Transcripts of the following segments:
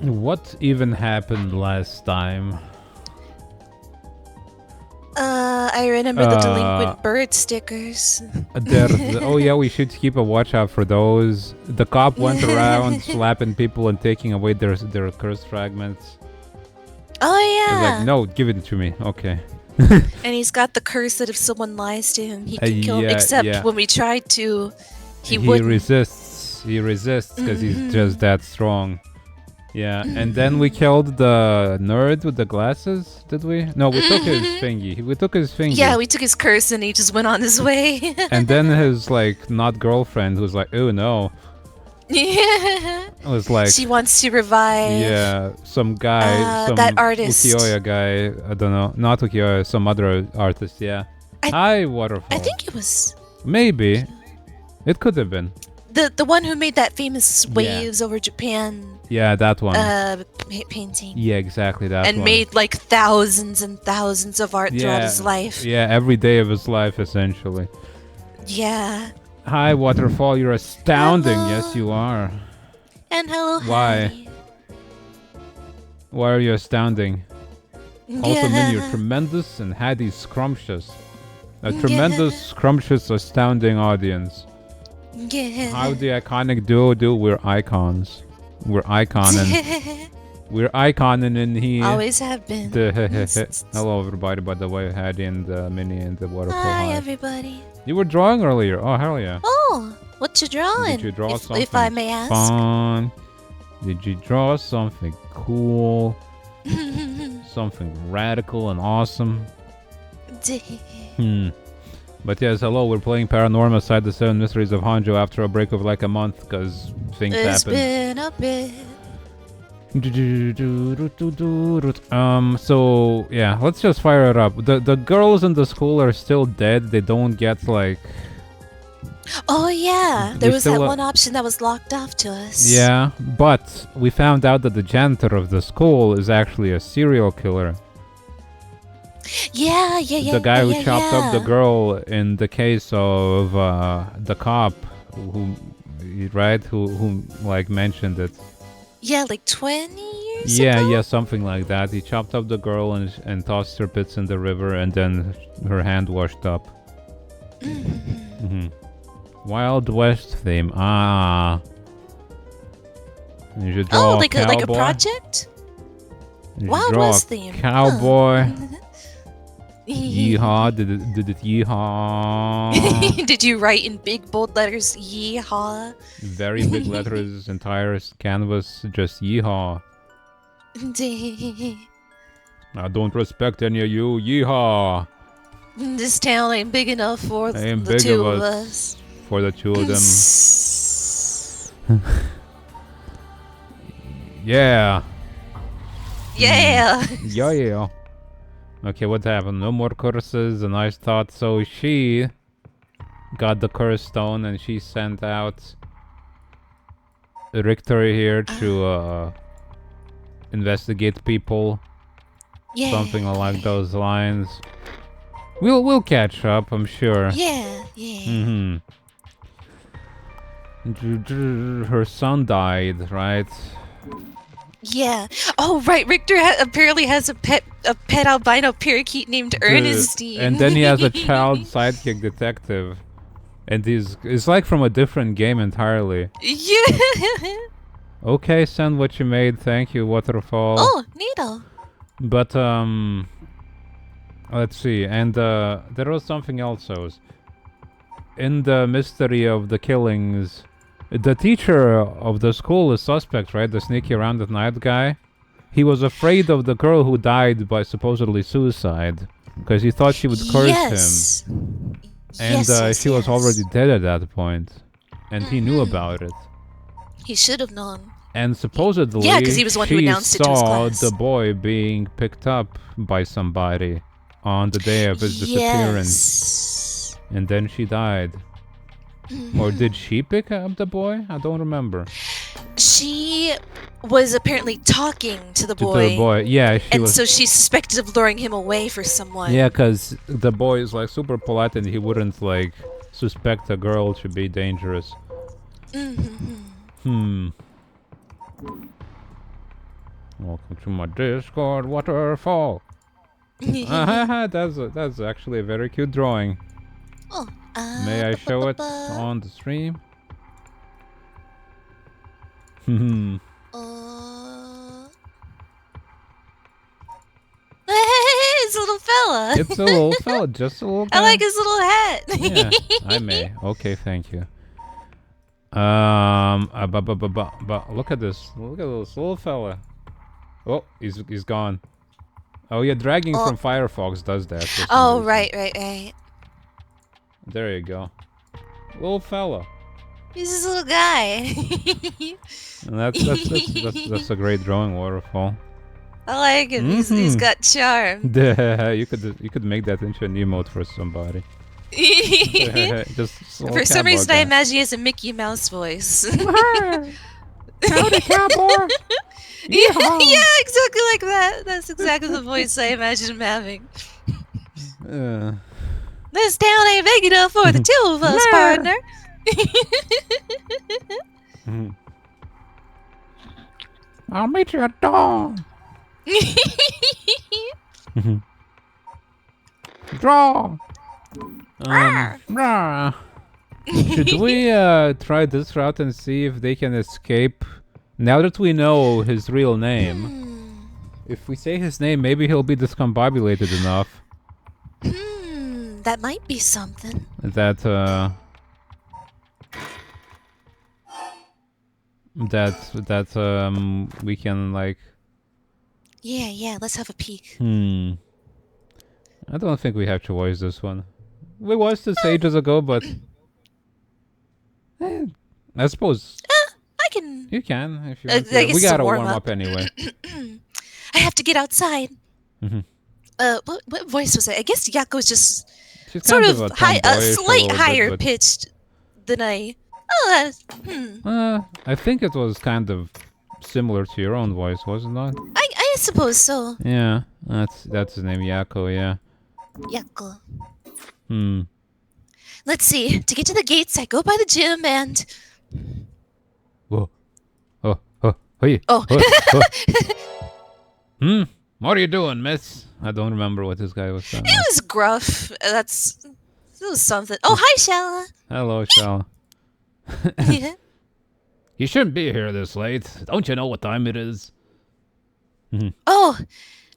What even happened last time? I remember the delinquent bird stickers. Oh yeah, we should keep a watch out for those. The cop went around slapping people and taking away their curse fragments. Oh He's yeah. like, no, give it to me. Okay. And he's got the curse that if someone lies to him, he can kill him. Yeah, Except yeah. when we tried to, he wouldn't. resists. He resists because he's just that strong. Yeah, and then we killed the nerd with the glasses, did we? No, we took his thingy. We took his thingy. Yeah, we took his curse and he just went on his way. And then his, like, not girlfriend was like, oh no. Yeah. It was like... She wants to revive. Yeah, some guy, some that artist. ukiyo-e guy, I don't know, not ukiyo-e, some other artist, yeah. Hi, Waterfall. I think it was... Maybe. It could have been. The one who made that famous waves over Japan... Yeah, that one. Painting. Yeah, exactly that one. And made like thousands and thousands of art throughout his life. Yeah, every day of his life, essentially. Yeah. Hi, Waterfall, you're astounding. Hello. Yes, you are. And hello, Why? Hattie. Why are you astounding? Yeah. Also mean you're tremendous and Hattie's scrumptious. A tremendous, scrumptious, astounding audience. Yeah. How the iconic duo do? We're icons. We're iconing. We're iconing in here. Always have been. Hello, everybody, by the way, Hattie and Minnie and the Waterfall. Hi, everybody. You were drawing earlier. Oh, hell yeah. Oh, what you drawing? Did you draw something if I may ask? fun? Did you draw something cool? Something radical and awesome? But yes, hello, we're playing Paranormasight, the 7 Mysteries of Hanjo after a break of like a month, because things It's happened. been a bit. So, yeah, let's just fire it up. The girls in the school are still dead. They don't get, like... Oh, yeah. We There was that still, one option that was locked off to us. Yeah, but we found out that the janitor of the school is actually a serial killer. Yeah. The guy who chopped up the girl in the case of the cop who like mentioned it. Yeah, like 20 years Yeah, ago? yeah, something like that. He chopped up the girl and tossed her bits in the river, and then her hand washed up. Wild West theme. Ah. You should draw like a a project? You should Wild draw West a theme. cowboy. Yeehaw! Did it yeehaw? Did you write in big bold letters yeehaw? Very big letters, entire canvas, just yeehaw. I don't respect any of you, yeehaw! This town ain't big enough for Ain't the big two of of us. us. For the two of them. Yeah. Yeah. Yeah. Okay, what happened? No more curses, and I thought so. She got the curse stone, and she sent out Richter here to investigate people. Yeah. Something like those lines. We'll catch up, I'm sure. Yeah. Her son died, right? Yeah. Oh, right. Richter apparently has a pet albino parakeet named Ernestine. And then he has a child sidekick detective. And it's like from a different game entirely. Yeah. Okay, send what you made. Thank you, Waterfall. Oh, neato. But, let's see. And, there was something else. In the mystery of the killings, the teacher of the school is suspect, right? The sneaky around at night guy. He was afraid of the girl who died by supposedly suicide, because he thought she would curse him. And she was already dead at that point, and he knew about it. He should have known. And supposedly, yeah, because he was the one who announced it to his class. the boy being picked up by somebody on the day of his disappearance. And then she died. Or did she pick up the boy? I don't remember. She was apparently talking to the boy. Yeah, so she suspected of luring him away for someone. Yeah, because the boy is like super polite and he wouldn't like suspect a girl to be dangerous. Welcome to my Discord waterfall. That's actually a very cute drawing. Oh, May I show it on the stream? Hmm. It's a little fella. It's a little fella, just a little guy. I like his little hat. Yeah, I may. Okay, thank you. Look at this. Look at this little fella. Oh, he's gone. Oh yeah, dragging from Firefox does that. Oh, right. There you go. Little fella. He's this little guy. And that's a great drawing, waterfall. I like him. He's got charm. You could make that into an emote for somebody. For some reason, I imagine he has a Mickey Mouse voice. Howdy, cowboy! Yeah, exactly like that. That's exactly the voice I imagine him having. This town ain't big enough for the two of us, partner. I'll meet you at dawn. Draw. Should we try this route and see if they can escape? Now that we know his real name, if we say his name, maybe he'll be discombobulated enough. That might be something. That we can like. Yeah. Let's have a peek. I don't think we have to voice this one. We voiced this ages ago, but I suppose I can. you can if you want to. I guess We gotta warm warm up anyway. I have to get outside. What voice was it? I guess Yako's just She's sort kind of a high, tomboyish slight little higher bit, pitched than I. I think it was kind of similar to your own voice, was it not? I suppose so. Yeah, that's his name, Yako. Yeah. Yako. Let's see. To get to the gates, I go by the gym and. Whoa. Hey. Oh. What are you doing, miss? I don't remember what this guy was saying. It was gruff. It was something. Oh, hi, Shala. Hello, Shala. Yeah. You shouldn't be here this late. Don't you know what time it is? Oh,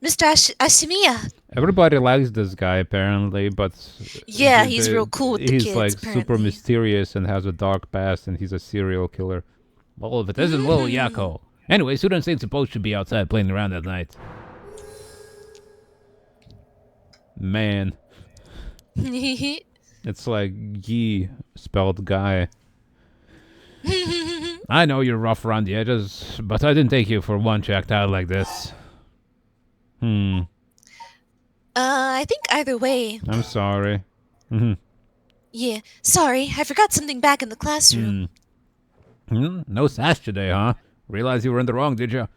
Mr. Ashimiya. Everybody likes this guy, apparently, but... Yeah, he's real cool with the kids, He's, like, apparently. super mysterious and has a dark past, and he's a serial killer. Well, if it isn't little Yako. Anyway, students ain't supposed to be outside playing around at night. Man. It's like Yi spelled guy. I know you're rough around the edges, but I didn't take you for one checked out like this. I think either way. I'm sorry. Yeah, sorry. I forgot something back in the classroom. No sash today, huh? Realize you were in the wrong, did you?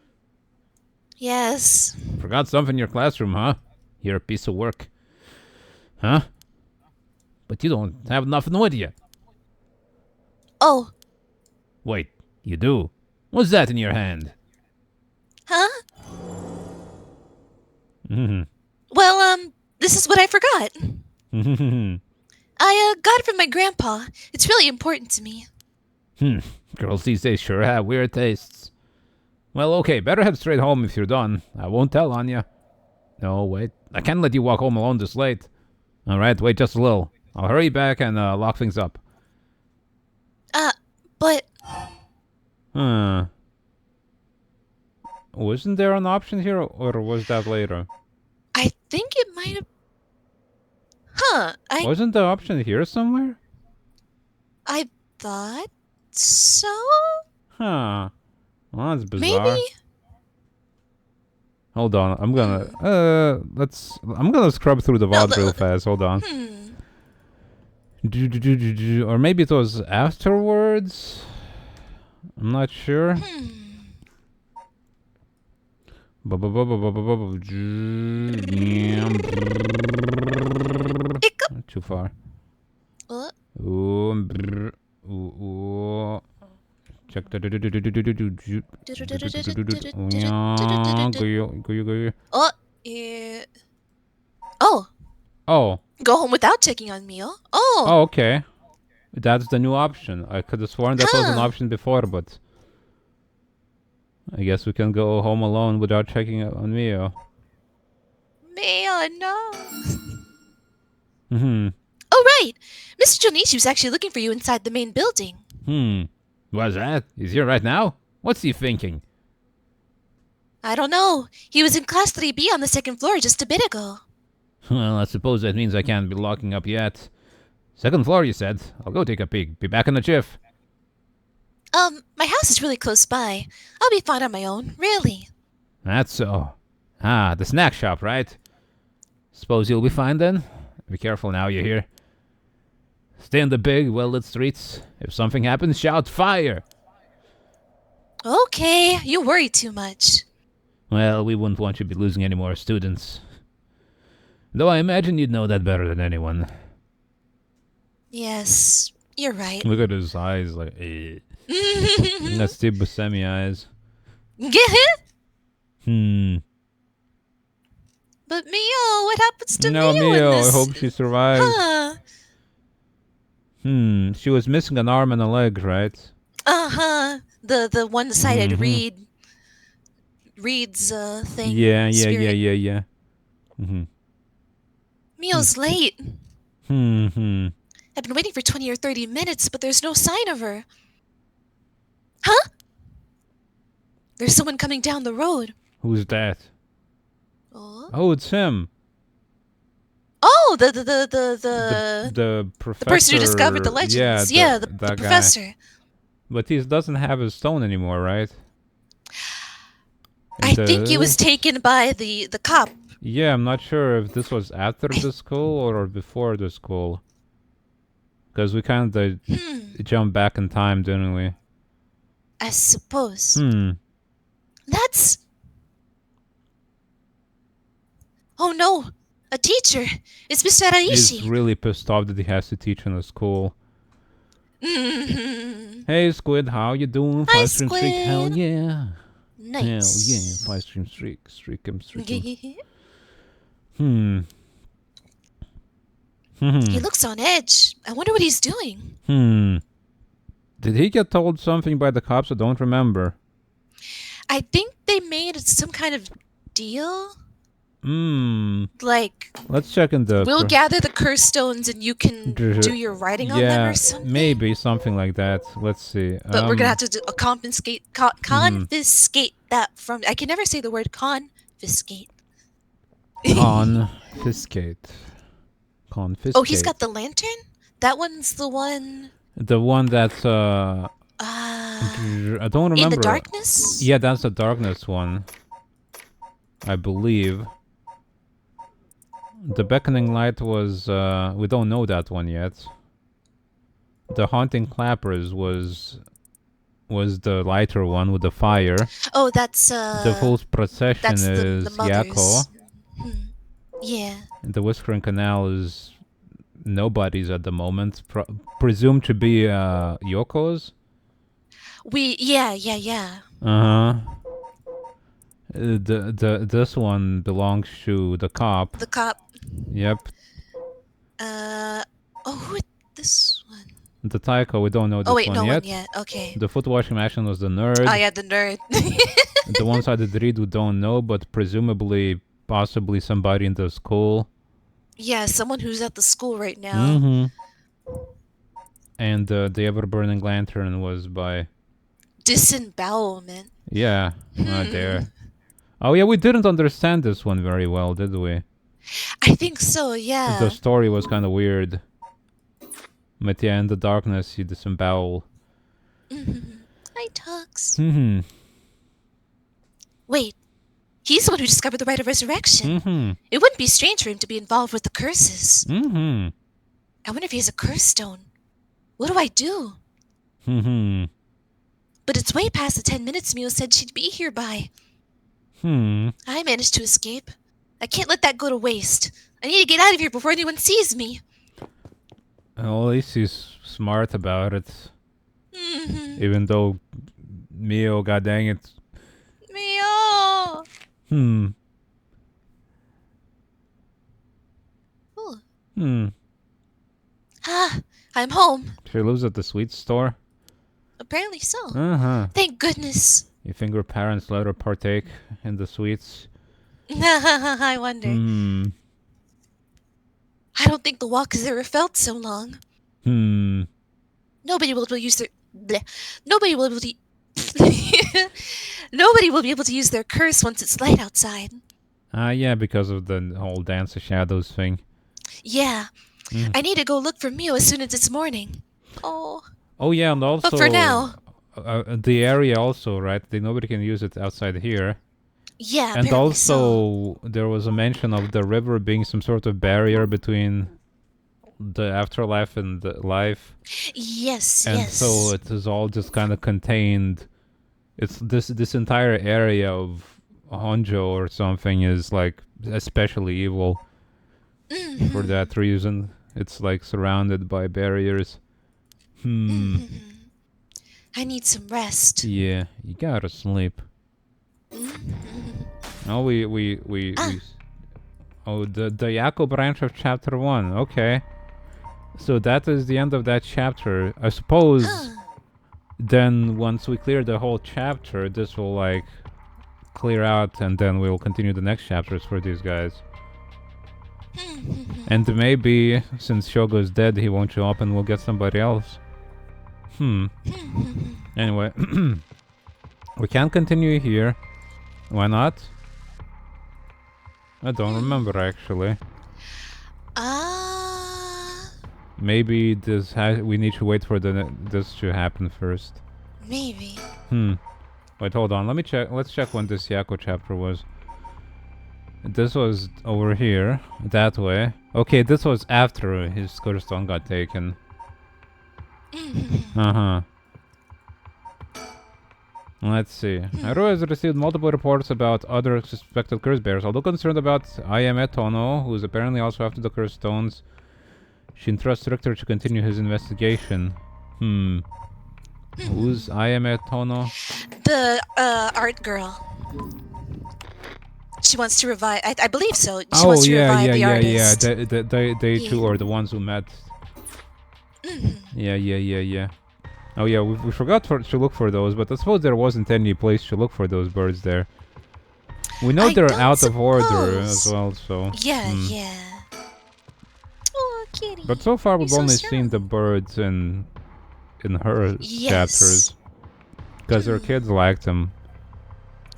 Yes. Forgot something in your classroom, huh? You're a piece of work. Huh? But you don't have nothing with you. Oh. Wait, you do? What's that in your hand? Huh? Well, this is what I forgot. I got it from my grandpa. It's really important to me. Girls these days sure have weird tastes. Well, okay, better head straight home if you're done. I won't tell on you. No, wait. I can't let you walk home alone this late. Alright, wait just a little. I'll hurry back and lock things up. But... Wasn't there an option here, or was that later? I think it might have... Wasn't the option here somewhere? I thought so? Huh. Well, that's bizarre. Maybe? Hold on, I'm gonna... I'm gonna scrub through the VOD real fast, hold on. Or maybe it was afterwards? I'm not sure. Too far. check the. Oh, yeah. Oh, Oh. go home without checking on me. Oh. Oh, okay. That's the new option. I could have sworn that was an option before, but I guess we can go home alone without checking on Mio. Mio, no. Oh, right. Mr. Jonishi was actually looking for you inside the main building. What's that? He's here right now? What's he thinking? I don't know. He was in class 3B on the second floor just a bit ago. Well, I suppose that means I can't be locking up yet. Second floor, you said. I'll go take a peek. Be back in a jiff. My house is really close by. I'll be fine on my own, really. That's so. Ah, the snack shop, right? Suppose you'll be fine then? Be careful now, you hear? Stay in the big, well-lit streets. If something happens, shout fire! Okay, you worry too much. Well, we wouldn't want you to be losing any more students. Though I imagine you'd know that better than anyone. Yes, you're right. Look at his eyes, like, eh. That's Steve Buscemi eyes. Get it? But Mio, what happens to Mio in this? I hope she survives. Huh. She was missing an arm and a leg, right? Uh-huh. The one-sided reads thing. Yeah. Mio's late. Hmm. I've been waiting for 20 or 30 minutes, but there's no sign of her. Huh? There's someone coming down the road. Who's that? Oh, it's him. Oh, the professor. The person who discovered the legends. Yeah, the professor. Guy. But he doesn't have his stone anymore, right? I think he was taken by the cop. Yeah, I'm not sure if this was after the school or before the school. Because we kind of jumped back in time, didn't we? I suppose. That's... Oh no! A teacher! It's Mr. Raishi! He's really pissed off that he has to teach in a school. Hey Squid, how you doing? Hi, 5-stream streak, hell yeah. Nice. Hell yeah, 5-stream streak. Streak him. He looks on edge. I wonder what he's doing. Did he get told something by the cops? I don't remember. I think they made some kind of deal. Like, let's check in the... We'll gather the curse stones and you can do your writing on them or something. Maybe something like that. Let's see. But we're gonna have to confiscate that from... I can never say the word confiscate. Confiscate. Oh, he's got the lantern? That one's the one... The one that's, I don't remember. In the darkness? Yeah, that's the darkness one. I believe. The beckoning light was, we don't know that one yet. The haunting clappers was the lighter one with the fire. Oh, that's, the full procession is Yako. Yeah. The Whispering Canal is nobody's at the moment. Presumed to be, Yoko's? Yeah. This one belongs to the cop. The cop. Yep. Who this one? The Taiko, we don't know this one no yet. one yet. Okay. The foot washing machine was the nerd. Oh yeah, the nerd. The one-sided read we don't know, but presumably, possibly somebody in the school. Yeah, someone who's at the school right now. And the ever-burning lantern was by... Disembowelment. Yeah, not there. Oh yeah, we didn't understand this one very well, did we? I think so, yeah. The story was kind of weird. But yeah, in the darkness, you disembowel. Hi, Tux. Wait, he's the one who discovered the rite of resurrection. It wouldn't be strange for him to be involved with the curses. I wonder if he has a curse stone. What do I do? But it's way past the 10 minutes Mio said she'd be here by. I managed to escape. I can't let that go to waste. I need to get out of here before anyone sees me. Well, at least he's smart about it. Even though Mio, god dang it. Mio. Hmm. Ooh. Hmm. Ah, I'm home. She lives at the sweet store? Apparently so. Uh-huh. Thank goodness. You think her parents let her partake in the sweets? I wonder. Hmm. I don't think the walk has ever felt so long. Hmm. Nobody will be able to use their. Bleh. Nobody will be able to. Nobody will be able to use their curse once it's light outside. Yeah, because of the whole Dance of Shadows thing. Yeah. Mm. I need to go look for Mio as soon as it's morning. Oh. Oh yeah, and also But for now. the area also, right? Nobody can use it outside here. Yeah, And apparently also there was a mention of the river being some sort of barrier between the afterlife and the life. Yes, And yes. so it is all just kind of contained. It's this entire area of Honjo or something is like especially evil for that reason. It's like surrounded by barriers. I need some rest. Yeah, you gotta sleep. Oh, we oh, the Yako branch of chapter 1. Okay. So that is the end of that chapter. I suppose then once we clear the whole chapter, this will like clear out and then we'll continue the next chapters for these guys. And maybe since Shogo's dead, he won't show up and we'll get somebody else. Anyway, we can continue here. Why not? I don't remember actually. Maybe this we need to wait for this to happen first. Maybe. Wait, hold on. Let me check. Let's check when this Yako chapter was. This was over here, that way. Okay, this was after his curse stone got taken. Let's see. Haru has received multiple reports about other suspected curse bearers. Although concerned about Ayame Tono, who is apparently also after the curse stones, she entrusts Richter to continue his investigation. Who's Ayame Tono? The art girl. She wants to revive. I believe so. She wants to revive the artist. They two are the ones who met. Yeah. Oh yeah, we forgot to look for those, but I suppose there wasn't any place to look for those birds there. We know they're out of order as well, so... Yeah. Oh, kitty. But so far we've only seen the birds in her chapters. Because her kids liked them.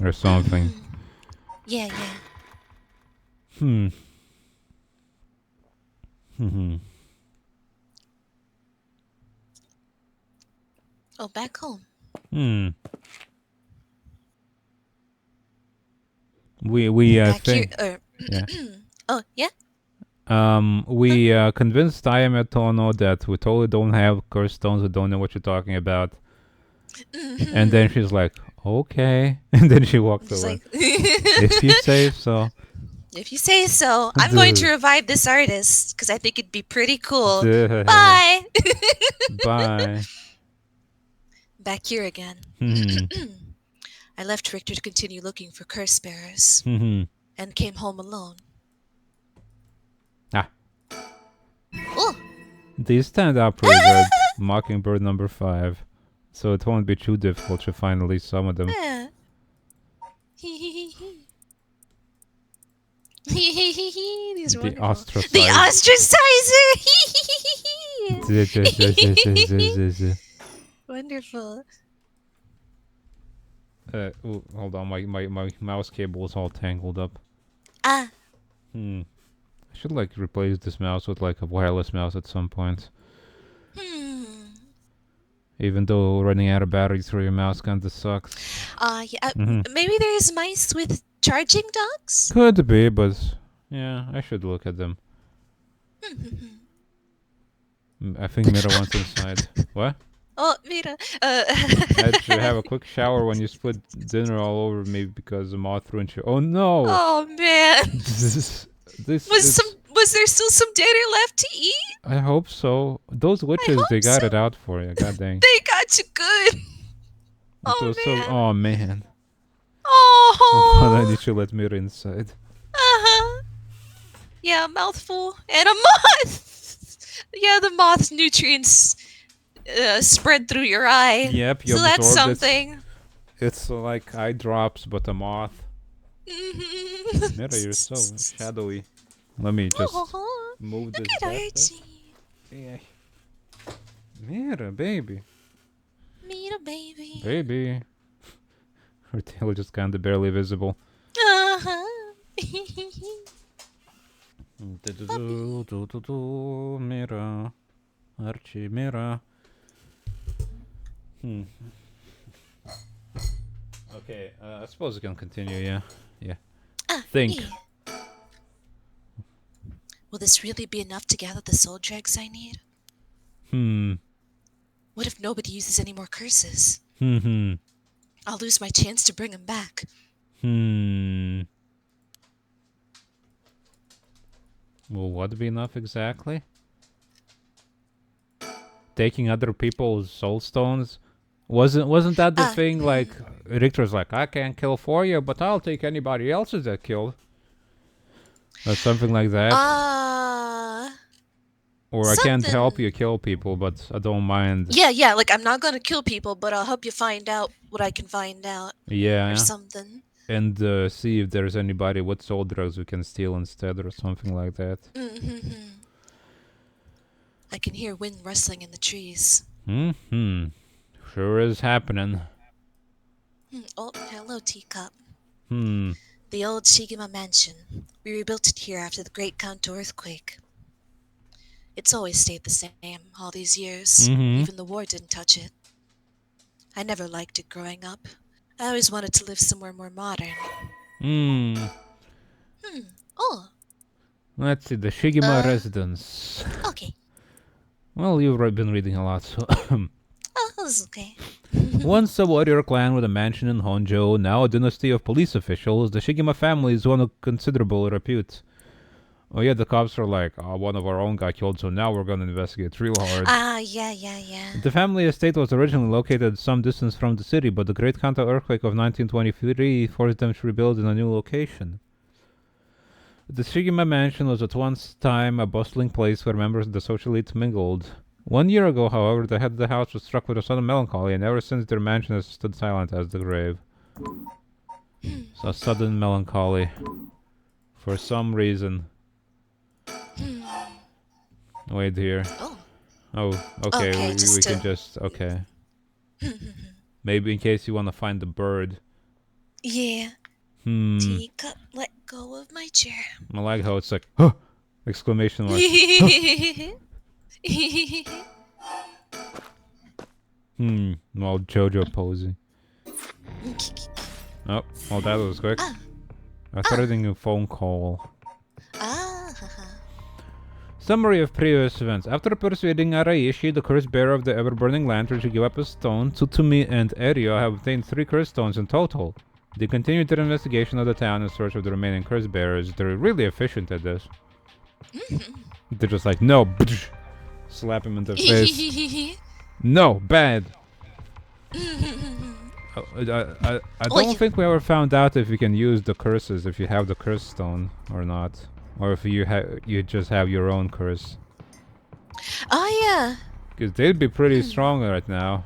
Or something. Yeah. Oh, back home. We think... yeah. Oh, yeah? We convinced Ayame Tono that we totally don't have curse stones, we don't know what you're talking about. And then she's like, okay. And then she walked away. Like if you say so. If you say so. I'm going to revive this artist, because I think it'd be pretty cool. Bye! Bye. Back here again. I left Richter to continue looking for curse bearers. And came home alone. Oh. These stand out pretty good. Mockingbird number 5. So it won't be too difficult to find at least some of them. Yeah. These are The wonderful. ostracizer. The ostracizer! Wonderful. Ooh, hold on, my mouse cable is all tangled up. I should like replace this mouse with like a wireless mouse at some point. Even though running out of battery through your mouse kinda sucks. Yeah. Maybe there's mice with charging docks? Could be, but yeah, I should look at them. I think Mira wants inside. What? Oh, Mira. I had to have a quick shower when you split dinner all over me because the moth ruined you. Oh no! Oh man! this Was there still some dinner left to eat? I hope so. Those witches, hope they got so. it out for you. God dang. They got you good. It was so. Man. Oh man. But I Oh. need to let me inside. Uh-huh. Yeah, a mouthful and a moth. Yeah, the moth's nutrients spread through your eye. Yep, you So that's absorbed it. something. It's like eye drops, but a moth. Mm-hmm. Mira, you're so shadowy. Let me just move Look this at back. Archie. Yeah. Mira, baby. Mira, baby. Baby. Her tail just kind of barely visible. Uh-huh. Mira. Archie, Mira. Okay, I suppose we can continue, yeah. Yeah. Think. Yeah. Will this really be enough to gather the soul dregs I need? What if nobody uses any more curses? I'll lose my chance to bring them back. Will what be enough exactly? Taking other people's soul stones? Wasn't that the thing? Like Richter's like, I can't kill for you, but I'll take anybody else's that killed, or something like that. Or I can't help you kill people, but I don't mind. Yeah. Like I'm not gonna kill people, but I'll help you find out what I can find out. Yeah. Or something. And see if there's anybody with soul drugs we can steal instead, or something like that. I can hear wind rustling in the trees. Sure is happening. Oh, hello, teacup. The old Shigima mansion. We rebuilt it here after the Great Kanto earthquake. It's always stayed the same all these years. Even the war didn't touch it. I never liked it growing up. I always wanted to live somewhere more modern. Oh. Let's see, the Shigima residence. Okay. Well, you've been reading a lot, so... Oh, that's okay. Once a warrior clan with a mansion in Honjo, now a dynasty of police officials, the Shigima family is one of considerable repute. Oh yeah, the cops are like, one of our own got killed, so now we're gonna investigate real hard. Yeah. The family estate was originally located some distance from the city, but the Great Kanto earthquake of 1923 forced them to rebuild in a new location. The Shigima mansion was at one time a bustling place where members of the social elite mingled. 1 year ago, however, the head of the house was struck with a sudden melancholy, and ever since their mansion has stood silent as the grave. So, sudden melancholy. For some reason. Wait here. Oh, okay, we can just... Okay. Maybe in case you want to find the bird. Yeah. Teacup, let go of my chair. I like how it's like, huh! Exclamation mark. Huh! Well, Jojo posing. Oh, well, that was quick. A threatening phone call. Summary of previous events. After persuading Araishi, the curse bearer of the ever-burning lantern, to give up his stone, Tsutumi and Erio have obtained 3 curse stones in total. They continued their investigation of the town in search of the remaining curse bearers. They're really efficient at this. They're just like, no, slap him in the face. No, bad. I don't think we ever found out if you can use the curses if you have the curse stone or not, or if you just have your own curse. Oh yeah. Because they'd be pretty strong right now.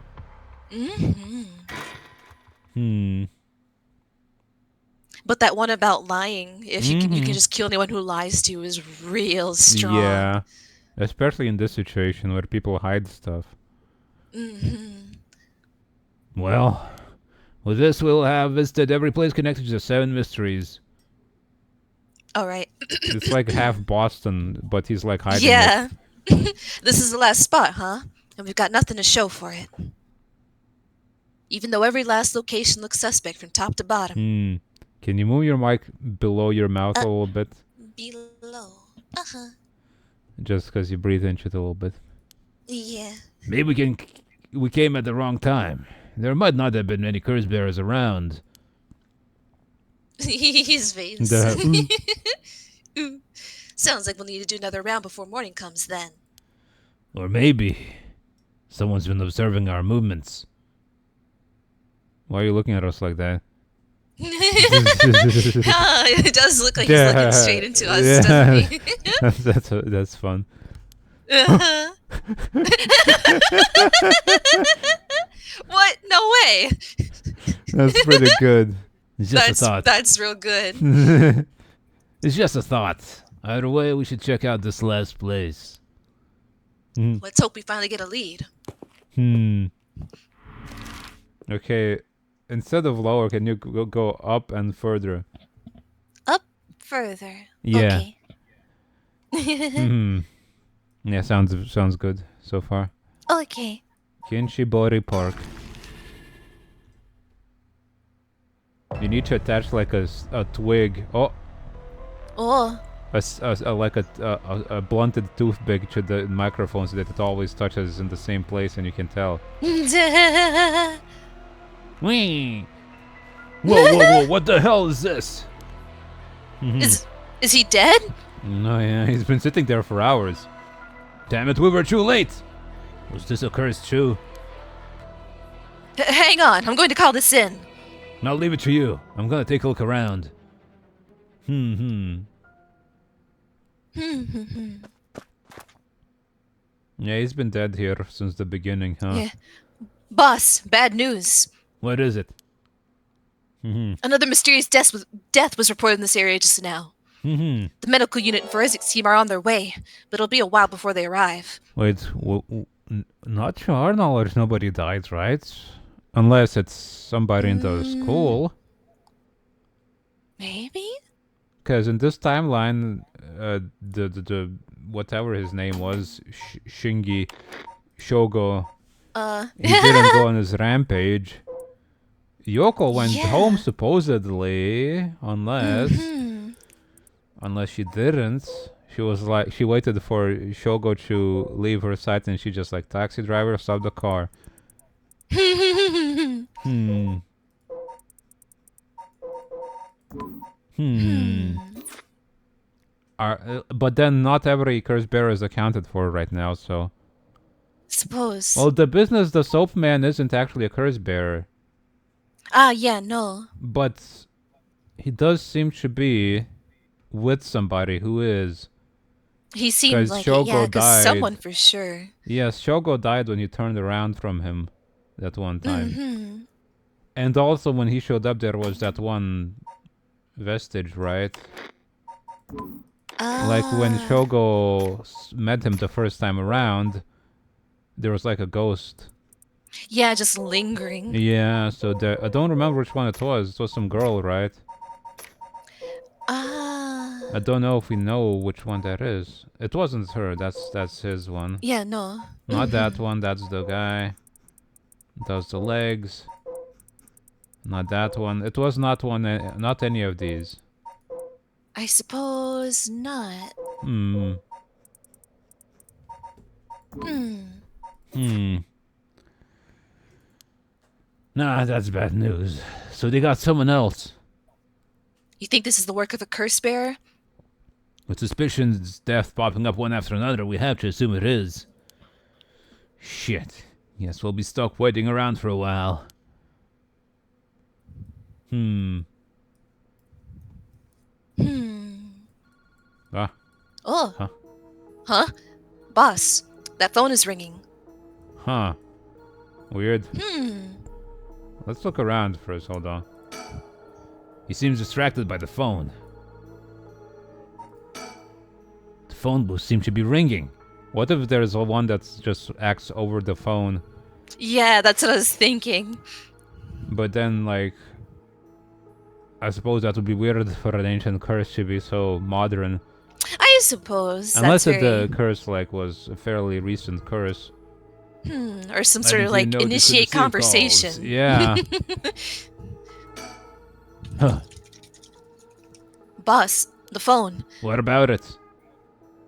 But that one about lying, if you can just kill anyone who lies to you, is real strong. Yeah, especially in this situation where people hide stuff. Well, with this we'll have visited every place connected to the 7 mysteries. Alright. It's like half Boston, but he's like hiding Yeah. This is the last spot, huh? And we've got nothing to show for it. Even though every last location looks suspect from top to bottom. Can you move your mic below your mouth a little bit? Below. Just because you breathe into it a little bit. Yeah. Maybe we came at the wrong time. There might not have been many curse bearers around. His face. Sounds like we'll need to do another round before morning comes then. Or maybe someone's been observing our movements. Why are you looking at us like that? It does look like he's looking straight into us, doesn't he? That's fun. What? No way. That's pretty good. It's just a thought. That's real good. It's just a thought. Either way, we should check out this last place. Let's hope we finally get a lead. Okay, instead of lower, can you go up and further? Up further. Yeah. Okay. Yeah, sounds good so far. Okay. Kinshibori Park. You need to attach like a twig. Oh. Like a blunted toothpick to the microphone so that it always touches in the same place and you can tell. Wee! Whoa! What the hell is this? Is he dead? No, yeah, he's been sitting there for hours. Damn it, we were too late. Was this a curse too? Hang on, I'm going to call this in. I'll leave it to you. I'm gonna take a look around. Yeah, he's been dead here since the beginning, huh? Yeah. Boss, bad news. What is it? Another mysterious death was reported in this area just now. The medical unit and forensics team are on their way, but it'll be a while before they arrive. Wait, not to our knowledge, nobody died, right? Unless it's somebody in the school. Maybe? Because in this timeline, the whatever his name was, Shingi Shogo, he didn't go on his rampage. Yoko went home supposedly, unless she didn't. She was like, she waited for Shogo to leave her site, and she just like, taxi driver, stop the car. But then not every curse bearer is accounted for right now, so. Suppose. Well, the soap man isn't actually a curse bearer. Yeah, no. But he does seem to be with somebody who is. He seemed like Shogo it, yeah, because died. someone for sure. Yes, Shogo died when you turned around from him that one time. And also when he showed up, there was that one vestige, right? Like when Shogo met him the first time around, there was like a ghost. Yeah, just lingering. Yeah, so I don't remember which one it was. It was some girl, right? I don't know if we know which one that is. It wasn't her. That's his one. Yeah, no. Not that one. That's the guy. Does the legs. Not that one. It was not one. Not any of these. I suppose not. Nah, that's bad news. So they got someone else. You think this is the work of a curse bearer? With suspicions, death popping up one after another, we have to assume it is. Shit. Guess we'll be stuck waiting around for a while. Ah. Oh. Huh? Boss, that phone is ringing. Huh. Weird. Let's look around first, hold on. He seems distracted by the phone. The phone booth seems to be ringing. What if there's one that just acts over the phone? Yeah, that's what I was thinking. But then, like, I suppose that would be weird for an ancient curse to be so modern. I suppose. Unless that's the curse, like, was a fairly recent curse. Or some sort of, like, initiate conversation. Calls. Yeah. Huh. Boss, the phone. What about it?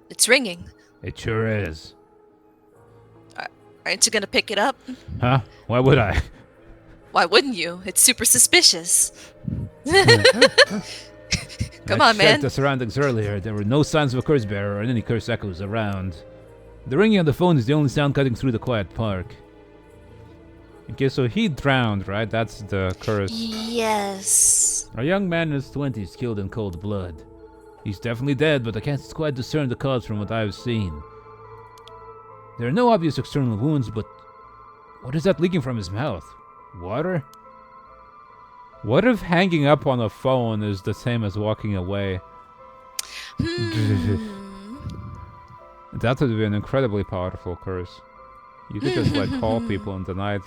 It's ringing. It sure is. Aren't you gonna pick it up? Huh? Why would I? Why wouldn't you? It's super suspicious. Come I on, man. checked the surroundings earlier. There were no signs of a curse bearer or any curse echoes around. The ringing on the phone is the only sound cutting through the quiet park. Okay, so he drowned, right? That's the curse. Yes. A young man in his 20s killed in cold blood. He's definitely dead, but I can't quite discern the cause from what I've seen. There are no obvious external wounds, but what is that leaking from his mouth? Water? What if hanging up on a phone is the same as walking away? That would be an incredibly powerful curse. You could just like call people in the night.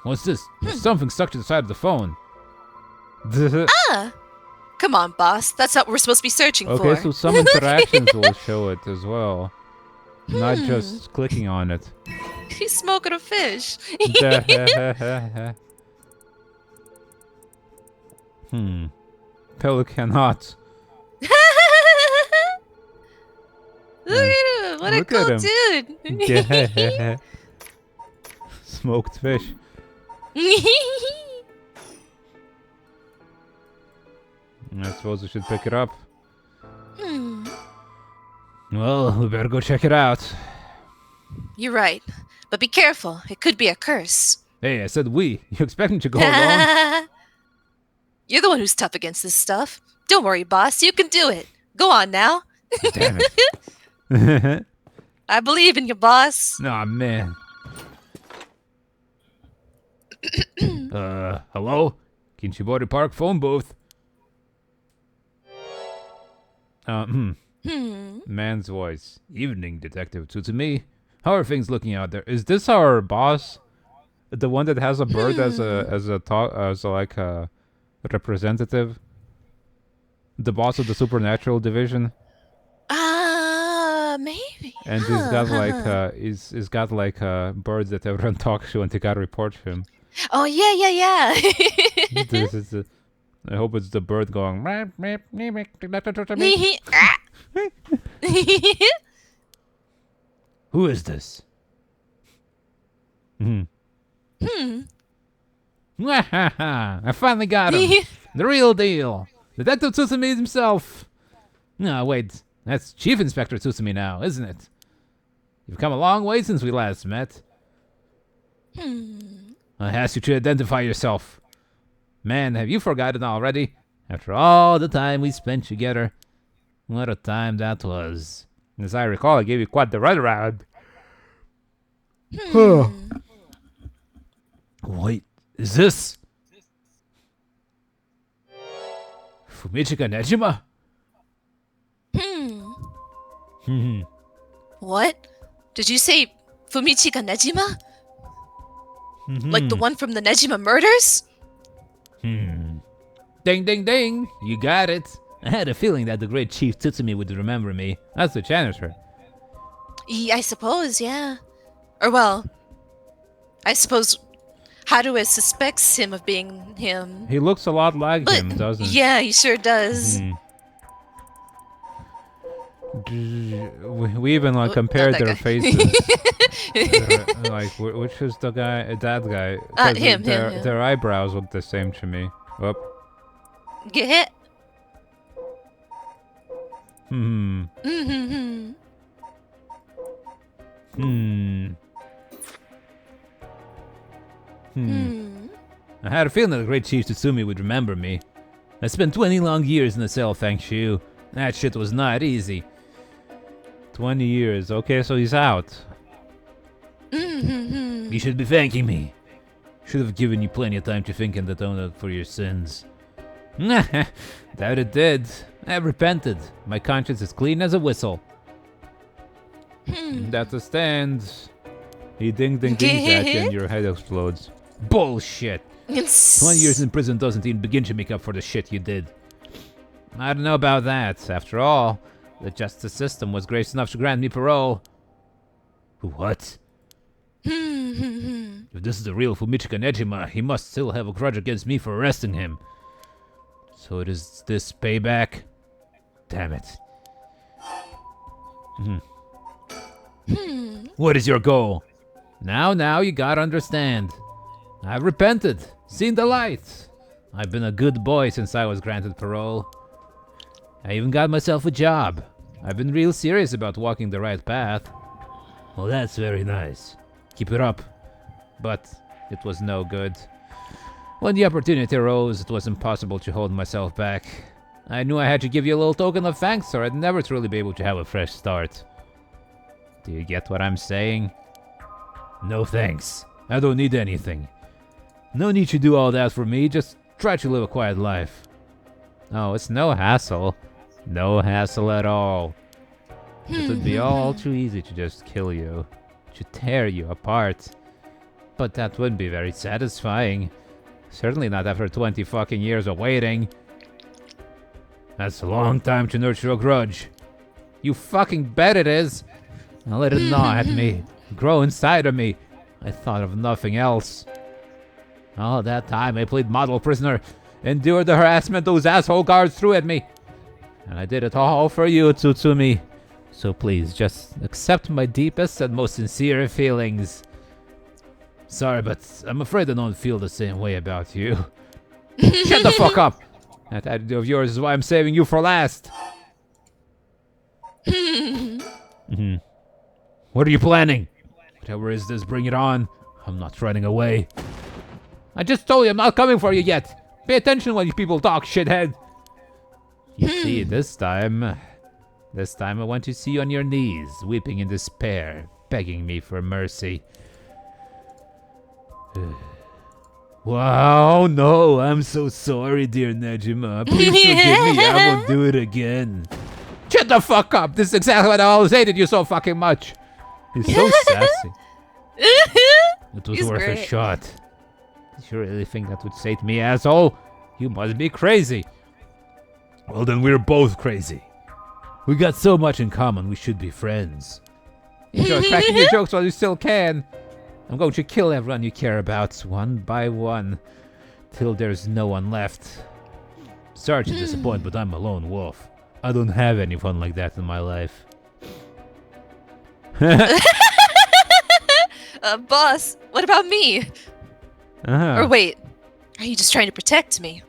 What's this? There's something stuck to the side of the phone. Come on, boss. That's what we're supposed to be searching for. Okay, so some interactions will show it as well. Not just clicking on it. He's smoking a fish. Pelican hot. Look at him. What a cool dude. Smoked fish. I suppose we should pick it up. Well, we better go check it out. You're right. But be careful. It could be a curse. Hey, I said we. You expect me to go alone? You're the one who's tough against this stuff. Don't worry, boss. You can do it. Go on now. Damn it. I believe in you, boss. Aw, man. Hello? Kinshibori Park phone booth. Man's voice. Evening, Detective Tsutsumi. How are things looking out there? Is this our boss? The one that has a bird as a representative? The boss of the supernatural division? Maybe. And he's got like he's got like birds that everyone talks to and they gotta report him. Oh yeah. This is I hope it's the bird going. Who is this? I finally got him. The real deal. Detective Tsutsumi himself. No, wait. That's Chief Inspector Tsutsumi now, isn't it? You've come a long way since we last met. I asked you to identify yourself. Man, have you forgotten already? After all the time we spent together. What a time that was. As I recall, I gave you quite the runaround. Wait, is this Fumichika Nejima? What? Did you say Fumichika Nejima? Like the one from the Nejima murders? Ding, ding, ding. You got it. I had a feeling that the great Chief Tsutsumi would remember me. That's the janitor. I suppose, yeah. Or well, I suppose Haruo suspects him of being him. He looks a lot like him, doesn't he? Yeah, he sure does. We even like compared their faces. Like, which is the guy? That guy. Him. Their eyebrows look the same to me. Whoop. Get hit. I had a feeling that the great Chief Tsutsumi would remember me. I spent 20 long years in the cell thanks to you. That shit was not easy. 20 years. Okay, so he's out. You should be thanking me. Should have given you plenty of time to think and atone up for your sins. That it did. I repented. My conscience is clean as a whistle. That's a stand. He ding ding dings at you and your head explodes. Bullshit. 20 years in prison doesn't even begin to make up for the shit you did. I don't know about that. After all, the justice system was gracious enough to grant me parole. What? If this is the real Fumichika Nejima, he must still have a grudge against me for arresting him. So it is this payback? Damn it. What is your goal? Now you gotta understand. I've repented, seen the light. I've been a good boy since I was granted parole. I even got myself a job. I've been real serious about walking the right path. Well, that's very nice. Keep it up. But it was no good. When the opportunity arose, it was impossible to hold myself back. I knew I had to give you a little token of thanks, or I'd never truly be able to have a fresh start. Do you get what I'm saying? No thanks. I don't need anything. No need to do all that for me, just try to live a quiet life. Oh, it's no hassle. No hassle at all. It would be all too easy to just kill you, to tear you apart. But that wouldn't be very satisfying. Certainly not after 20 fucking years of waiting. That's a long time to nurture a grudge. You fucking bet it is. I'll let it gnaw at me, grow inside of me. I thought of nothing else. All that time I played model prisoner, endured the harassment those asshole guards threw at me. And I did it all for you, Tsutsumi. So please, just accept my deepest and most sincere feelings. Sorry, but I'm afraid I don't feel the same way about you. Shut the fuck up! That attitude of yours is why I'm saving you for last. What are you planning? Whatever is this, bring it on. I'm not running away. I just told you I'm not coming for you yet. Pay attention when you people talk, shithead. You see, this time I want to see you on your knees, weeping in despair, begging me for mercy. Wow, no, I'm so sorry, dear Nejima. Please forgive me, I won't do it again. Shut the fuck up! This is exactly why I always hated you so fucking much. He's so sassy. It was worth a shot. Did you really think that would save me, asshole? You must be crazy. Well, then we're both crazy. We got so much in common, we should be friends. Enjoy cracking your jokes while you still can. I'm going to kill everyone you care about, one by one, till there's no one left. Sorry to disappoint, but I'm a lone wolf. I don't have anyone like that in my life. Boss, what about me? Or wait, are you just trying to protect me?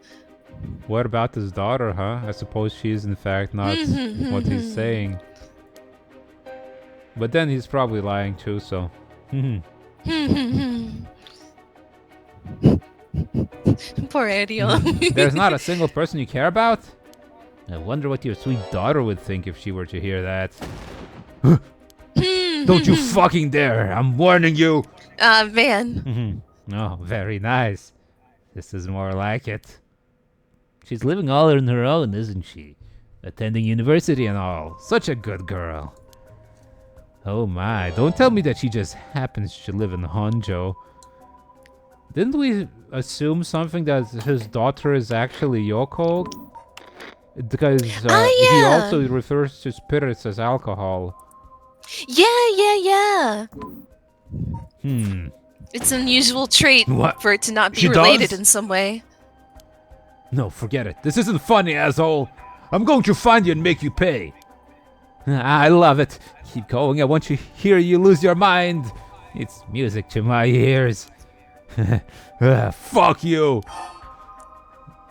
What about his daughter, huh? I suppose she's in fact not what he's saying. But then he's probably lying too, so... Poor Ariel. There's not a single person you care about? I wonder what your sweet daughter would think if she were to hear that. Don't you fucking dare! I'm warning you! Man. Oh, very nice. This is more like it. She's living all on her own, isn't she? Attending university and all. Such a good girl. Oh my, don't tell me that she just happens to live in Honjo. Didn't we assume something that his daughter is actually Yoko? Because he also refers to spirits as alcohol. Yeah. It's an unusual trait for it to not be related in some way. No, forget it. This isn't funny, asshole. I'm going to find you and make you pay. I love it. Keep going. I want to hear you lose your mind. It's music to my ears. Fuck you.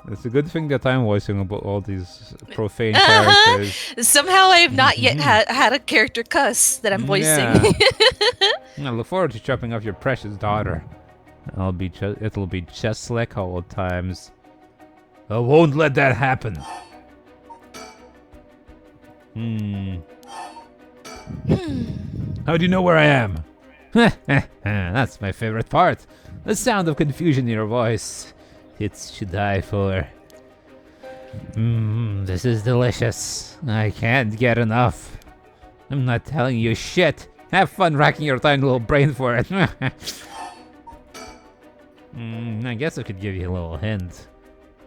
It's a good thing that I'm voicing about all these profane characters. Somehow I have not yet had a character cuss that I'm voicing. I look forward to chopping off your precious daughter. It'll be just like old times. I won't let that happen. How do you know where I am? That's my favorite part. The sound of confusion in your voice. It's to die for. This is delicious. I can't get enough. I'm not telling you shit. Have fun racking your tiny little brain for it. I guess I could give you a little hint.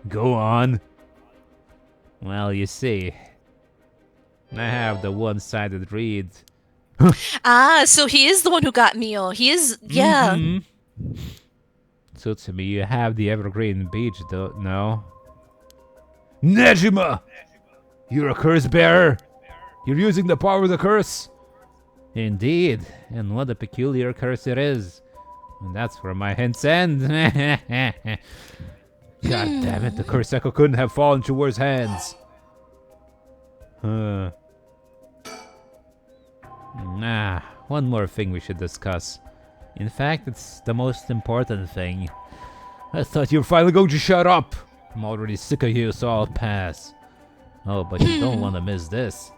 Go on. Well, you see, I have the one-sided read. So he is the one who got Mio. He is, yeah. So to me, you have the Evergreen Beach, though, no? Nejima! You're a curse bearer? You're using the power of the curse? Indeed, and what a peculiar curse it is. And that's where my hints end. God damn it, the curse echo couldn't have fallen to worse hands. Nah, one more thing we should discuss. In fact, it's the most important thing. I thought you were finally going to shut up. I'm already sick of you, so I'll pass. Oh, but you don't want to miss this.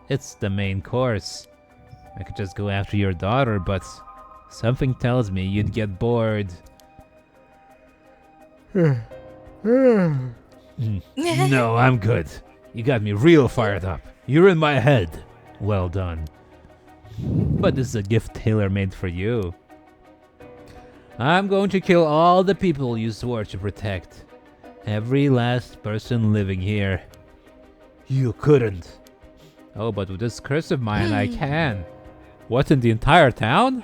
It's the main course. I could just go after your daughter, but something tells me you'd get bored. No, I'm good. You got me real fired up. You're in my head. Well done. But this is a gift tailor-made for you. I'm going to kill all the people you swore to protect. Every last person living here. You couldn't. Oh, but with this curse of mine, I can. What, in the entire town?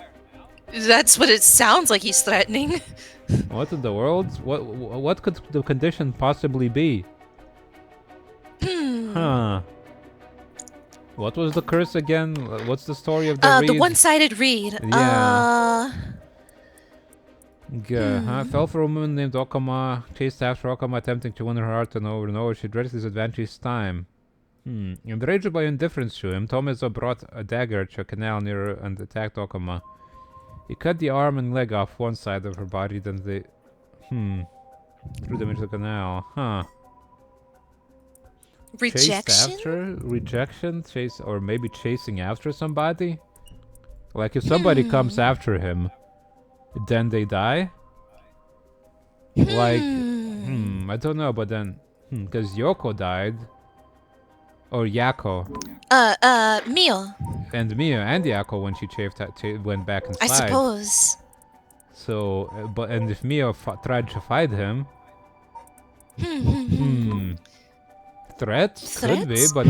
That's what it sounds like he's threatening. What in the world? What could the condition possibly be? Huh. What was the curse again? What's the story of the reed? The one-sided reed. Yeah. Fell for a woman named Okama, chased after Okama, attempting to win her heart and over. She dreaded his adventure each time. Enraged by indifference to him, Tomizo brought a dagger to a canal near her and attacked Okama. He cut the arm and leg off one side of her body, then they... threw them into the canal. Huh. Rejection? Chased after? Rejection? Chase... Or maybe chasing after somebody? Like if somebody comes after him, then they die? Like... I don't know, but then... Because Yoko died. Or Yako. Mio. And Mia and Yako when she went back inside. I suppose. So, and if Mia tried to fight him... Threats? Could be, but...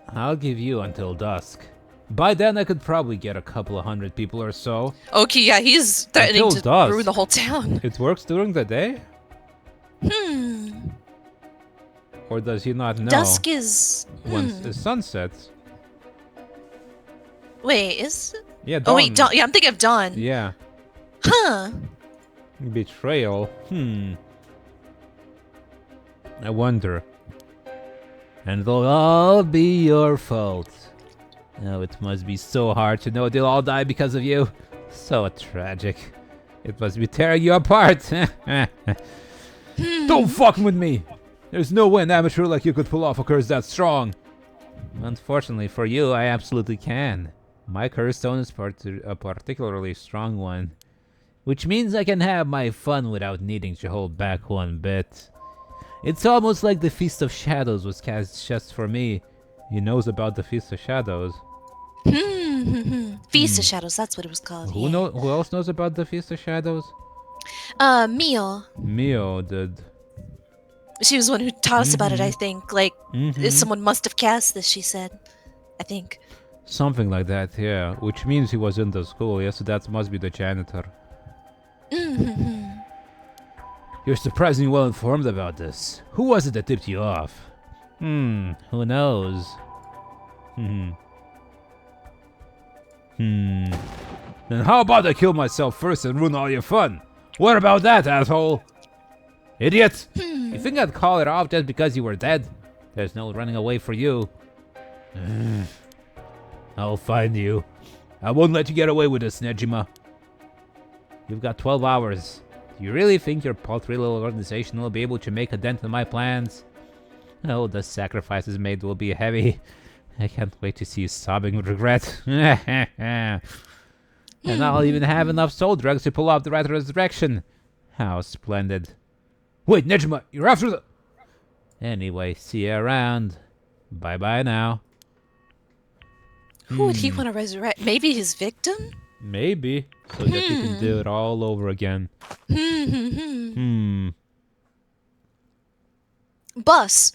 I'll give you until dusk. By then I could probably get a couple of hundred people or so. Okay, yeah, he's threatening to ruin the whole town. It works during the day? Or does he not know? Dusk is... Once the sun sets. Wait, is... Yeah, dawn. Oh wait, dawn. Yeah, I'm thinking of dawn. Yeah. Huh. Betrayal. I wonder. And it'll all be your fault. Oh, it must be so hard to know they'll all die because of you. So tragic. It must be tearing you apart. Don't fuck with me! There's no way an amateur like you could pull off a curse that strong. Unfortunately for you, I absolutely can. My curse stone is a particularly strong one. Which means I can have my fun without needing to hold back one bit. It's almost like the Feast of Shadows was cast just for me. He knows about the Feast of Shadows. Feast of Shadows, that's what it was called. Who else knows about the Feast of Shadows? Mio. Mio did. She was the one who taught us about it, I think. Like, someone must have cast this, she said. I think. Something like that, yeah. Which means he was in the school. Yes, that must be the janitor. You're surprisingly well informed about this. Who was it that tipped you off? Who knows? Then how about I kill myself first and ruin all your fun? What about that, asshole? Idiot! You think I'd call it off just because you were dead? There's no running away for you. I'll find you. I won't let you get away with this, Nejima. You've got 12 hours. Do you really think your paltry little organization will be able to make a dent in my plans? Oh, the sacrifices made will be heavy. I can't wait to see you sobbing with regret. And I'll even have enough soul drugs to pull off the right resurrection. How splendid. Wait, Nejima, you're after the... Anyway, see you around. Bye-bye now. Who would he want to resurrect? Maybe his victim? Maybe. So that he can do it all over again. Boss.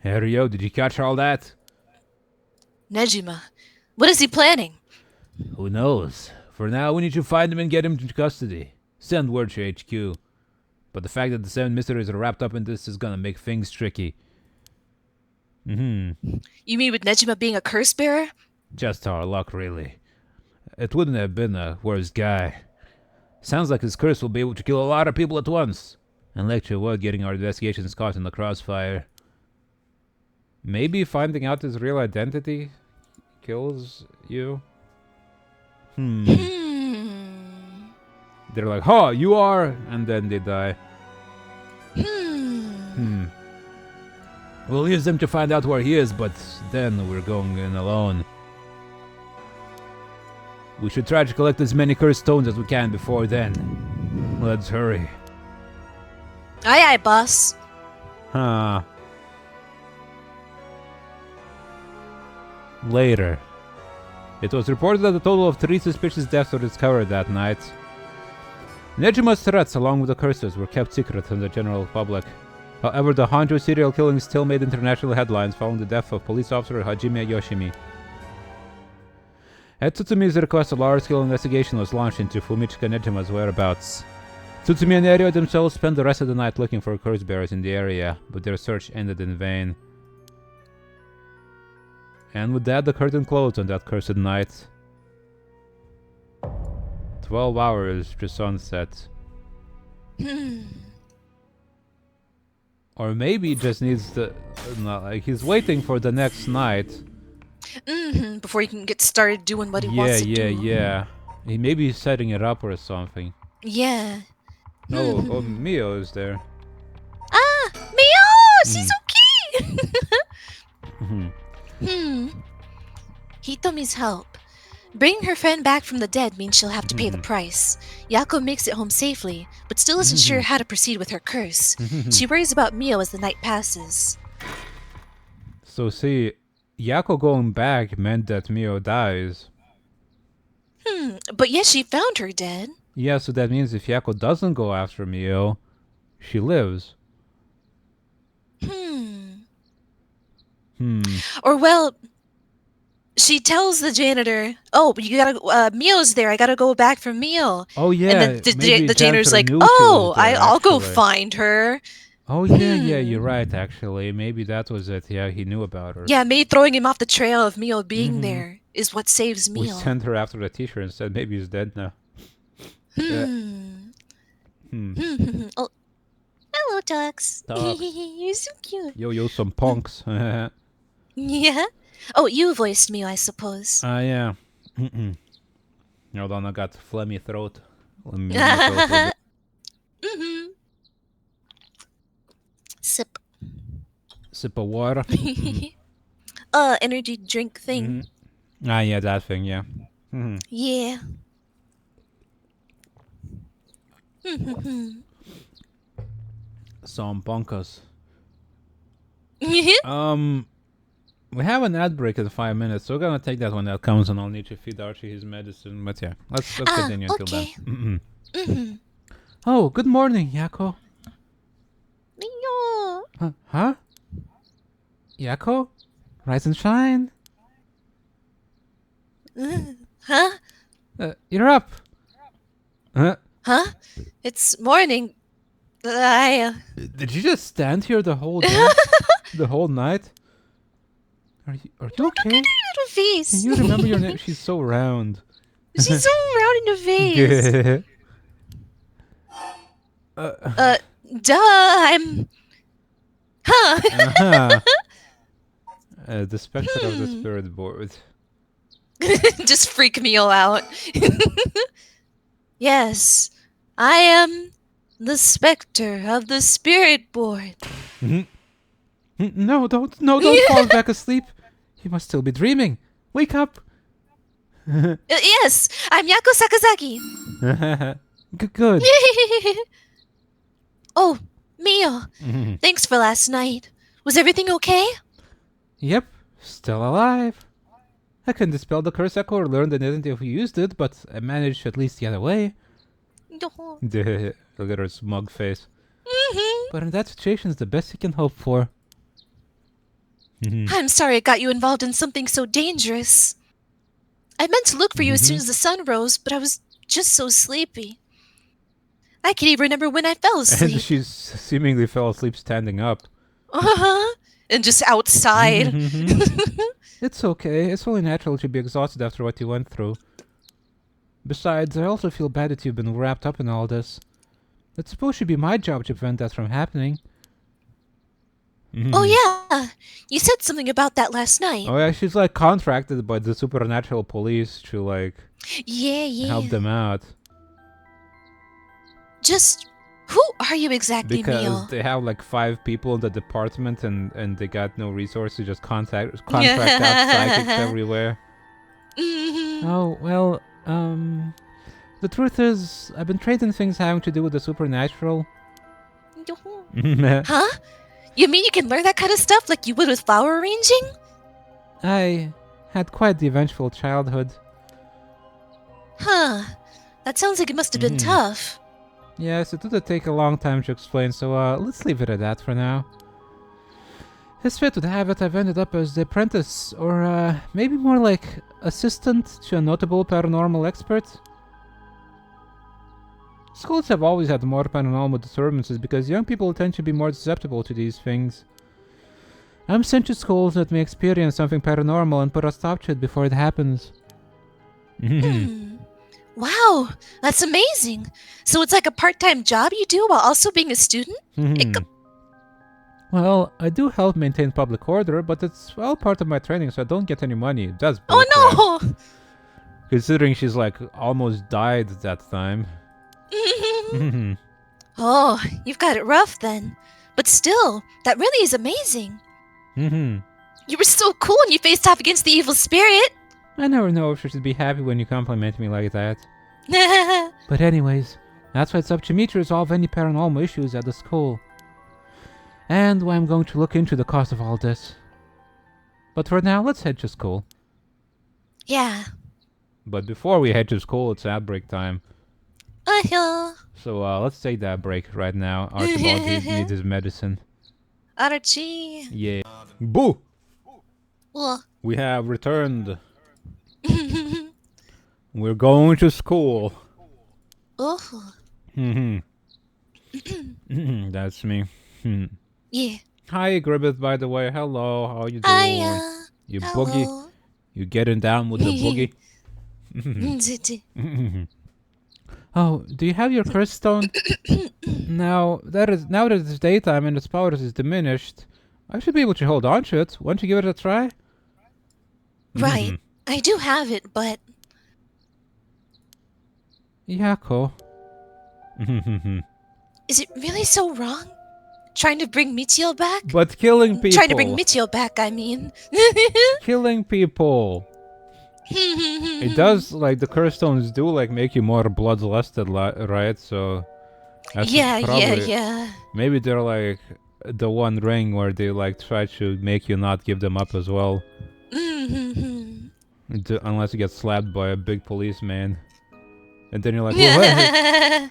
Haruyo, did you catch all that? Nejima. What is he planning? Who knows? For now, we need to find him and get him into custody. Send word to HQ. But the fact that the 7 mysteries are wrapped up in this is gonna make things tricky. You mean with Nejima being a curse bearer? Just our luck, really. It wouldn't have been a worse guy. Sounds like his curse will be able to kill a lot of people at once. And lecture what getting our investigations caught in the crossfire. Maybe finding out his real identity kills you? They're like, huh, you are, and then they die. We'll use them to find out where he is, but then we're going in alone. We should try to collect as many cursed stones as we can before then. Let's hurry. Aye, aye, boss. Huh. Later. It was reported that a total of 3 suspicious deaths were discovered that night. Nejima's threats, along with the curses, were kept secret from the general public. However, the Hanjo serial killings still made international headlines following the death of police officer Hajime Yoshimi. At Tsutsumi's request, a large-scale investigation was launched into Fumichika Nejima's whereabouts. Tsutsumi and Neryo themselves spent the rest of the night looking for curse bearers in the area, but their search ended in vain. And with that, the curtain closed on that cursed night. 12 hours to sunset. Or maybe he just needs to... No, like he's waiting for the next night. Before he can get started doing what he wants to do. Yeah. Maybe he's setting it up or something. Yeah. Oh, Mio is there. Ah! Mio! She's so cute! Hitomi's help. Bringing her friend back from the dead means she'll have to pay the price. Yako makes it home safely, but still isn't sure how to proceed with her curse. She worries about Mio as the night passes. So see, Yako going back meant that Mio dies. But yes, she found her dead. Yeah, so that means if Yako doesn't go after Mio, she lives. Or well, she tells the janitor, "Oh, you gotta. Mio's there. I gotta go back for Mio." Oh yeah. And then the janitor's like, knew she "Oh, was there, I'll go actually. find her." Oh yeah, you're right. Actually, maybe that was it. Yeah, he knew about her. Yeah, me throwing him off the trail of Mio being there is what saves We Mio. sent her after the teacher and said maybe he's dead now. Oh, hello, Tux. Tux. You're so cute. Yo, some punks. Yeah. Oh, you voiced Mio, I suppose. Yeah. Hold on, I got phlegmy throat. Let me mute myself a bit. Sip. Sip of water. Energy drink thing. Yeah, that thing, yeah. Yeah. Some punkas. We have an ad break in 5 minutes, so we're gonna take that when that comes, and I'll need to feed Archie his medicine. But yeah, let's continue until then. Oh, good morning, Yako. Huh? Yako? Rise and shine. Huh? You're up. Huh? It's morning. Did you just stand here the whole day? The whole night? Are you okay? Little face. Can you remember your name? She's so round. She's so round in the face. Duh, I'm... Huh. The specter of the spirit board. Just freak me all out. Yes, I am the specter of the spirit board. No, don't fall back asleep. You must still be dreaming. Wake up. Yes, I'm Yako Sakazaki. Good. Oh, Mio. Thanks for last night. Was everything okay? Yep, still alive. I couldn't dispel the curse echo or learn the identity of who used it, but I managed to at least get away. Look at her smug face. But in that situation, it's the best you can hope for. I'm sorry I got you involved in something so dangerous. I meant to look for you as soon as the sun rose, but I was just so sleepy. I can't even remember when I fell asleep. And she seemingly fell asleep standing up. And just outside. It's okay. It's only natural to be exhausted after what you went through. Besides, I also feel bad that you've been wrapped up in all this. It's supposed to be my job to prevent that from happening. Oh yeah, you said something about that last night. Oh yeah, she's like contracted by the supernatural police to like Yeah. help them out. Just who are you exactly, Because Mio? they have like 5 people in the department and they got no resources, just contract out psychics everywhere. Oh, well, the truth is, I've been trading things having to do with the supernatural. Huh? You mean you can learn that kind of stuff like you would with flower arranging? I had quite the eventful childhood. Huh. That sounds like it must have been tough. Yes, it did take a long time to explain, so let's leave it at that for now. As fate would have it, I've ended up as the apprentice, or maybe more like assistant to a notable paranormal expert. Schools have always had more paranormal disturbances because young people tend to be more susceptible to these things. I'm sent to schools that may experience something paranormal and put a stop to it before it happens. Wow, that's amazing. So it's like a part-time job you do while also being a student? Well, I do help maintain public order, but it's all part of my training, so I don't get any money. That's Oh bullcrap. no! Considering she's like almost died that time. Oh, you've got it rough then. But still, that really is amazing. You were so cool when you faced off against the evil spirit. I never know if she should be happy when you compliment me like that. But anyways, that's why it's up to me to resolve any paranormal issues at the school. And why I'm going to look into the cause of all this. But for now, let's head to school. Yeah. But before we head to school, it's outbreak time. So let's take that break right now. Archibald needs his medicine. Archie. Yeah. Boo! Well. We have returned. We're going to school. Oh. That's me. Yeah. Hi, Gribbeth, by the way. Hello, how you doing? Hiya. You Hello. boogie? You getting down with the boogie? Oh, do you have your curse stone? Now that it's daytime and its power is diminished, I should be able to hold on to it. Why don't you give it a try? Right. I do have it, but... Yeah, cool. Is it really so wrong? Trying to bring Michio back? But killing people. Trying to bring Michio back, I mean. Killing people. It does, like, the curse stones do, like, make you more bloodlusted, right? So... That's Yeah. Maybe they're, like, the one ring where they, like, try to make you not give them up as well. Unless you get slapped by a big policeman. And then you're like, well,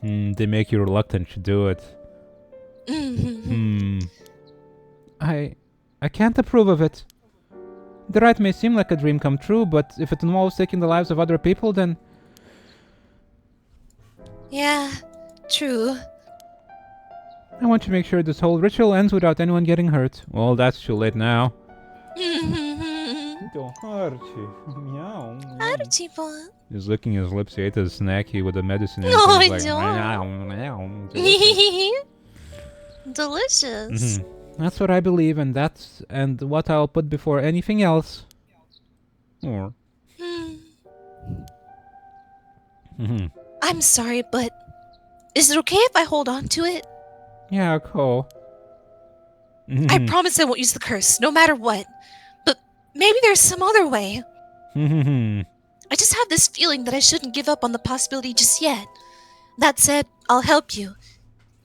they make you reluctant to do it. I can't approve of it. The rite may seem like a dream come true, but if it involves taking the lives of other people, then... Yeah, true. I want to make sure this whole ritual ends without anyone getting hurt. Well, that's too late now. Meow. Archie boy. He's licking his lips. He ate his snacky with the medicine. No, I like, don't. Delicious. That's what I believe, and that's what I'll put before anything else. Or. I'm sorry, but is it okay if I hold on to it? Yeah, cool. I promise I won't use the curse, no matter what. But maybe there's some other way. I just have this feeling that I shouldn't give up on the possibility just yet. That said, I'll help you.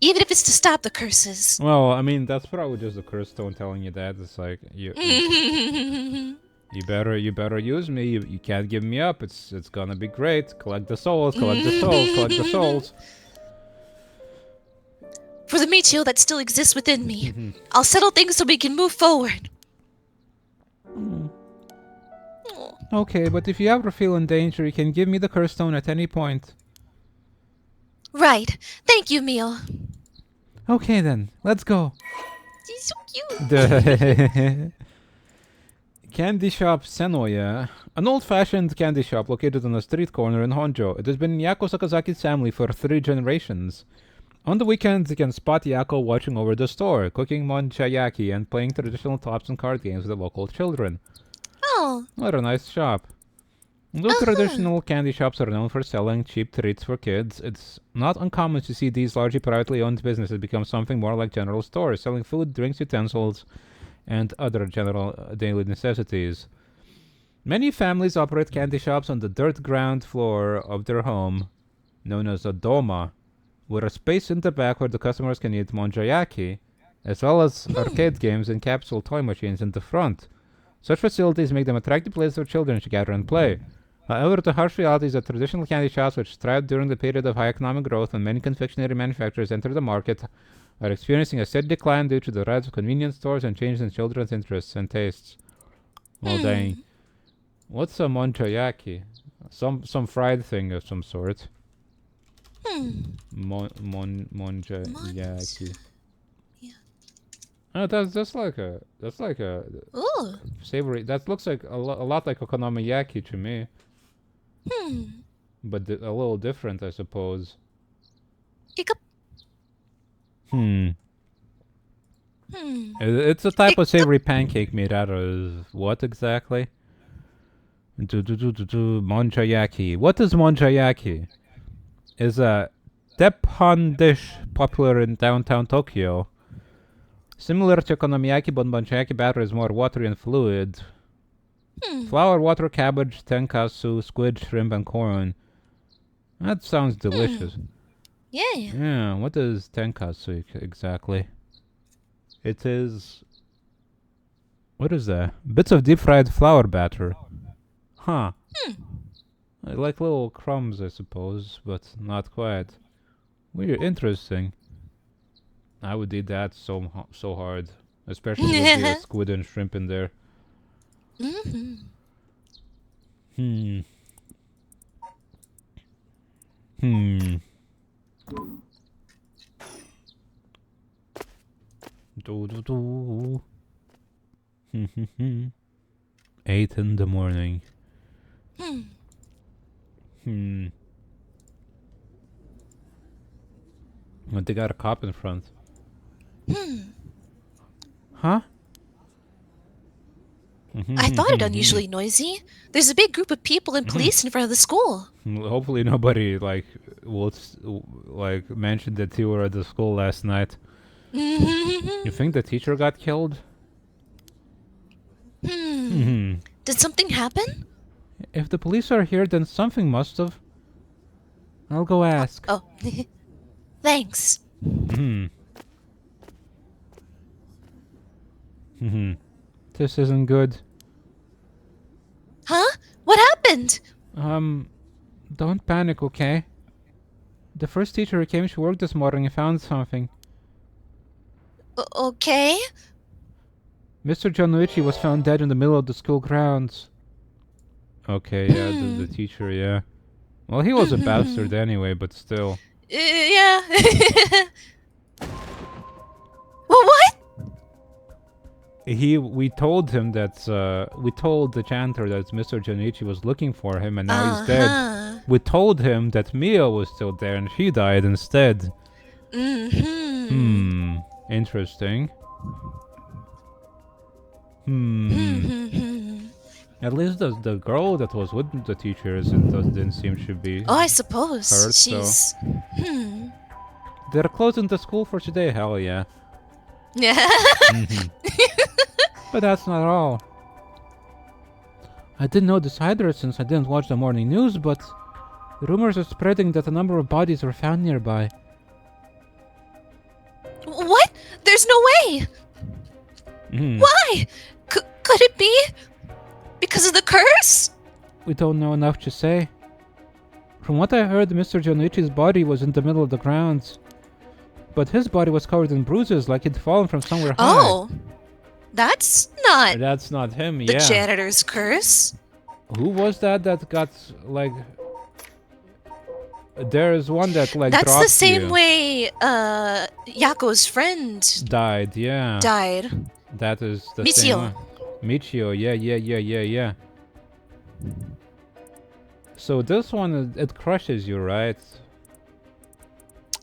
Even if it's to stop the curses. Well, I mean, that's probably just the curse stone telling you that. It's like, you better use me. You can't give me up. It's gonna be great. Collect the souls, collect the souls, collect the souls. For the Michio that still exists within me, I'll settle things so we can move forward. Okay, but if you ever feel in danger, you can give me the curse stone at any point. Right. Thank you, Mio. Okay then, let's go. She's so cute. Candy shop Senoya. An old-fashioned candy shop located on a street corner in Honjo. It has been in Yako Sakazaki's family for 3 generations. On the weekends, you can spot Yako watching over the store, cooking monchayaki and playing traditional tops and card games with the local children. Oh. What a nice shop. Though traditional candy shops are known for selling cheap treats for kids, it's not uncommon to see these largely privately owned businesses become something more like general stores, selling food, drinks, utensils, and other general daily necessities. Many families operate candy shops on the dirt ground floor of their home, known as a doma, with a space in the back where the customers can eat monjayaki, as well as arcade games and capsule toy machines in the front. Such facilities make them attractive places for children to gather and play. However, the harsh reality is that traditional candy shops, which thrived during the period of high economic growth when many confectionery manufacturers entered the market, are experiencing a steady decline due to the rise of convenience stores and changes in children's interests and tastes. Well, dang. What's a monchayaki? Some fried thing of some sort. Monchayaki. Yeah. Oh, that's like a Ooh. savory. That looks like a lot like okonomiyaki to me. But a little different, I suppose. It's a type of savory pancake made out of what exactly? Monchayaki. What is monchayaki? Is a teppan dish popular in downtown Tokyo. Similar to okonomiyaki, but monchayaki batter is more watery and fluid. Flour, water, cabbage, tenkatsu, squid, shrimp, and corn. That sounds delicious. Yeah. Yeah, what is tenkatsu exactly? It is... What is that? Bits of deep-fried flour batter. Huh. Like little crumbs, I suppose, but not quite. Weird, interesting. I would eat that so hard. Especially with the squid and shrimp in there. Do. 8 in the morning. But they got a cop in front. Huh? I thought it unusually noisy. There's a big group of people and police in front of the school. Hopefully nobody will mention that you were at the school last night. You think the teacher got killed? Did something happen? If the police are here, then something must have. I'll go ask. Oh, thanks. This isn't good. Huh? What happened? Don't panic, okay? The first teacher who came to work this morning and found something. Okay. Mr. Jonuichi was found dead in the middle of the school grounds. Okay, yeah, the teacher, yeah. Well, he was a bastard anyway, but still. Yeah. Well, what? We told him that, we told the janitor that Mr. Jonuichi was looking for him and now he's dead. We told him that Mio was still there and she died instead. Interesting. At least the girl that was with the teachers didn't seem to be. Oh, I suppose. Hurt, She's... so. They're closing the school for today, hell yeah. Yeah. But that's not all. I didn't know this either since I didn't watch the morning news, but rumors are spreading that a number of bodies were found nearby. What? There's no way! Why? Could it be because of the curse? We don't know enough to say. From what I heard, Mr. Jonuichi's body was in the middle of the grounds. But his body was covered in bruises like he'd fallen from somewhere high. Oh! That's not him, the yeah. janitor's curse. Who was that got, like... There's one that, like, That's dropped the same you. way, Yako's friend Died, yeah. died. That is the Michio. same one. Michio, yeah. So this one, it crushes you, right?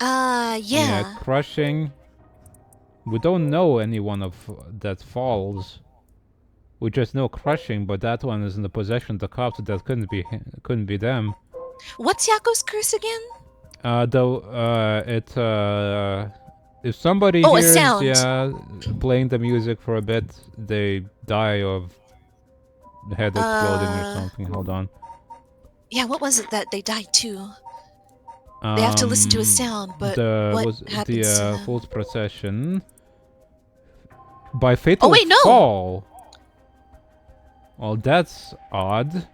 Yeah. Crushing. We don't know anyone of that falls. We just know crushing, but that one is in the possession of the cops, so that couldn't be them. What's Yako's curse again? If somebody Oh, a hears, sound. playing the music for a bit, they die of head exploding or something. Hold on. Yeah, what was it that they died too? They have to listen to a sound, but what happens to them? Fool's Procession. By fatal Oh wait, no! fall. Well, that's odd.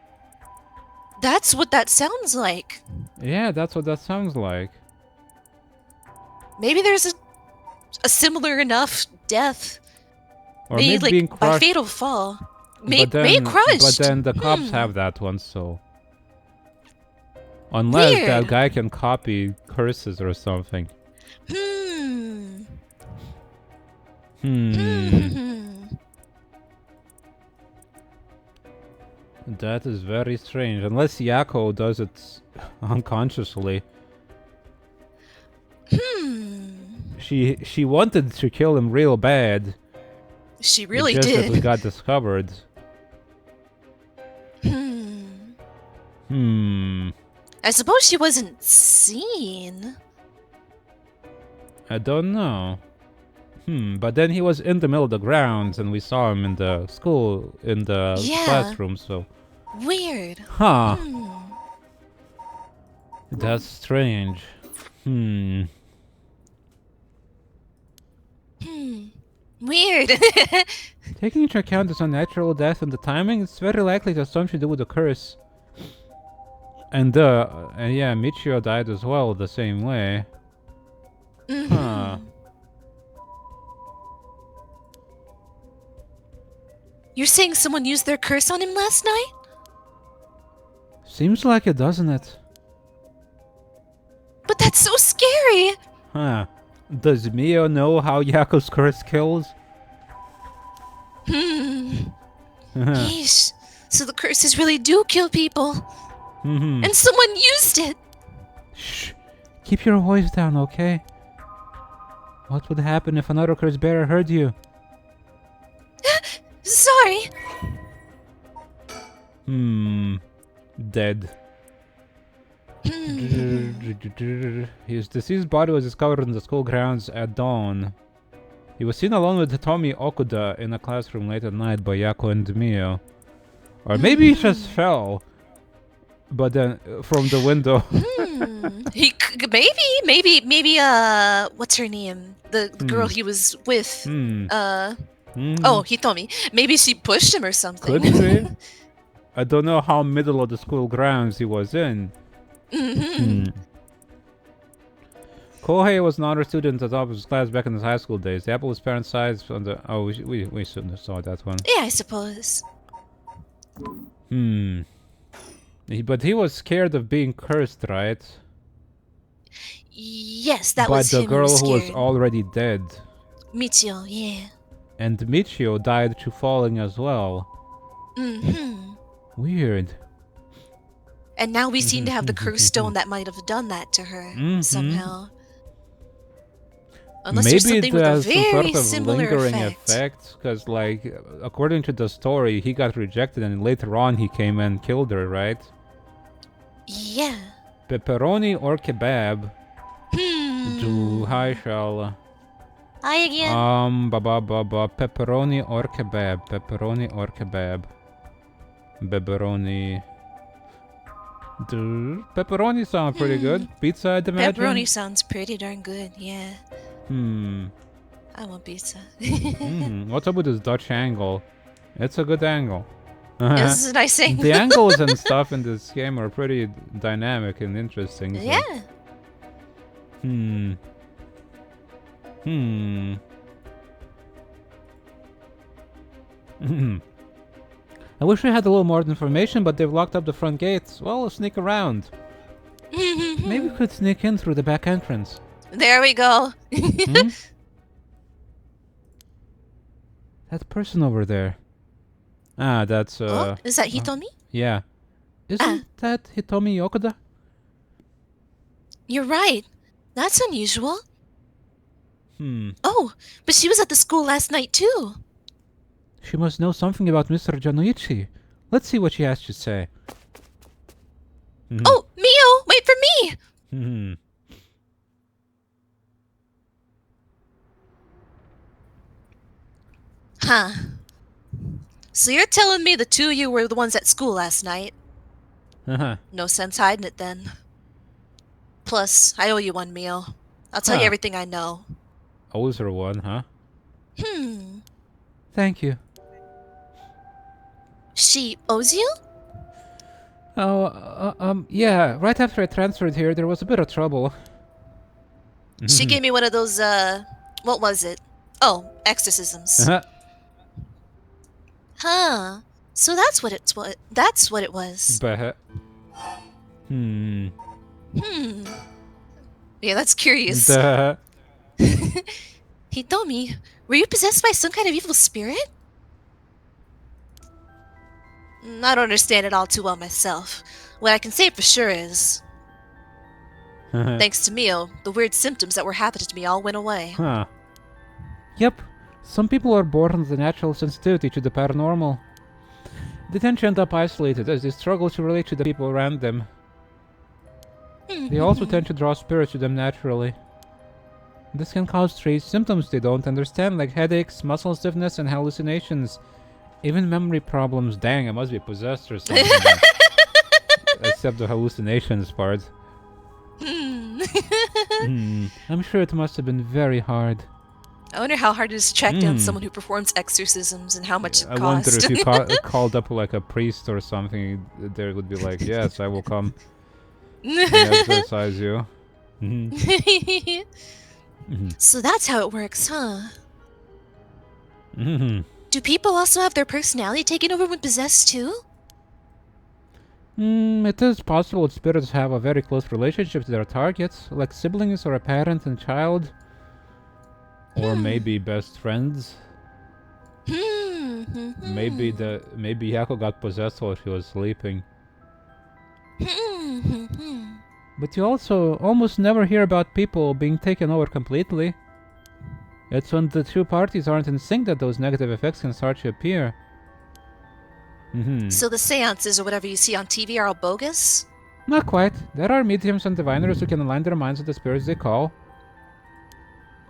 That's what that sounds like. Yeah, that's what that sounds like. Maybe there's a similar enough death. Or maybe like being crushed. by fatal fall. Maybe crushed. But then the cops have that one, so... Unless Weird. that guy can copy curses or something. That is very strange. Unless Yako does it unconsciously. She wanted to kill him real bad. She really just did. That we got discovered. I suppose she wasn't seen. I don't know. But then he was in the middle of the grounds and we saw him in the school, in the classroom, so... Weird. Huh. That's strange. Weird. Taking into account this unnatural death and the timing, it's very likely that something to do with the curse. And yeah, Michio died as well the same way. Huh. You're saying someone used their curse on him last night? Seems like it, doesn't it? But that's so scary! Huh. Does Mio know how Yako's curse kills? Yeesh. So the curses really do kill people. And someone used it! Shh. Keep your voice down, okay? What would happen if another curse bearer heard you? Sorry. Dead. His deceased body was discovered in the school grounds at dawn. He was seen alone with Hitomi Okuda in a classroom late at night by Yako and Mio. Or maybe he just fell. But then, from the window. Maybe, what's her name? The girl he was with. Oh, Hitomi. Maybe she pushed him or something. Could be. I don't know how middle of the school grounds he was in. Kohei was an honor student at the top of his class back in his high school days. The apple was parent sized on the... Oh, we shouldn't have saw that one. Yeah, I suppose. But he was scared of being cursed, right? Yes, that was him. By the girl who was already dead. Michio, yeah. And Michio died through falling as well. Weird. And now we seem to have the curse stone that might have done that to her somehow. Unless maybe there's something with a very similar effect. Because, like, according to the story, he got rejected and later on he came and killed her, right? Yeah. Pepperoni or kebab? Hi, Shala. Hi again. Pepperoni or kebab? Pepperoni or kebab? Pepperoni. Pepperoni sound pretty good. Pizza, I'd imagine. Pepperoni sounds pretty darn good, yeah. I want pizza. What's up with this Dutch angle? It's a good angle. This is a nice thing. The angles and stuff in this game are pretty dynamic and interesting. So. Yeah. I wish we had a little more information, but they've locked up the front gates. Well, let's sneak around. Maybe we could sneak in through the back entrance. There we go. That person over there. Ah, that's Oh, is that Hitomi? yeah. Isn't that Hitomi Yokoda? You're right. That's unusual. Hmm. Oh, but she was at the school last night too. She must know something about Mr. Janoichi. Let's see what she has to say. Oh, Mio, wait for me! Hmm. Huh. So you're telling me the two of you were the ones at school last night? Uh-huh. No sense hiding it then. Plus, I owe you one, Mio. I'll tell you Huh. everything I know. Owes her one, huh? Hmm. Thank you. She owes you? Oh, yeah. Right after I transferred here, there was a bit of trouble. She gave me one of those, what was it? Oh, exorcisms. Uh-huh. Huh. So that's what it was. But, hmm. Hmm. Yeah, that's curious. Duh. Hitomi, were you possessed by some kind of evil spirit? I don't understand it all too well myself. What I can say for sure is, thanks to Mio, the weird symptoms that were happening to me all went away. Huh. Yep. Some people are born with a natural sensitivity to the paranormal. They tend to end up isolated as they struggle to relate to the people around them. They also tend to draw spirits to them naturally. This can cause strange symptoms they don't understand, like headaches, muscle stiffness, and hallucinations. Even memory problems. Dang, I must be possessed or something. Except the hallucinations part. I'm sure it must have been very hard. I wonder how hard it is to track down someone who performs exorcisms and how much it I costs. wonder if you called up like a priest or something, there would be like, yes, I will come and exorcise you. So that's how it works, huh? Mm-hmm. Do people also have their personality taken over when possessed too? It is possible that spirits have a very close relationship to their targets, like siblings or a parent and child. Or maybe best friends. Maybe Yako got possessed while she was sleeping. But you also almost never hear about people being taken over completely. It's when the two parties aren't in sync that those negative effects can start to appear. So the seances or whatever you see on TV are all bogus? Not quite. There are mediums and diviners who can align their minds with the spirits they call.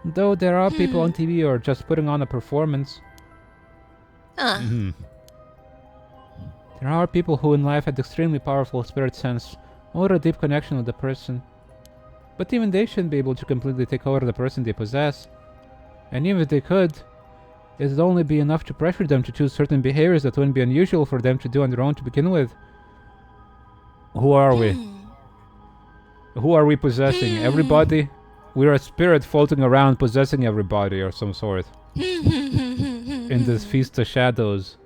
Though there are people on TV who are just putting on a performance. There are people who in life had extremely powerful spirit sense or a deep connection with the person. But even they shouldn't be able to completely take over the person they possess. And even if they could, it'd only be enough to pressure them to choose certain behaviors that wouldn't be unusual for them to do on their own to begin with. Who are we? Who are we possessing? Everybody? We're a spirit floating around possessing everybody or some sort. In this feast of shadows.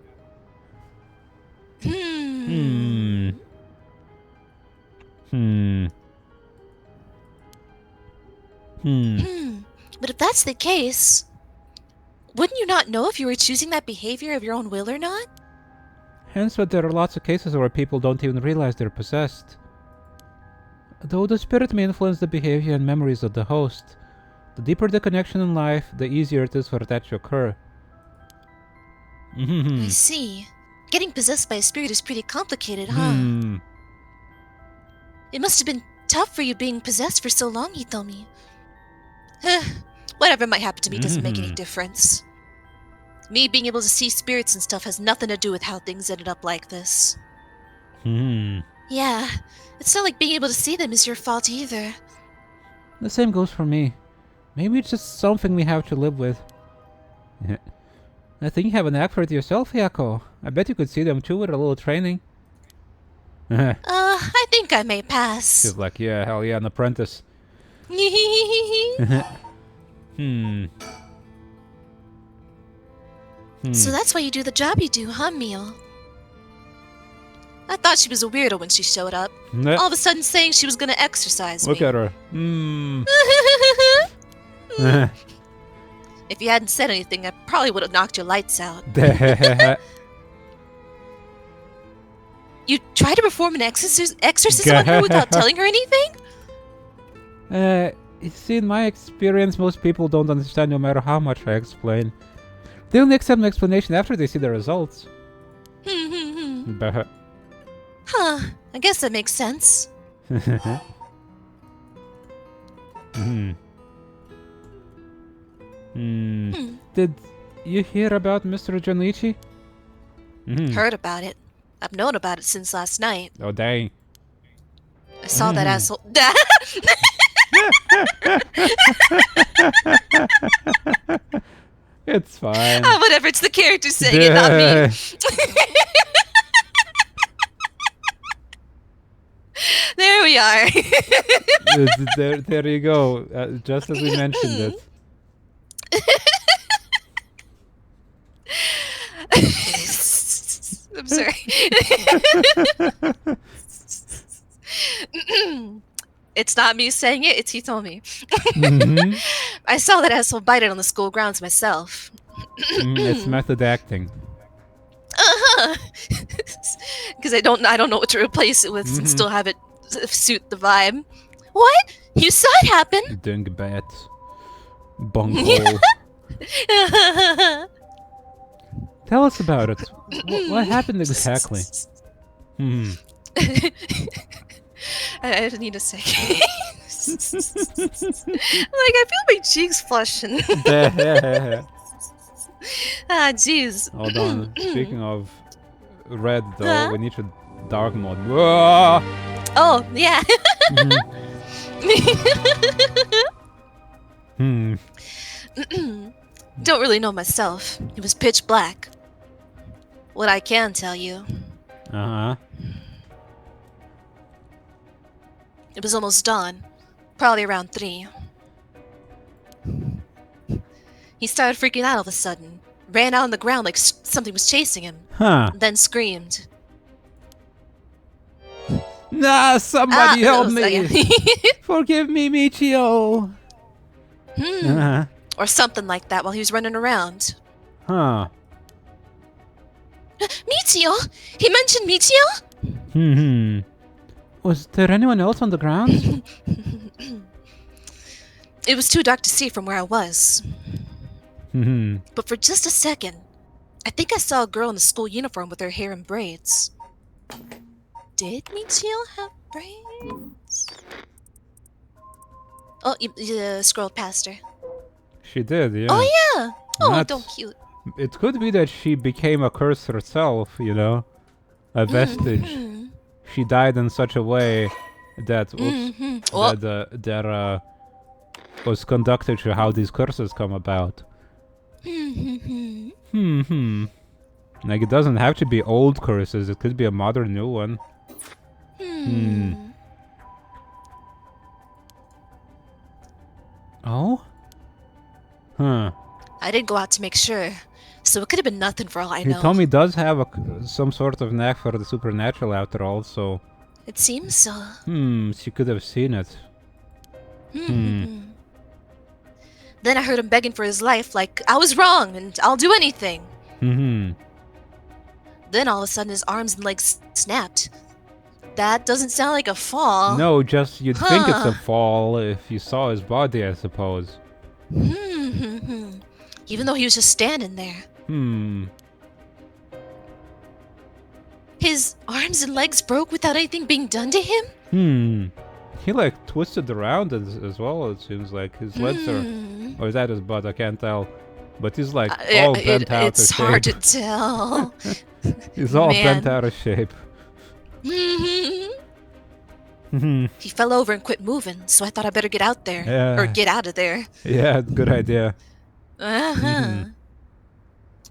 But if that's the case, wouldn't you not know if you were choosing that behavior of your own will or not? Hence why there are lots of cases where people don't even realize they're possessed. Though the spirit may influence the behavior and memories of the host, the deeper the connection in life, the easier it is for that to occur. I see. Getting possessed by a spirit is pretty complicated, huh? It must have been tough for you being possessed for so long, Hitomi. Whatever might happen to me doesn't make any difference. Me being able to see spirits and stuff has nothing to do with how things ended up like this. Yeah, it's not like being able to see them is your fault either. The same goes for me. Maybe it's just something we have to live with. I think you have a knack for it yourself, Yako. I bet you could see them too with a little training. I think I may pass. She's like, yeah, hell yeah, an apprentice. So that's why you do the job you do, huh, Mio? I thought she was a weirdo when she showed up. All of a sudden saying she was gonna exercise Look me. at her. If you hadn't said anything, I probably would have knocked your lights out. You tried to perform an exorcism on her without telling her anything? You see, in my experience, most people don't understand no matter how much I explain. They only accept my explanation after they see the results. Bah. Huh, I guess that makes sense. Did you hear about Mr. Jonichi? Heard about it. I've known about it since last night. Oh, dang. I saw that asshole. It's fine. Whatever, it's the character saying it, not me. There we are. there you go. Just as we mentioned it. I'm sorry. It's not me saying it, it's Hitomi. I saw that asshole bite it on the school grounds myself. It's method acting. Because I don't know what to replace it with and still have it suit the vibe. What? You saw it happen? Dingbat. Bunghole. Tell us about it. What happened exactly? I need a second. Like, I feel my cheeks flushing. Ah, jeez. Hold on. Speaking of red, though, we need to dark mode. Whoa! Oh, yeah. Don't really know myself. It was pitch black. What I can tell you. It was almost dawn. Probably around 3. He started freaking out all of a sudden. Ran out on the ground like something was chasing him. Then screamed. Nah, somebody help me! Forgive me, Michio! Or something like that while he was running around. Michio! He mentioned Michio? Was there anyone else on the grounds? It was too dark to see from where I was. But for just a second, I think I saw a girl in a school uniform with her hair in braids. Did Michio have braids? Oh, you scrolled past her. She did, yeah. Oh, yeah! Oh, don't cute. It could be that she became a curse herself, you know? A vestige. She died in such a way that, that was conducted to how these curses come about. Like, it doesn't have to be old curses, it could be a modern new one. Oh? I didn't go out to make sure, so it could have been nothing for all I know. Hitomi does have some sort of knack for the supernatural after all, so... It seems so. She could have seen it. Then I heard him begging for his life, like, I was wrong, and I'll do anything. Then all of a sudden his arms and legs snapped. That doesn't sound like a fall. No, just you'd think it's a fall if you saw his body, I suppose. Even though he was just standing there. His arms and legs broke without anything being done to him? He like twisted around as well, it seems like. His legs are... Or is that his butt? I can't tell. But he's like all bent out of shape. It's hard to tell. He's all bent out of shape. He fell over and quit moving, so I thought I better get out there. Yeah. Or get out of there. Yeah, good idea. Then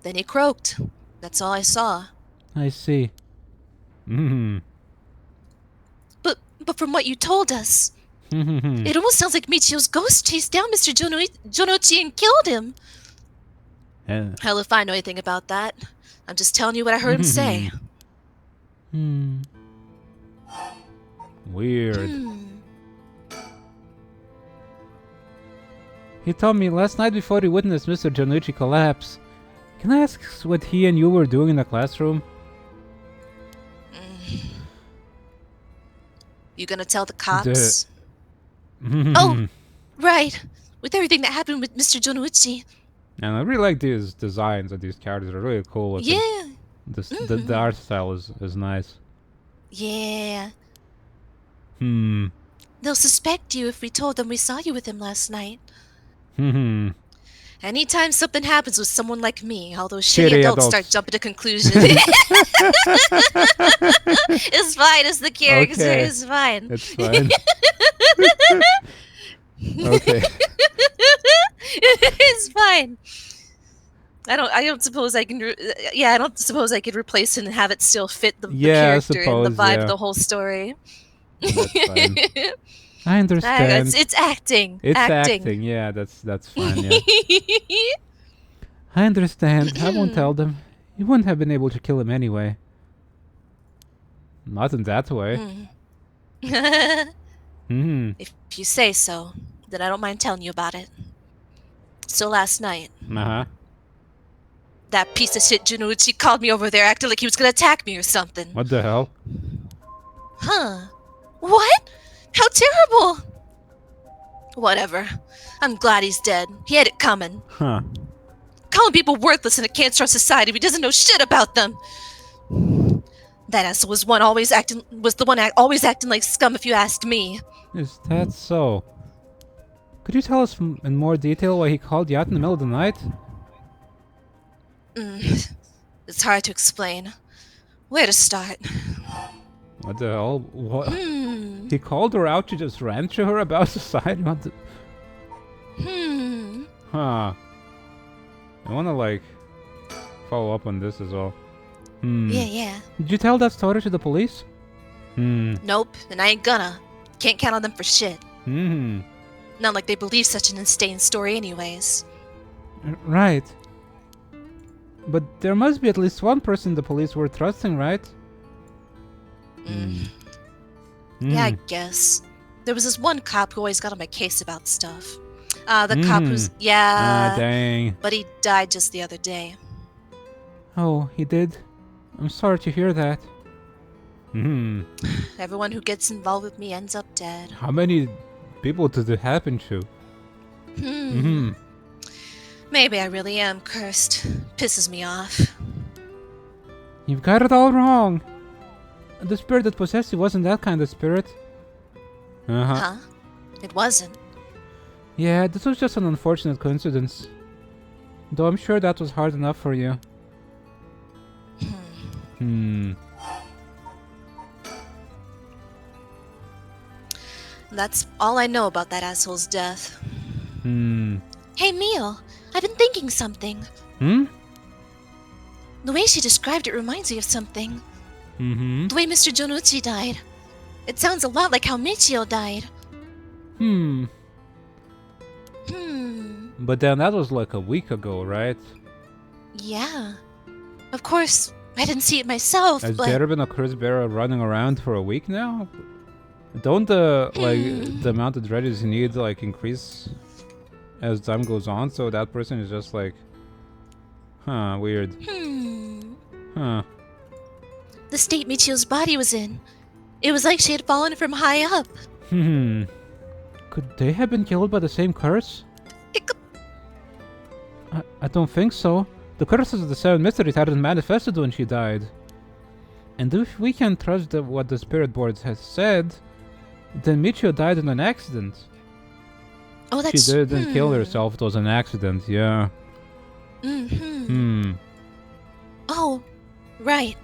he croaked. That's all I saw. I see. But from what you told us, it almost sounds like Michio's ghost chased down Mr. Jonochi and killed him. Hell if I know anything about that. I'm just telling you what I heard him say. Weird. He told me last night before he witnessed Mr. Jonochi collapse. Can I ask what he and you were doing in the classroom? You gonna tell the cops? Oh, right. With everything that happened with Mr. Jonuichi. And I really like these designs of these characters. They're really cool looking. Yeah. The art style is nice. Yeah. They'll suspect you if we told them we saw you with him last night. Hmm. Anytime something happens with someone like me, all those shitty Shitty adults start adults. jumping to conclusions. It's fine, it's the character, Okay. it's fine. It's fine. Okay. It's fine. I don't suppose I can. I don't suppose I could replace it and have it still fit the character and the vibe of the whole story. That's fine. I understand. It's acting. It's acting. Yeah, that's fine. Yeah. I understand. I won't tell them. You wouldn't have been able to kill him anyway. Not in that way. If you say so, then I don't mind telling you about it. So last night, that piece of shit Junuichi called me over there acting like he was gonna attack me or something. What the hell? Huh? What? How terrible! Whatever. I'm glad he's dead. He had it coming. Huh. Calling people worthless in a cancer society if he doesn't know shit about them. That asshole was always acting like scum if you asked me. Is that so? Could you tell us in more detail why he called you out in the middle of the night? It's hard to explain. Where to start? What the hell? What? He called her out to just rant to her about society? What the... Huh. I wanna, like, follow up on this as well. Yeah. Did you tell that story to the police? Nope, and I ain't gonna. Can't count on them for shit. Not like they believe such an insane story anyways. Right. But there must be at least one person the police were trusting, right? Yeah, I guess. There was this one cop who always got on my case about stuff. The cop who's... Yeah. Dang. But he died just the other day. Oh, he did? I'm sorry to hear that. Everyone who gets involved with me ends up dead. How many people did it happen to? Maybe I really am cursed. Pisses me off. You've got it all wrong. The spirit that possessed you wasn't that kind of spirit. Huh? It wasn't. Yeah, this was just an unfortunate coincidence. Though I'm sure that was hard enough for you. That's all I know about that asshole's death. Hey, Mio, I've been thinking something. The way she described it reminds me of something. The way Mr. Jonuchi died. It sounds a lot like how Michio died. But then that was like a week ago, right? Yeah. Of course, I didn't see it myself, Has but... there been a curse bearer running around for a week now? Don't the the amount of dredges you need like increase as time goes on? So that person is just like, weird. The state Michio's body was in. It was like she had fallen from high up. Could they have been killed by the same curse? I don't think so. The curses of the Seven Mysteries hadn't manifested when she died. And if we can trust what the spirit board has said, then Michio died in an accident. Oh, that's... She didn't kill herself, it was an accident, yeah. Oh, right.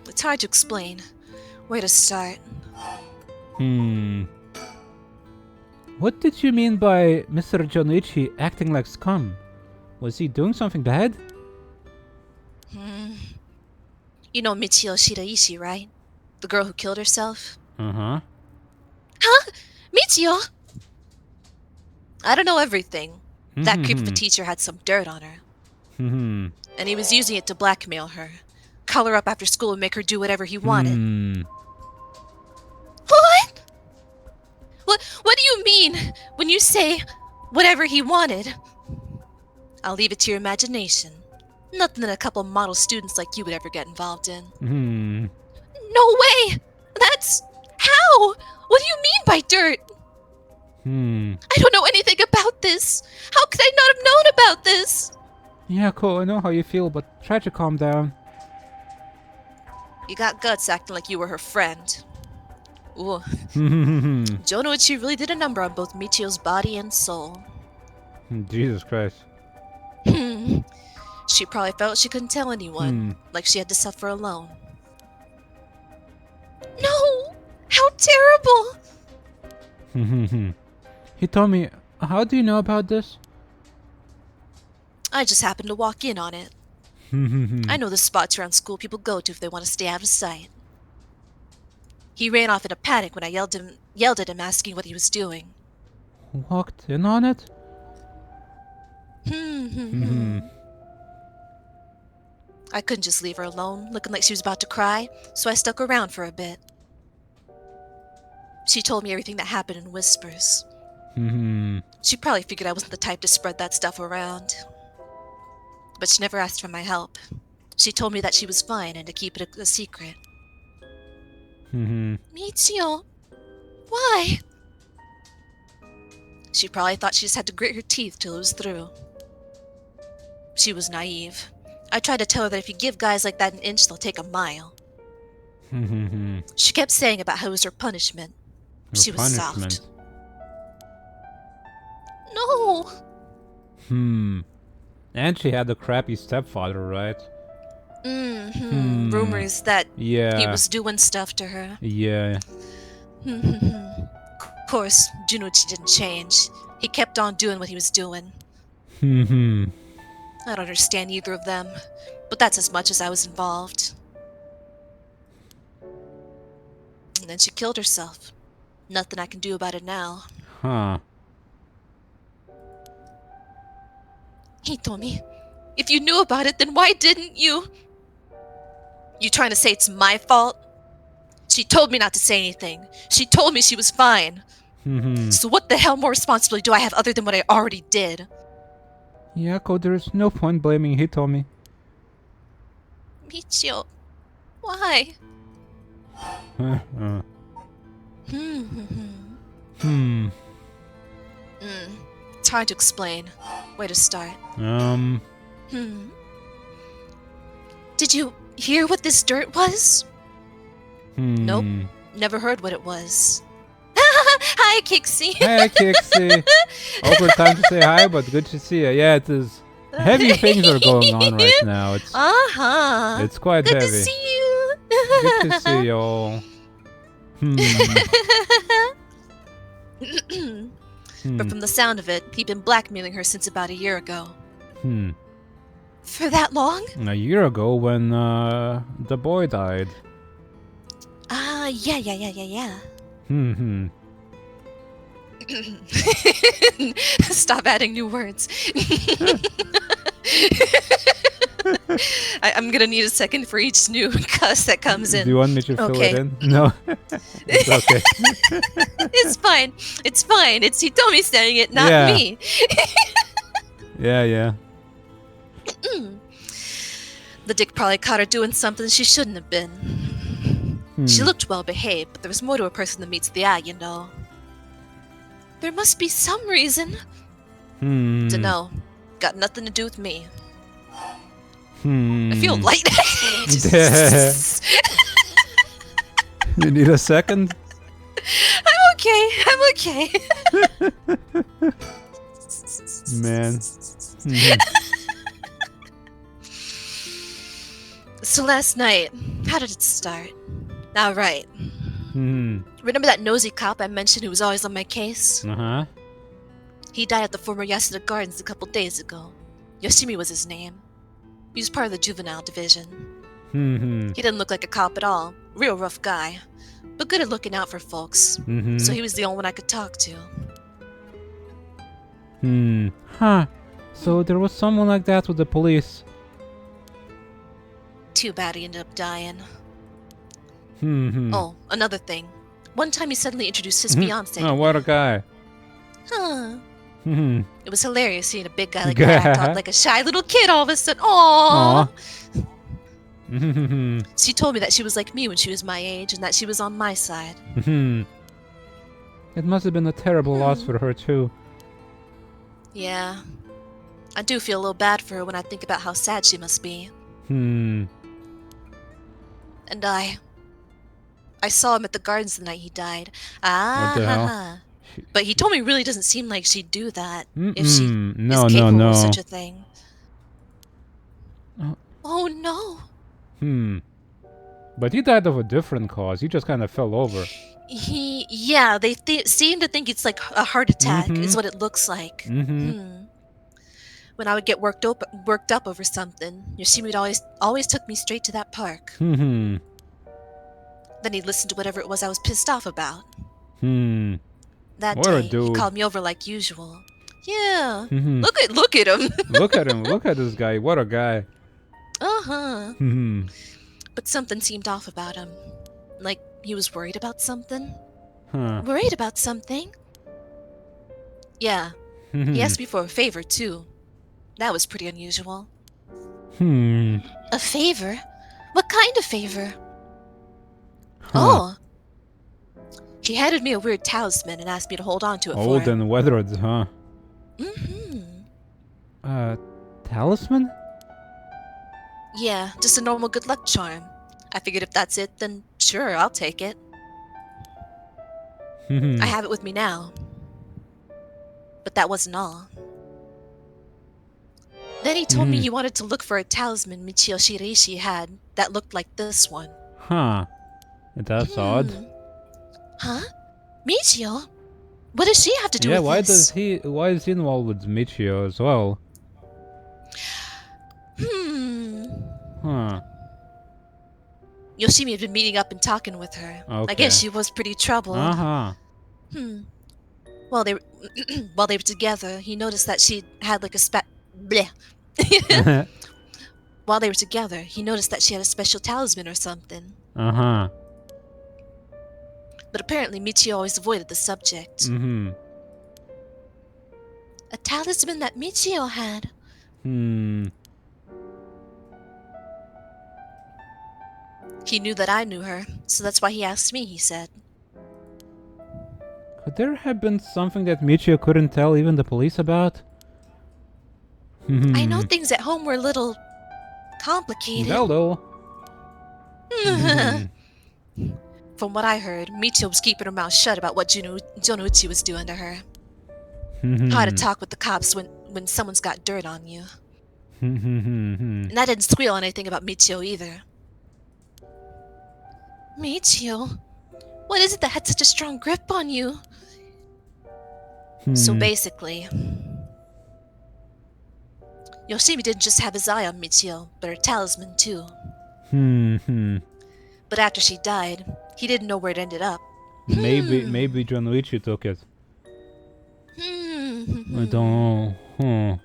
It's hard to explain. Where to start? What did you mean by Mr. Jonichi acting like scum? Was he doing something bad? You know Michio Shiraishi, right? The girl who killed herself? Huh? Michio? I don't know everything. That creep of a teacher had some dirt on her. And he was using it to blackmail her. Call her up after school and make her do whatever he wanted. What do you mean when you say whatever he wanted? I'll leave it to your imagination. Nothing that a couple model students like you would ever get involved in. No way! That's... How? What do you mean by dirt? I don't know anything about this. How could I not have known about this? Yeah, cool, I know how you feel, but try to calm down. You got guts acting like you were her friend. Ooh. Jonoichi really did a number on both Michio's body and soul. Jesus Christ. She probably felt she couldn't tell anyone, like she had to suffer alone. No! How terrible! Hitomi, how do you know about this? I just happened to walk in on it. I know the spots around school people go to if they want to stay out of sight. He ran off in a panic when I yelled at him asking what he was doing. Walked in on it? I couldn't just leave her alone, looking like she was about to cry, so I stuck around for a bit. She told me everything that happened in whispers. She probably figured I wasn't the type to spread that stuff around. But she never asked for my help. She told me that she was fine and to keep it a secret. Michio, why? She probably thought she just had to grit her teeth till it was through. She was naive. I tried to tell her that if you give guys like that an inch, they'll take a mile. She kept saying about how it was her punishment. She was soft. No! And she had a crappy stepfather, right? Rumors that he Yeah. was doing stuff to her. Yeah. Of course, Junuchi didn't change. He kept on doing what he was doing. I don't understand either of them, but that's as much as I was involved. And then she killed herself. Nothing I can do about it now. Huh. He told me, if you knew about it, then why didn't you? You trying to say it's my fault? She told me not to say anything. She told me she was fine. So what the hell more responsibility do I have other than what I already did? Yako, there's no point blaming Hitomi. Michio, why? It's hard to explain. Where to start? Did you hear what this dirt was? Nope. Never heard what it was. Hi, Kixie. Hi, Kixie. Awkward time to say hi, but good to see you. Yeah, it is. Heavy things are going on right now. It's It's quite Good heavy. to see you. Good to see you all. But from the sound of it, he'd been blackmailing her since about a year ago. For that long? A year ago when the boy died. Yeah. Hmm. Stop adding new words. I'm gonna need a second for each new cuss that comes in. Do you want me to fill Okay. it in? No. It's okay. It's fine. It's fine. It's Hitomi saying it, not Yeah. me. Yeah. The dick probably caught her doing something she shouldn't have been. She looked well behaved, but there was more to a person than meets the eye, you know. There must be some reason. Dunno. Got nothing to do with me. I feel lightheaded. You need a second? I'm okay. Man. So last night, how did it start? Alright. Remember that nosy cop I mentioned who was always on my case? Uh-huh. He died at the former Yasuda Gardens a couple days ago. Yoshimi was his name. He was part of the juvenile division. He didn't look like a cop at all. Real rough guy. But good at looking out for folks. So he was the only one I could talk to. Huh. So there was someone like that with the police. Too bad he ended up dying. Hmm. Oh, another thing. One time he suddenly introduced his fiancée Oh, to what me. a guy. Huh. It was hilarious seeing a big guy like that act out like a shy little kid all of a sudden. Aww. She told me that she was like me when she was my age and that she was on my side. It must have been a terrible loss for her, too. Yeah. I do feel a little bad for her when I think about how sad she must be. And I saw him at the gardens the night he died. What the hell? But he told me it really doesn't seem like she'd do that if she no, is capable no. of such a thing. Oh no. But he died of a different cause. He just kind of fell over. Yeah, they seem to think it's like a heart attack is what it looks like. When I would get worked up over something, Yoshimi would always took me straight to that park. Then he'd listen to whatever it was I was pissed off about. That What a day, dude. he called me over like usual. Yeah, look at him. Look at him. Look at this guy. What a guy. But something seemed off about him. Like he was worried about something. Huh. Worried about something? Yeah. He asked me for a favor, too. That was pretty unusual. A favor? What kind of favor? Oh. He handed me a weird talisman and asked me to hold on to it for him. Old and weathered, huh? Talisman? Yeah, just a normal good luck charm. I figured if that's it, then sure, I'll take it. I have it with me now. But that wasn't all. Then he told me he wanted to look for a talisman Michio Shiraishi had that looked like this one. Huh. That's odd. Huh? Michio? What does she have to do with this? Why is he involved with Michio as well? Huh. Yoshimi had been meeting up and talking with her. Okay. I guess she was pretty troubled. While they were together, he noticed that she had like a While they were together, he noticed that she had a special talisman or something. But apparently Michio always avoided the subject. A talisman that Michio had. He knew that I knew her, so that's why he asked me, he said. Could there have been something that Michio couldn't tell even the police about? I know things at home were a little complicated. Hello. From what I heard, Michio was keeping her mouth shut about what Jonuchi was doing to her. How to talk with the cops when someone's got dirt on you. And I didn't squeal anything about Michio either. Michio? What is it that had such a strong grip on you? So basically, Yoshimi didn't just have his eye on Michio, but her talisman too. But after she died, he didn't know where it ended up. Maybe Jonuichi took it. I don't know.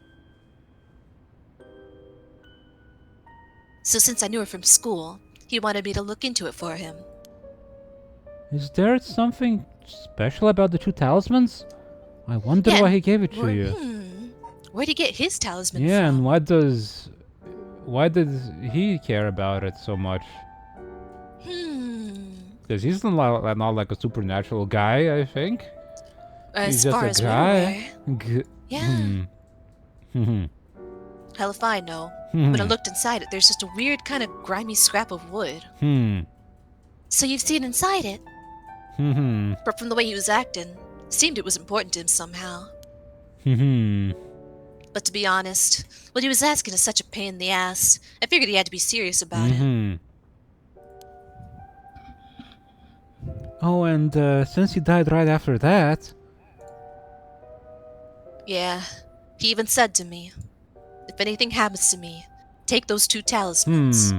So since I knew her from school, he wanted me to look into it for him. Is there something special about the two talismans? I wonder why he gave it to you. Where'd he get his talisman Yeah, from? and why did he care about it so much? Because he's not like a supernatural guy, I think. As he's far just as a guy. Yeah. Hell if I know. When I looked inside it, there's just a weird kind of grimy scrap of wood. So you've seen inside it? But from the way he was acting, it seemed it was important to him somehow. But to be honest, what he was asking is such a pain in the ass. I figured he had to be serious about it. Oh, and since he died right after that... Yeah, he even said to me, if anything happens to me, take those two talismans.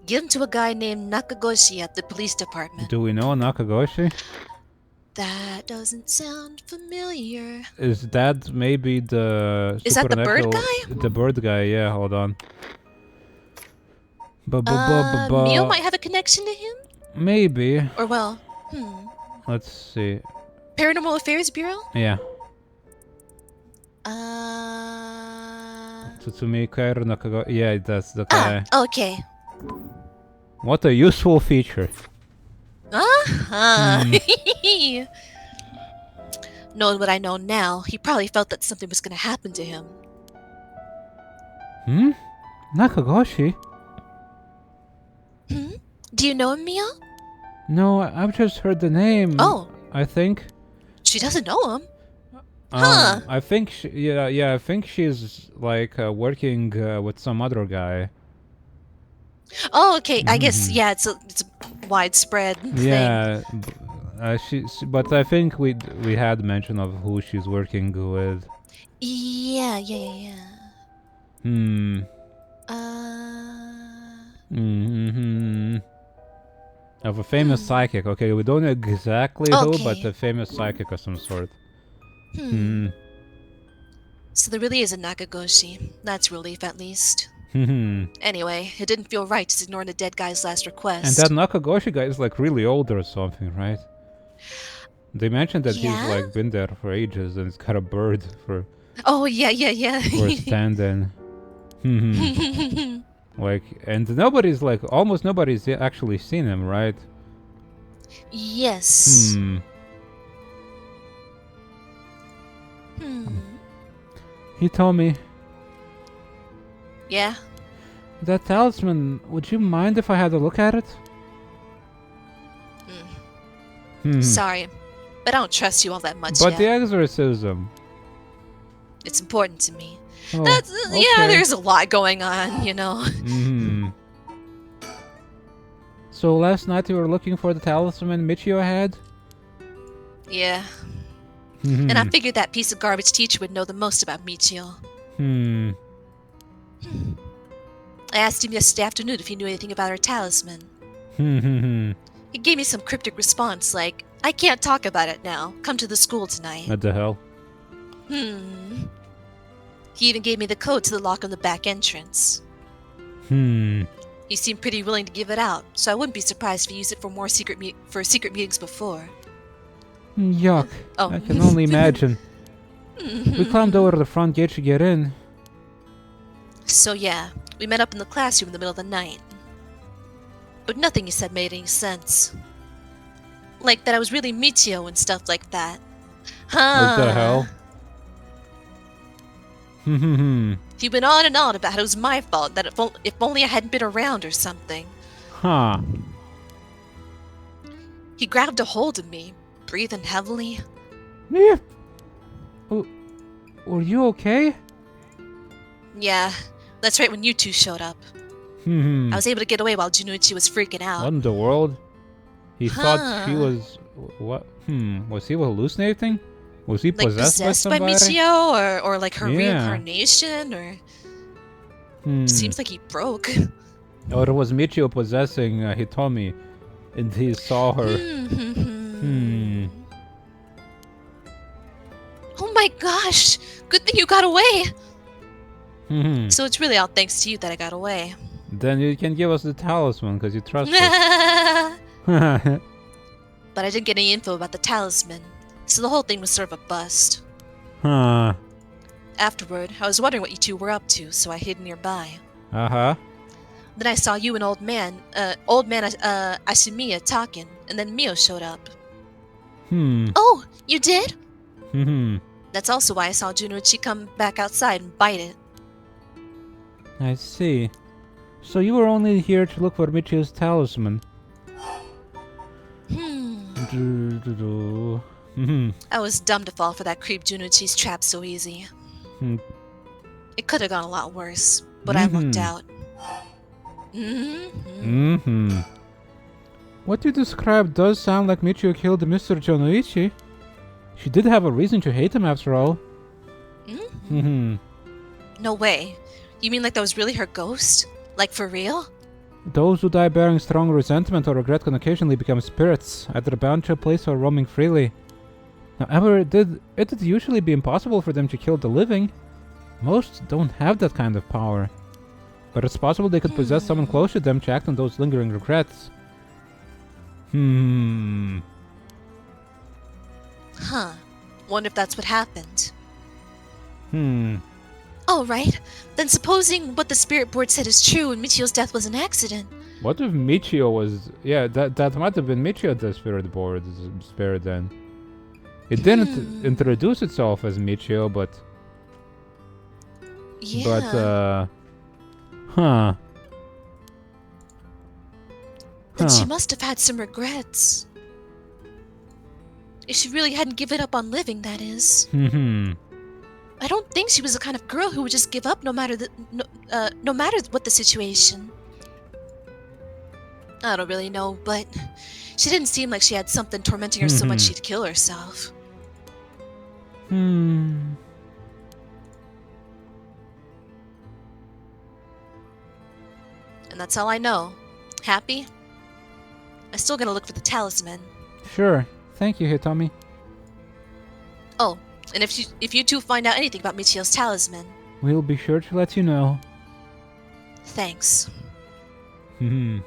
Give them to a guy named Nakagoshi at the police department. Do we know Nakagoshi? That doesn't sound familiar. Is that maybe the Is that the bird supernatural- guy? The bird guy, yeah, hold on. Mio might have a connection to him? Maybe. Or well, Let's see. Paranormal Affairs Bureau? Yeah. Uh... Tsutsumikaru Nakago. Yeah, that's the guy. Okay. What a useful feature. Uh-huh. Knowing what I know now, he probably felt that something was going to happen to him. Nakagoshi? Do you know him, Mio? No, I've just heard the name. Oh. I think. She doesn't know him. Huh. I think I think she's like working with some other guy. Oh, okay. I guess, yeah, it's a widespread thing. Yeah, but I think we had mention of who she's working with. Yeah. Of a famous psychic. Okay, we don't know exactly who, but a famous psychic of some sort. So there really is a Nakagoshi. That's relief, at least. Anyway, it didn't feel right just ignoring the dead guy's last request. And that Nakagoshi guy is like really old or something, right? They mentioned that he's like been there for ages and he's got a bird for... Oh, yeah. for stand-in. Like, and nobody's like, almost nobody's actually seen him, right? Yes. He told me... Yeah? That talisman, would you mind if I had a look at it? Sorry, but I don't trust you all that much But yet. the exorcism... It's important to me. Oh, That's, okay. yeah, there's a lot going on, you know. So last night you were looking for the talisman Michio had? Yeah. And I figured that piece of garbage teacher would know the most about Michio. I asked him yesterday afternoon if he knew anything about her talisman. He gave me some cryptic response like, I can't talk about it now. Come to the school tonight. What the hell? He even gave me the code to the lock on the back entrance. He seemed pretty willing to give it out, so I wouldn't be surprised if he used it for more secret meetings before. Yuck. Oh. I can only imagine. We climbed over the front gate to get in. So yeah, we met up in the classroom in the middle of the night. But nothing he said made any sense. Like that I was really Michio and stuff like that. What the hell? He went on and on about how it was my fault, that if only I hadn't been around or something. He grabbed a hold of me, breathing heavily. Yeah. Were you okay? Yeah, that's right when you two showed up. I was able to get away while Junichi was freaking out. What in the world? He thought she was... What? Was he hallucinating? Was he like possessed by by somebody? Michio, or like her reincarnation, or... Seems like he broke. Or it was Michio possessing Hitomi, and he saw her. Oh my gosh! Good thing you got away! So it's really all thanks to you that I got away. Then you can give us the talisman, because you trust us. But I didn't get any info about the talisman, so the whole thing was sort of a bust. Afterward, I was wondering what you two were up to, so I hid nearby. Then I saw you and old man Asimiya talking, and then Mio showed up. Oh, you did? That's also why I saw Junichi come back outside and bite it. I see. So you were only here to look for Michio's talisman. I was dumb to fall for that creep Junichi's trap so easy. It could have gone a lot worse, but I lucked out. What you described does sound like Michio killed Mr. Jonoichi. She did have a reason to hate him after all. No way. You mean like that was really her ghost? Like for real? Those who die bearing strong resentment or regret can occasionally become spirits, either bound to a place or roaming freely. However, it would usually be impossible for them to kill the living. Most don't have that kind of power. But it's possible they could possess someone close to them to act on those lingering regrets. Huh. Wonder if that's what happened. Oh, right. Then supposing what the spirit board said is true and Michio's death was an accident. What if Michio was... Yeah, that might have been Michio, the spirit board spirit then. It didn't introduce itself as Michio, but... Yeah. But, huh. Then she must have had some regrets. If she really hadn't given up on living, that is. I don't think she was the kind of girl who would just give up no matter what the situation. I don't really know, but she didn't seem like she had something tormenting her so much she'd kill herself. And that's all I know. Happy? I'm still gonna look for the talisman. Sure. Thank you, Hitomi. Oh, and if you two find out anything about Michio's talisman... We'll be sure to let you know. Thanks.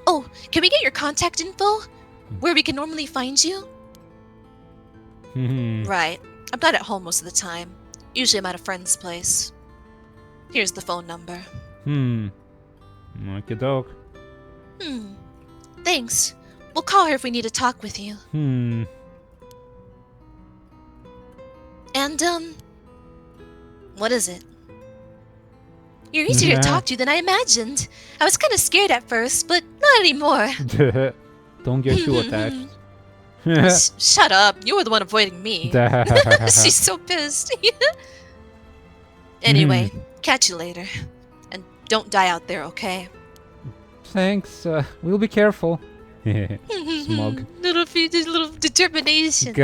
Oh, can we get your contact info? Where we can normally find you? Right. I'm not at home most of the time. Usually I'm at a friend's place. Here's the phone number. Okie doke. Thanks. We'll call her if we need to talk with you. And, what is it? You're easier to talk to than I imagined. I was kind of scared at first, but not anymore. Don't get too attached. Shut up. You were the one avoiding me. She's so pissed. Anyway, catch you later. And don't die out there, okay? Thanks. We'll be careful. Smug. Little determination.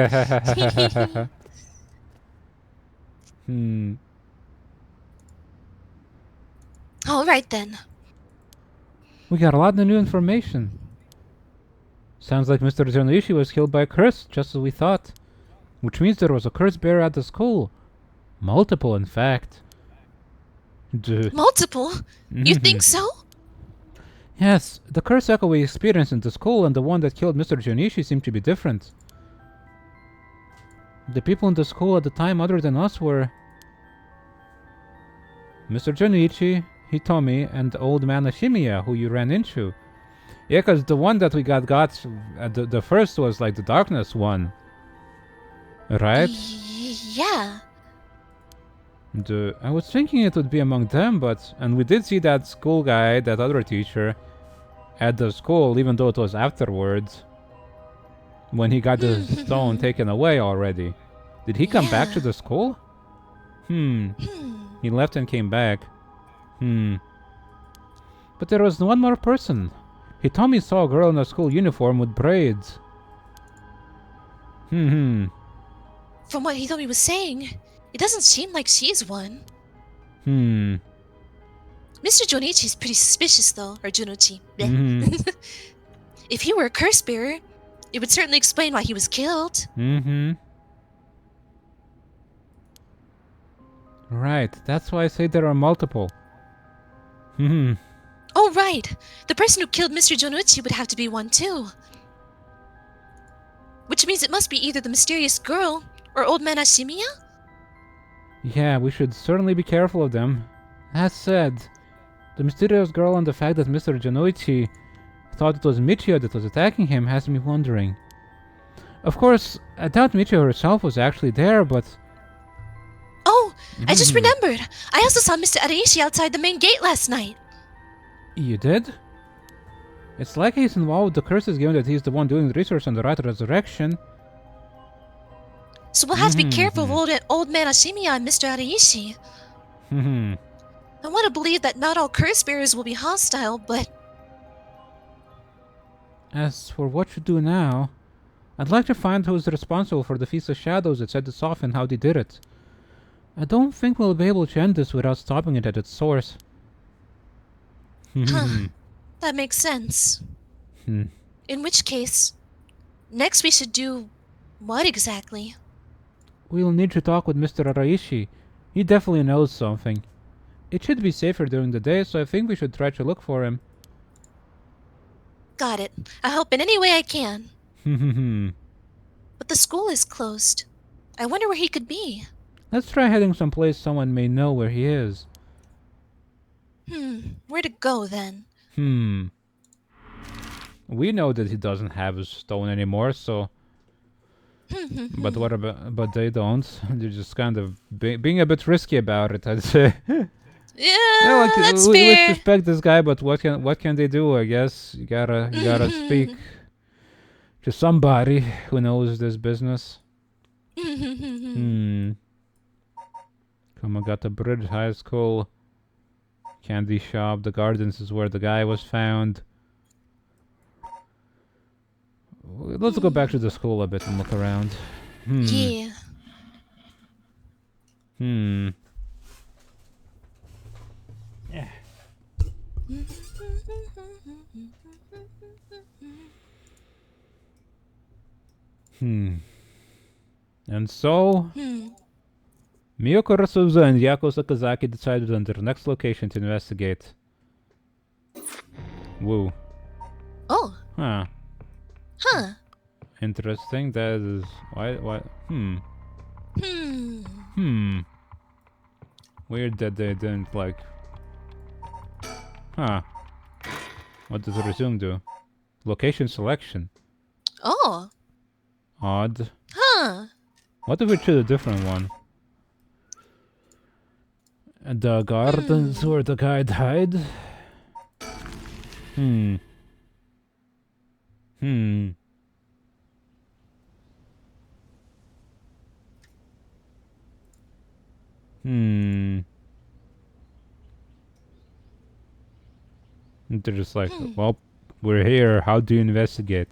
Alright then. We got a lot of new information. Sounds like Mr. Zonishi was killed by a curse, just as we thought. Which means there was a curse bearer at the school. Multiple, in fact. Multiple? You think so? Yes, the curse echo we experienced in the school and the one that killed Mr. Jonishi seem to be different. The people in the school at the time other than us were... Mr. Jonichi, Hitomi, and old man Ashimiya, who you ran into. Yeah, because the one that we got the first was like the darkness one. Right? Yeah. I was thinking it would be among them, but... And we did see that school guy, that other teacher, at the school, even though it was afterwards. When he got the stone taken away already. Did he come back to the school? He left and came back. But there was one more person. Hitomi saw a girl in a school uniform with braids. From what Hitomi was saying, it doesn't seem like she's one. Mr. Jonichi's pretty suspicious though, or Junichi. If he were a curse bearer, it would certainly explain why he was killed. Right, that's why I say there are multiple. Oh, right. The person who killed Mr. Jonichi would have to be one too. Which means it must be either the mysterious girl or old man Ashimiya? Yeah, we should certainly be careful of them. That said, the mysterious girl and the fact that Mr. Jonichi thought it was Michio that was attacking him has me wondering. Of course, I doubt Michio herself was actually there, but... Oh, I just remembered. I also saw Mr. Araishi outside the main gate last night. You did? It's like he's involved with the curses given that he's the one doing the research on the right resurrection. So we'll have to be careful of old man Ashimiya and Mr. Araishi. I want to believe that not all curse bearers will be hostile, but... As for what you do now, I'd like to find who's responsible for the Feast of Shadows that set this off and how they did it. I don't think we'll be able to end this without stopping it at its source. That makes sense. In which case, next we should do... what exactly? We'll need to talk with Mr. Araishi. He definitely knows something. It should be safer during the day, so I think we should try to look for him. Got it. I'll help in any way I can. But the school is closed. I wonder where he could be. Let's try heading someplace someone may know where he is. Where to go then? We know that he doesn't have his stone anymore, so... But what about... But they don't. They're just kind of being a bit risky about it, I'd say. Yeah, like, that's we fair. suspect this guy, but what can they do, I guess? You gotta speak to somebody who knows this business. Kamagata Bridge High School. Candy shop. The gardens is where the guy was found. Let's go back to the school a bit and look around. Yeah. And so, Miyoko Rasuza and Yako Sakazaki decided on their next location to investigate. Woo. Oh. Huh. Huh. Interesting. That is... Why? Weird that they didn't, like... Huh. What does resume do? Location selection. Oh. Odd. Huh. What if we choose a different one? The gardens where the guy died? They're just like, well, we're here. How do you investigate?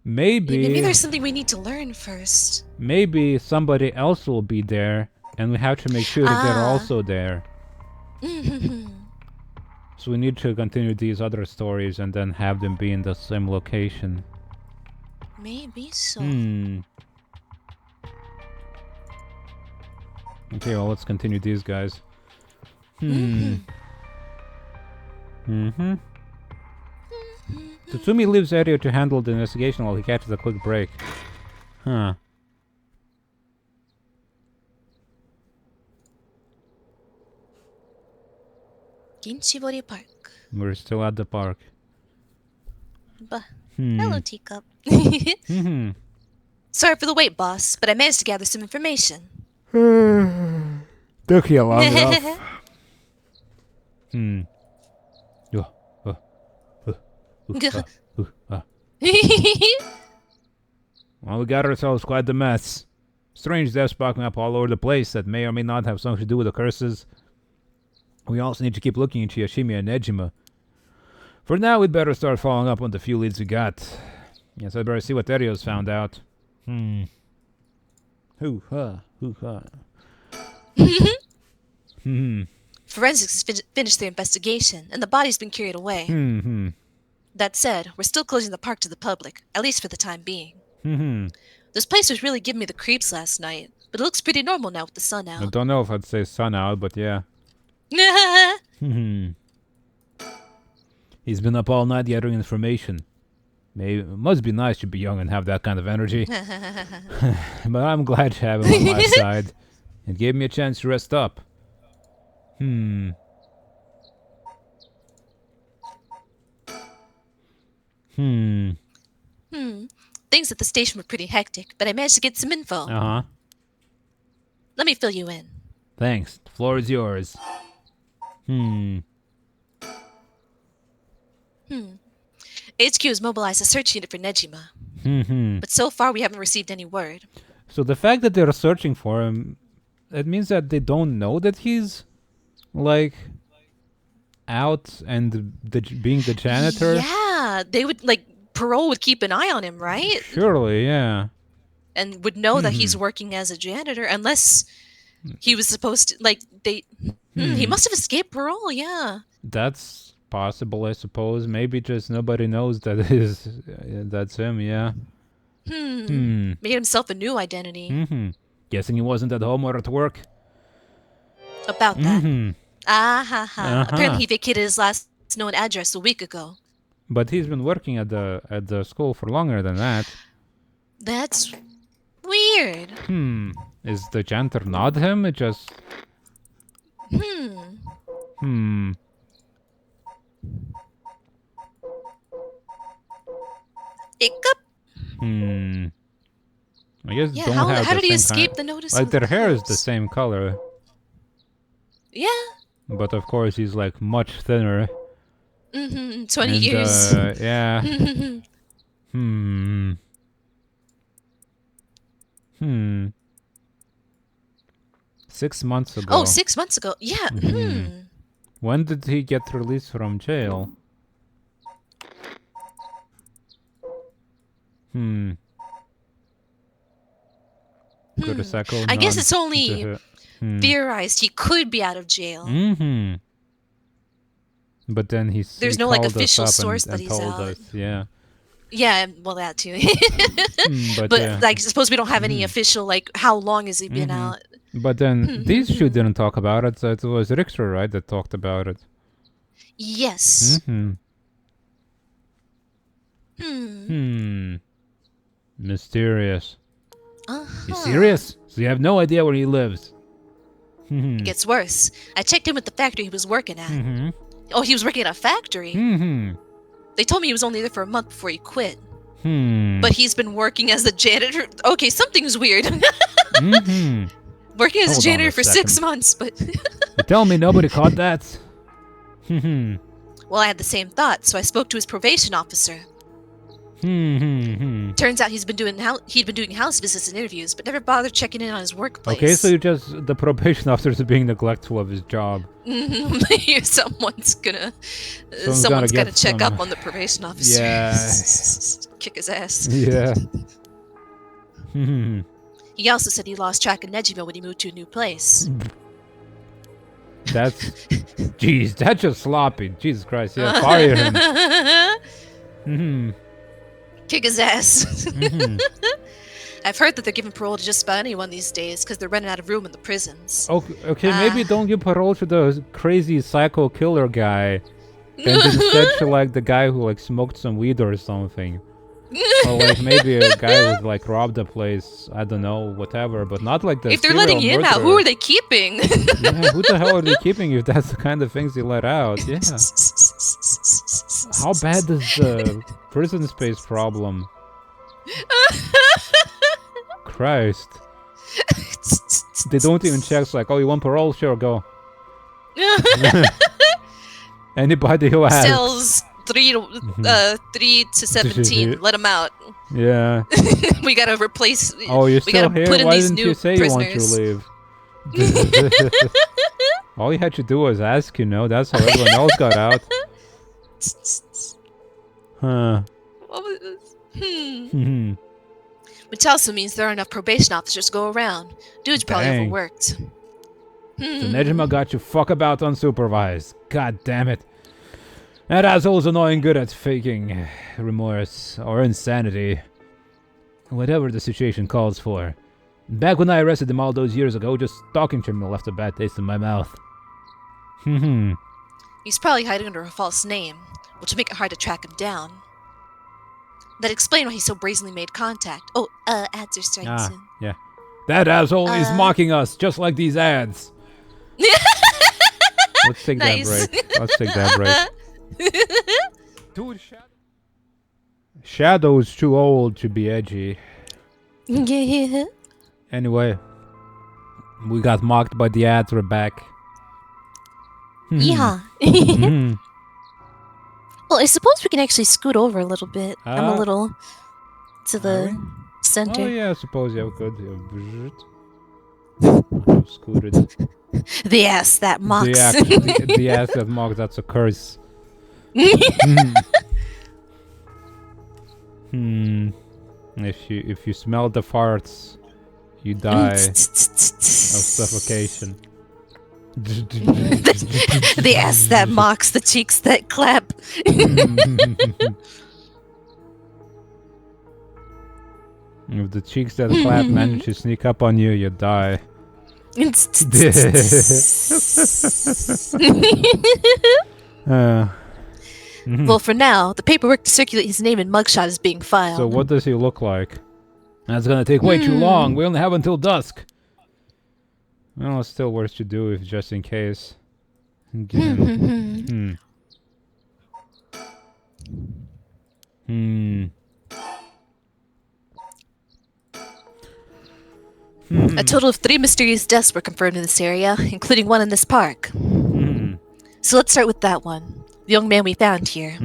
Maybe there's something we need to learn first. Maybe somebody else will be there, and we have to make sure that they're also there. So we need to continue these other stories and then have them be in the same location. Maybe so. Okay, well, let's continue these guys. Tatsumi leaves area to handle the investigation while he catches a quick break. Huh. Ginchibori Park. We're still at the park. Hello, teacup. Sorry for the wait, boss, but I managed to gather some information. Took you long enough. Well, we got ourselves quite the mess. Strange deaths popping up all over the place that may or may not have something to do with the curses. We also need to keep looking into Yoshimi and Nejima. For now, we'd better start following up on the few leads we got. Yes, I'd better see what Terio's found out. Forensics has finished their investigation, and the body's been carried away. That said, we're still closing the park to the public, at least for the time being. This place was really giving me the creeps last night, but it looks pretty normal now with the sun out. I don't know if I'd say sun out, but yeah. He's been up all night gathering information. Maybe it must be nice to be young and have that kind of energy. But I'm glad to have him on my side. It gave me a chance to rest up. Things at the station were pretty hectic, but I managed to get some info. Let me fill you in. Thanks. The floor is yours. HQ has mobilized a search unit for Nejima. But so far we haven't received any word. So the fact that they're searching for him, it means that they don't know that he's, like, out and being the janitor? Yeah, they would, like, Parole would keep an eye on him, right? Surely, yeah. And would know that he's working as a janitor, unless he was supposed to, like, he must have escaped parole, yeah. That's possible, I suppose. Maybe just nobody knows that that's him, yeah. Made himself a new identity. Guessing he wasn't at home or at work. About that. Apparently he vacated his last known address a week ago. But he's been working at the school for longer than that. That's weird. Is the janitor not him? It just... Hiccup? I guess Yeah, don't how have the did he same escape kind... the notice Like, of their the hair is the cops? same color. Yeah. But of course, he's like much thinner. 20 And, years. yeah. 6 months ago. Oh, 6 months ago. Yeah. When did he get released from jail? I guess it's only theorized he could be out of jail. But then There's no like official source that he's told out. us, yeah. Yeah, well that too. But yeah. Like, suppose we don't have any official like how long has he been out? But then these two didn't talk about it. So it was Richter, right, that talked about it. Yes. Mysterious. You serious? So you have no idea where he lives? It gets worse. I checked in with the factory he was working at. Oh, he was working at a factory? They told me he was only there for a month before he quit. But he's been working as the janitor. Okay, something's weird. Working as a janitor for 6 months, but... You tell me nobody caught that? Well, I had the same thought, so I spoke to his probation officer. Turns out he'd been doing house visits and interviews, but never bothered checking in on his workplace. Okay, so the probation officer is being neglectful of his job. Someone's gotta check up on the probation officer. Yeah. Kick his ass. Yeah. He also said he lost track of Nejima when he moved to a new place. Jeez, that's just sloppy. Jesus Christ, yeah, fire him. Kick his ass. I've heard that they're giving parole to just about anyone these days because they're running out of room in the prisons. Okay, maybe don't give parole to the crazy psycho killer guy. And instead to like the guy who like smoked some weed or something. Or like maybe a guy who like robbed a place, I don't know, whatever, but not like the If they're letting him out, who are they keeping? Yeah, who the hell are they keeping if that's the kind of things they let out? Yeah. How bad is the prison space problem? Christ. They don't even check, it's like, oh, you want parole? Sure, go. Anybody who asks. Cells 3 to 17, let them out. Yeah. We gotta replace. Oh, you're still we gotta here? put in Why these didn't new you say prisoners. you want to leave? All you had to do was ask, you know. That's how everyone else got out. Huh. What was this? Which also means there aren't enough probation officers to go around. Dude's probably Dang. overworked. So Nejima got you fuck about unsupervised. God damn it. That asshole's annoying good at faking remorse or insanity. Whatever the situation calls for. Back when I arrested him all those years ago, just talking to him left a bad taste in my mouth. He's probably hiding under a false name, which will make it hard to track him down. That explain why he so brazenly made contact. Oh, ads are starting soon. Yeah. That asshole is mocking us, just like these ads. Let's take that break. Let's take that break. Dude, Shadow's too old to be edgy. Yeah. Anyway, we got mocked by the ads. We're back. Yeah. Well, I suppose we can actually scoot over a little bit. I'm a little to the center. Oh yeah, I suppose we could. Scooted. The ass that mocks. The ass that mocks. That's a curse. If you smell the farts, you die of suffocation. The ass that mocks, the cheeks that clap. If the cheeks that clap manage to sneak up on you, you die. Well, for now, the paperwork to circulate his name and mugshot is being filed. So what does he look like? That's gonna take way too long. We only have until dusk. Well, it's still worth to do if just in case. Again. A total of 3 mysterious deaths were confirmed in this area, including one in this park. So let's start with that one. The young man we found here.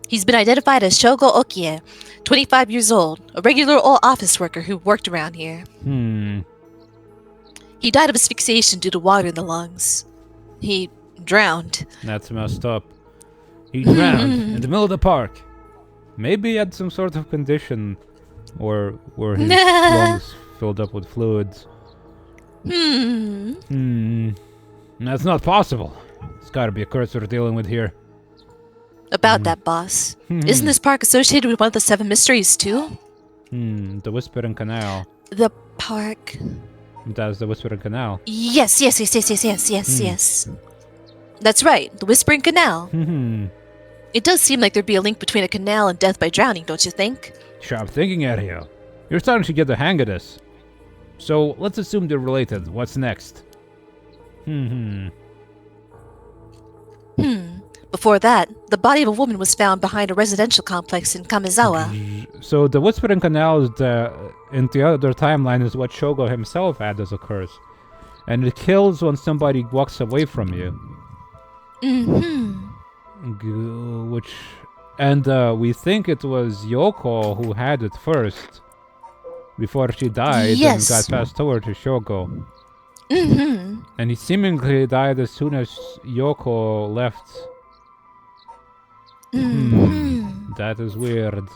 He's been identified as Shogo Okie, 25 years old, a regular old office worker who worked around here. He died of asphyxiation due to water in the lungs. He drowned. That's messed up. He drowned in the middle of the park. Maybe he had some sort of condition, or were his lungs filled up with fluids. That's not possible. It's gotta be a curse we're dealing with here. About that, boss. Isn't this park associated with one of the 7 mysteries, too? The Whispering Canal. The park... That's the Whispering Canal. Yes. That's right, the Whispering Canal. It does seem like there'd be a link between a canal and death by drowning, don't you think? Sharp thinking, Ariel. You're starting to get the hang of this. So, let's assume they're related. What's next? Before that, the body of a woman was found behind a residential complex in Kamizawa. So, the Whispering Canal is in the other timeline is what Shogo himself had as a curse. And it kills when somebody walks away from you. We think it was Yoko who had it first. Before she died and got passed over to Shogo. And he seemingly died as soon as Yoko left. That is weird.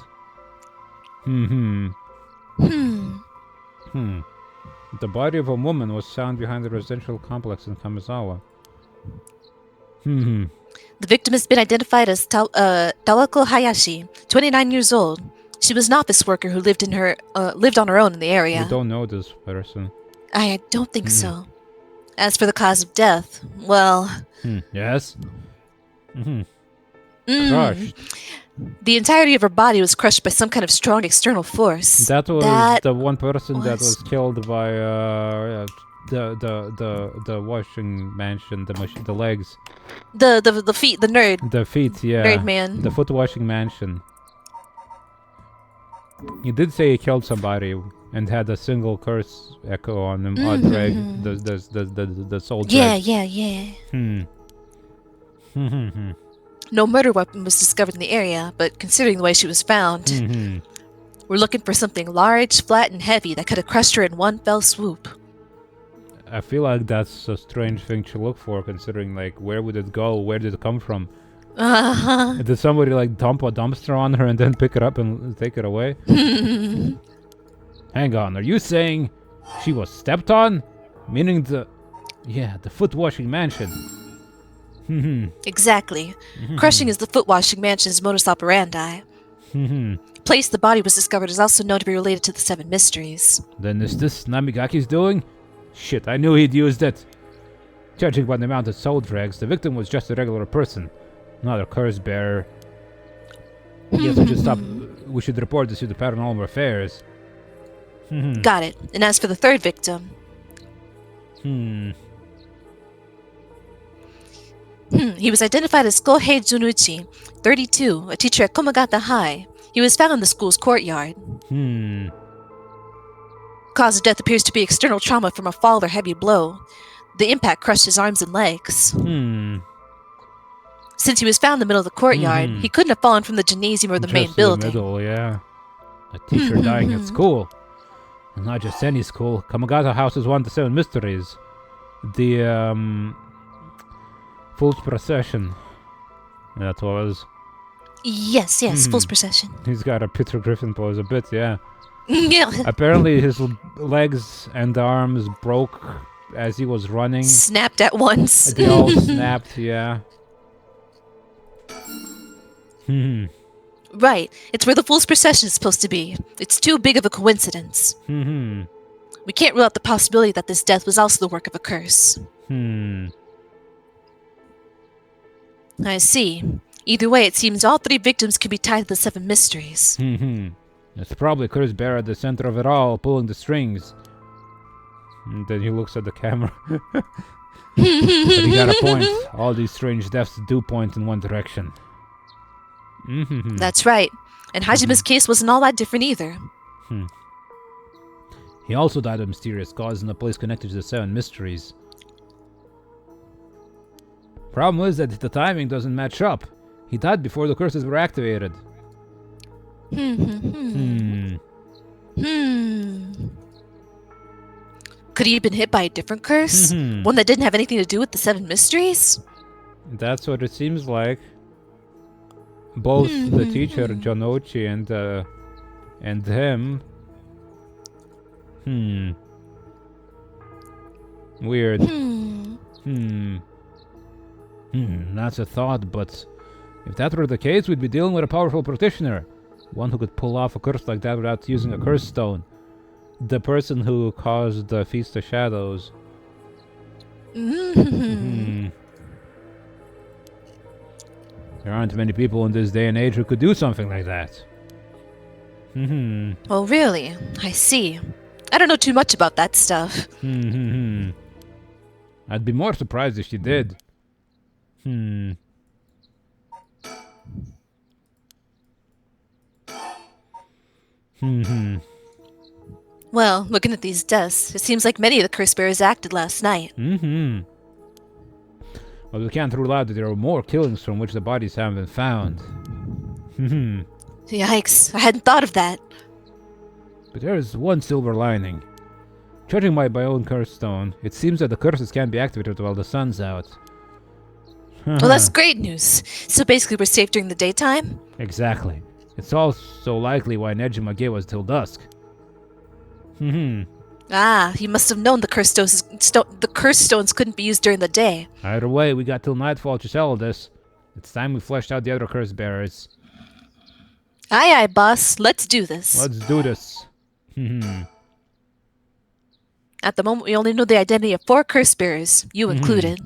The body of a woman was found behind the residential complex in Kamizawa. The victim has been identified as Tawako Hayashi, 29 years old. She was an office worker who lived on her own in the area. We don't know this person. I don't think so. As for the cause of death, well... Yes? Crushed. The entirety of her body was crushed by some kind of strong external force. That was the one person that was killed by the washing mansion, the legs. The feet, the nerd. The feet, yeah. Nerd man. The foot washing mansion. He did say he killed somebody and had a single curse echo on him. The soul drag. Yeah. No murder weapon was discovered in the area, but considering the way she was found, we're looking for something large, flat, and heavy that could have crushed her in one fell swoop. I feel like that's a strange thing to look for, considering, like, where would it go? Where did it come from? Did somebody, like, dump a dumpster on her and then pick it up and take it away? Hang on, are you saying she was stepped on? Meaning the foot washing mansion. Exactly. Crushing is the foot washing mansion's modus operandi. The place the body was discovered is also known to be related to the 7 mysteries. Then is this Namigaki's doing? Shit, I knew he'd used it. Judging by the amount of soul drags, the victim was just a regular person, not a curse bearer. Yes, we should report this to the Paranormal Affairs. Got it. And as for the 3rd victim... He was identified as Kohei Junuchi, 32, a teacher at Komagata High. He was found in the school's courtyard. Cause of death appears to be external trauma from a fall or heavy blow. The impact crushed his arms and legs. Since he was found in the middle of the courtyard, he couldn't have fallen from the gymnasium or the main building. The middle, yeah. A teacher dying at school. And not just any school. Kamagata House is one of the 7 mysteries. The, Fool's Procession. That was. Yes, Fool's Procession. He's got a Peter Griffin pose a bit, yeah. Yeah. Apparently his legs and arms broke as he was running. Snapped at once. They all snapped, yeah. Right. It's where the Fool's Procession is supposed to be. It's too big of a coincidence. We can't rule out the possibility that this death was also the work of a curse. I see. Either way, it seems all 3 victims could be tied to the 7 mysteries. It's probably Curse Bear at the center of it all, pulling the strings. And then he looks at the camera. But he got a point. All these strange deaths do point in one direction. That's right. And Hajime's case wasn't all that different either. He also died of mysterious cause in a place connected to the 7 mysteries. Problem is that the timing doesn't match up. He died before the curses were activated. Could he have been hit by a different curse? One that didn't have anything to do with the 7 mysteries? That's what it seems like. Both the teacher, Jonochi, and him. Weird. That's a thought, but if that were the case, we'd be dealing with a powerful practitioner. One who could pull off a curse like that without using a curse stone. The person who caused the Feast of Shadows. There aren't many people in this day and age who could do something like that. Oh, really? I see. I don't know too much about that stuff. I'd be more surprised if she did. Well, looking at these deaths, it seems like many of the curse bearers acted last night. Well, we can't rule out that there are more killings from which the bodies haven't been found. Yikes, I hadn't thought of that. But there is one silver lining. Judging by my own curse stone, it seems that the curses can't be activated while the sun's out. Well, that's great news. So basically we're safe during the daytime? Exactly. It's also likely why Nejima gave us till dusk. Ah, he must have known the curse stones couldn't be used during the day. Either way, we got till nightfall to settle this. It's time we fleshed out the other curse bearers. Aye, aye, boss. Let's do this. Let's do this. At the moment, we only know the identity of 4 curse bearers, you included.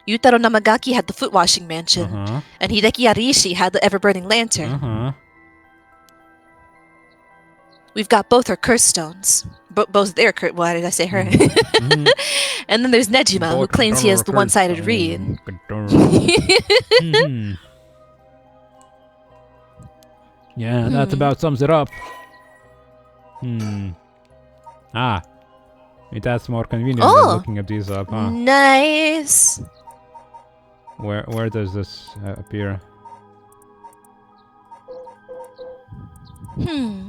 Yutaro Namagaki had the foot washing mansion, and Hideki Ariishi had the ever-burning lantern. We've got both her curse stones. Both their curse... Why did I say her? And then there's Nejima, who claims he has the one-sided read. Yeah, that about sums it up. Ah. That's more convenient than looking up these up, huh? Nice! Where does this appear?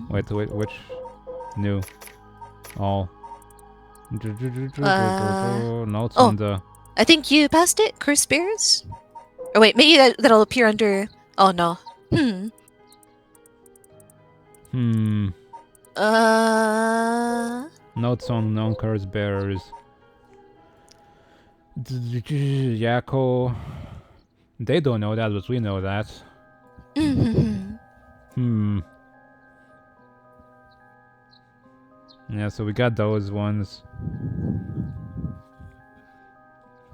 Wait, which? New. All. Notes on the... I think you passed it, curse bearers? Or wait, maybe that'll appear under... Oh, no. Notes on known curse bearers. Yako. They don't know that, but we know that. Yeah, so we got those ones.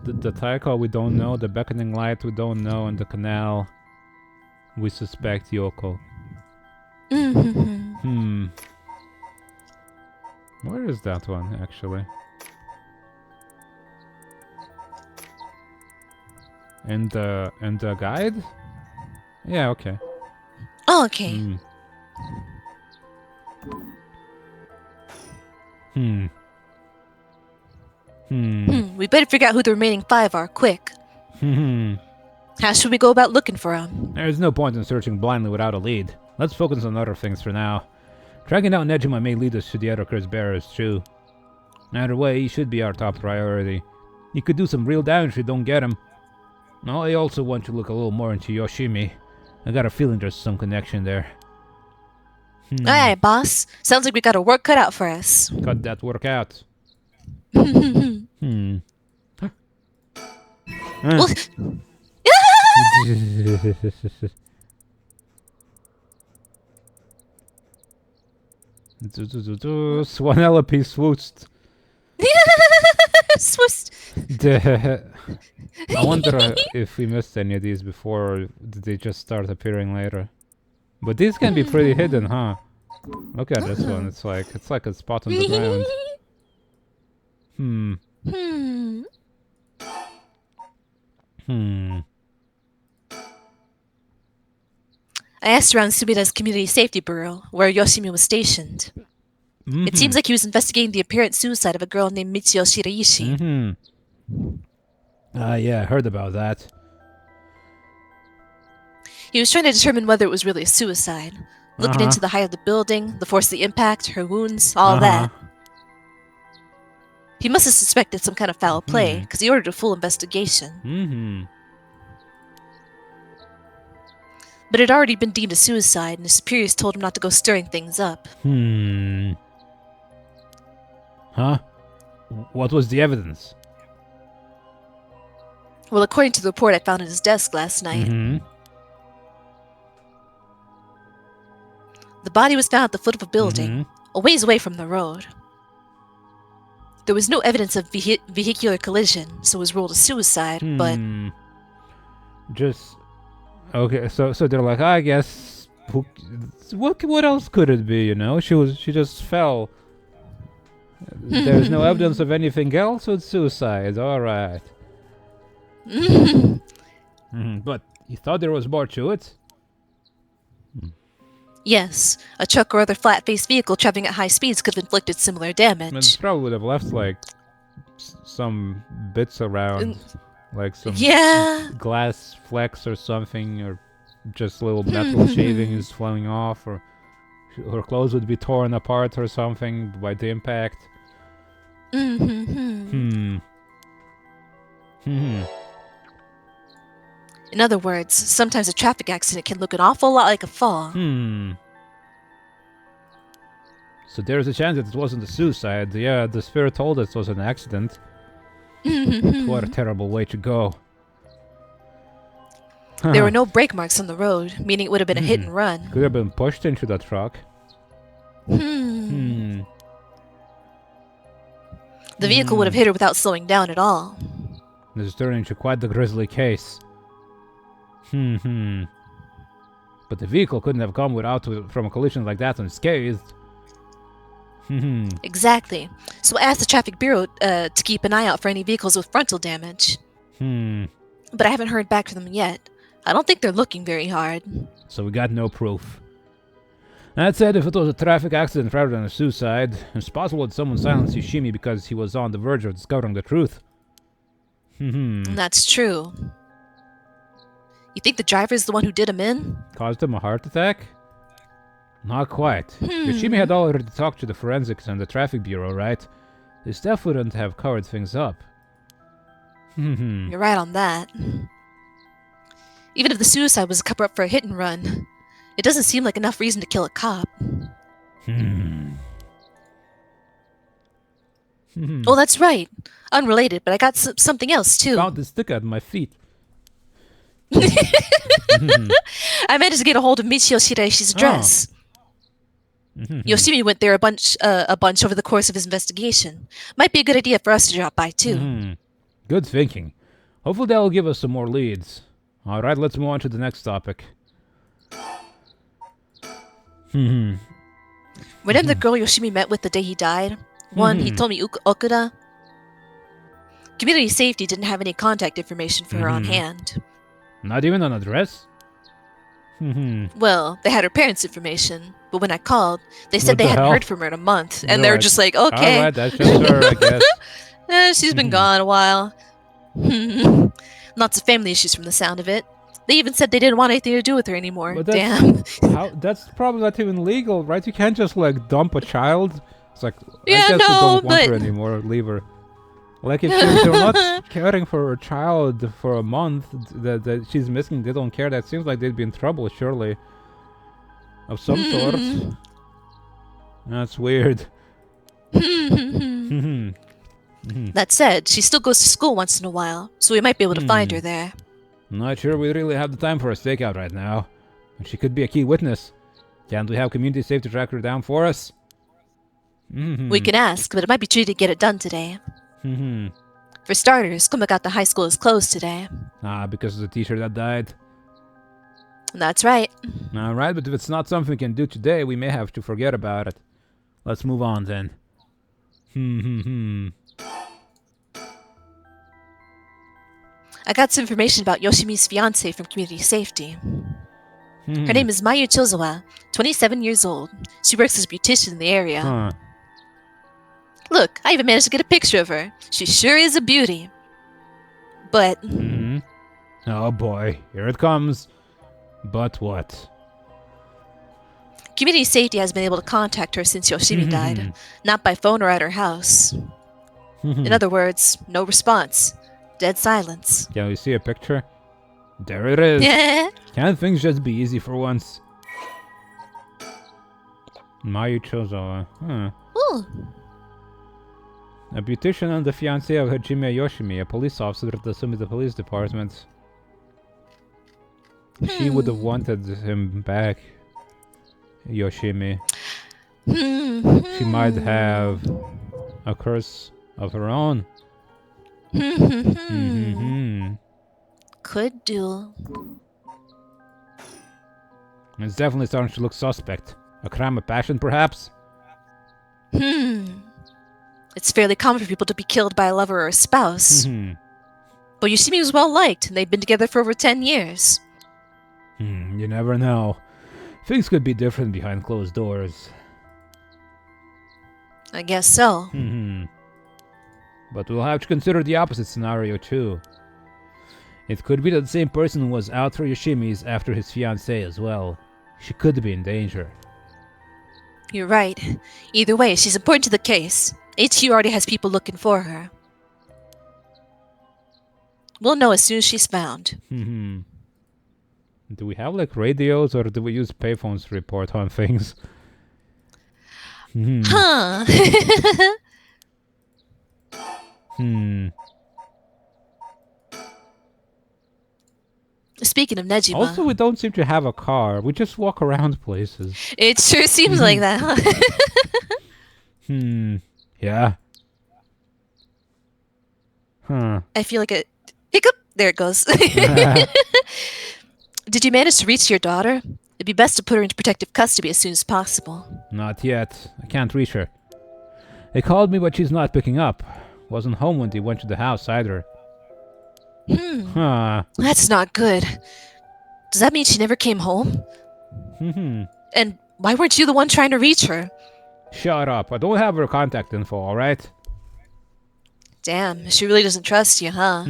The Taiko we don't know, the beckoning light we don't know, and the canal we suspect Yoko. Where is that one, actually? And the guide? Yeah, okay. Oh, okay. We better figure out who the remaining 5 are, quick. How should we go about looking for them? There's no point in searching blindly without a lead. Let's focus on other things for now. Tracking down Nejima may lead us to the other curse bearers, too. Either way, he should be our top priority. He could do some real damage if we don't get him. No, I also want to look a little more into Yoshimi. I got a feeling there's some connection there. Aye, boss. Sounds like we got a work cut out for us. Cut that work out. Swanellope swooshed. Swiss. I wonder if we missed any of these before, or did they just start appearing later? But these can be pretty hidden, huh? Look at this one. It's like a spot on the ground. I asked around Sumida's Community Safety Bureau, where Yoshimi was stationed. It seems like he was investigating the apparent suicide of a girl named Mitsuyo Shiraishi. Yeah, I heard about that. He was trying to determine whether it was really a suicide, looking into the height of the building, the force of the impact, her wounds, all that. He must have suspected some kind of foul play, because he ordered a full investigation. But it had already been deemed a suicide, and his superiors told him not to go stirring things up. Huh? What was the evidence? Well, according to the report I found at his desk last night, the body was found at the foot of a building, a ways away from the road. There was no evidence of vehicular collision, so it was ruled a suicide, but... Just... Okay, so they're like, I guess... What else could it be, you know? She just fell. There's no evidence of anything else, so it's suicide, alright. But you thought there was more to it? Yes, a truck or other flat-faced vehicle traveling at high speeds could have inflicted similar damage. It probably would have left, like, some bits around. Like some glass flecks or something, or just little metal shavings falling off, or her clothes would be torn apart or something by the impact. In other words, sometimes a traffic accident can look an awful lot like a fall. So there's a chance that it wasn't a suicide. Yeah, the spirit told us it was an accident. What a terrible way to go. There were no brake marks on the road, meaning it would have been a hit and run. Could have been pushed into the truck. The vehicle would have hit her without slowing down at all. This is turning into quite the grisly case. But the vehicle couldn't have come from a collision like that unscathed. Exactly. So I asked the traffic bureau to keep an eye out for any vehicles with frontal damage. But I haven't heard back from them yet. I don't think they're looking very hard. So we got no proof. That said, if it was a traffic accident rather than a suicide, it's possible that someone silenced Yoshimi because he was on the verge of discovering the truth. That's true. You think the driver is the one who did him in? Caused him a heart attack? Not quite. Yoshimi had already talked to the forensics and the traffic bureau, right? His staff wouldn't have covered things up. You're right on that. Even if the suicide was a cover-up for a hit and run, it doesn't seem like enough reason to kill a cop. Oh, that's right. Unrelated, but I got something else, too. Found the stick out of my feet. I managed to get a hold of Michio Shiraishi's address. Yoshimi went there a bunch over the course of his investigation. Might be a good idea for us to drop by, too. Good thinking. Hopefully that will give us some more leads. Alright, let's move on to the next topic. Remember the girl Yoshimi met with the day he died? One Hitomi Okuda? Community Safety didn't have any contact information for her on hand. Not even an address? Well, they had her parents' information, but when I called, they said they hadn't heard from her in a month, and they were just like, okay. Alright, that's just her, I guess. She's been gone a while. Lots of family issues from the sound of it. They even said they didn't want anything to do with her anymore. But damn. That's probably not even legal, right? You can't just, like, dump a child. It's like, yeah, I guess no, we don't want but... her anymore, leave her. Like, if they're not caring for a child for a month that she's missing, they don't care, that seems like they'd be in trouble, surely. Of some sort. That's weird. That said, she still goes to school once in a while, so we might be able to find her there. I'm not sure we really have the time for a stakeout right now. But she could be a key witness. Can't we have community safety track her down for us? We can ask, but it might be tricky to get it done today. For starters, Kumagata High School is closed today. Because of the teacher that died. That's right. Alright, but if it's not something we can do today, we may have to forget about it. Let's move on then. I got some information about Yoshimi's fiancée from Community Safety. Her name is Mayu Chozawa, 27 years old. She works as a beautician in the area. Look, I even managed to get a picture of her. She sure is a beauty. But... Oh boy, here it comes. But what? Community Safety has been able to contact her since Yoshimi died. Not by phone or at her house. In other words, no response. Dead silence. Can we see a picture? There it is. Can't things just be easy for once? Mayu Chozawa. Ooh. A beautician and the fiancé of Hajime Yoshimi, a police officer at the Sumida Police Department. She would have wanted him back, Yoshimi. She might have a curse of her own. Could do. It's definitely starting to look suspect. A crime of passion, perhaps? It's fairly common for people to be killed by a lover or a spouse. But Yoshimi was well liked, and they've been together for over 10 years. You never know. Things could be different behind closed doors. I guess so. But we'll have to consider the opposite scenario too. It could be that the same person was out for Yoshimi's after his fiancée as well. She could be in danger. You're right. Either way, she's important to the case. HQ already has people looking for her. We'll know as soon as she's found. Do we have like radios or do we use payphones to report on things? Speaking of Nejima... Also, we don't seem to have a car. We just walk around places. It sure seems like that, huh? Yeah. I feel like a... Hiccup! There it goes. Did you manage to reach your daughter? It'd be best to put her into protective custody as soon as possible. Not yet. I can't reach her. They called me, but she's not picking up. Wasn't home when they went to the house either. That's not good. Does that mean she never came home? And why weren't you the one trying to reach her? Shut up. I don't have her contact info, alright? Damn, she really doesn't trust you, huh?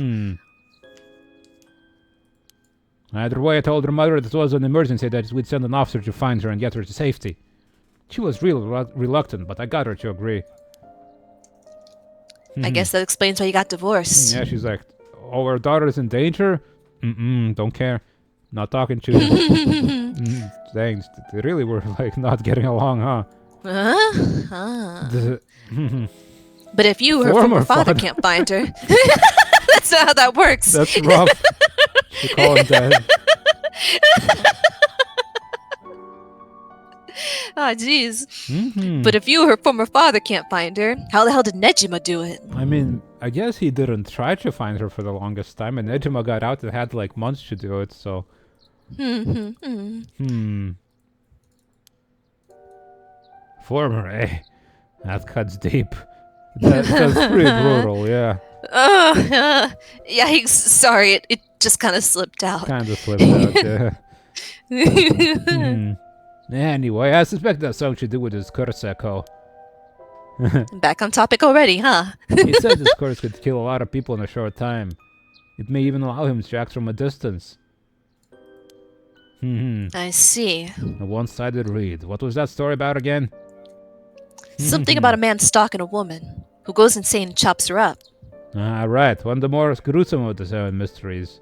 Either way, I told her mother that it was an emergency, that we'd send an officer to find her and get her to safety. She was real reluctant, but I got her to agree. I guess that explains why you got divorced. Yeah, she's like, oh, our daughter's in danger? Don't care. Not talking to you. Dang, they really were like not getting along, huh? But if you, her former father, can't find her, that's not how that works. That's rough. You call him dad. Oh, jeez. But if you, her former father, can't find her, how the hell did Nejima do it? I mean, I guess he didn't try to find her for the longest time, and Nejima got out and had like months to do it, so... Former, eh? That cuts deep. That's pretty brutal, yeah. Yikes, sorry, it just kind of slipped out. Kind of slipped out, yeah. Anyway, I suspect that's something to do with his Kuroseko. Back on topic already, huh? He said this course could kill a lot of people in a short time. It may even allow him to act from a distance. I see. A one-sided read. What was that story about again? Something about a man stalking a woman, who goes insane and chops her up. Right. One of the more gruesome of the 7 mysteries.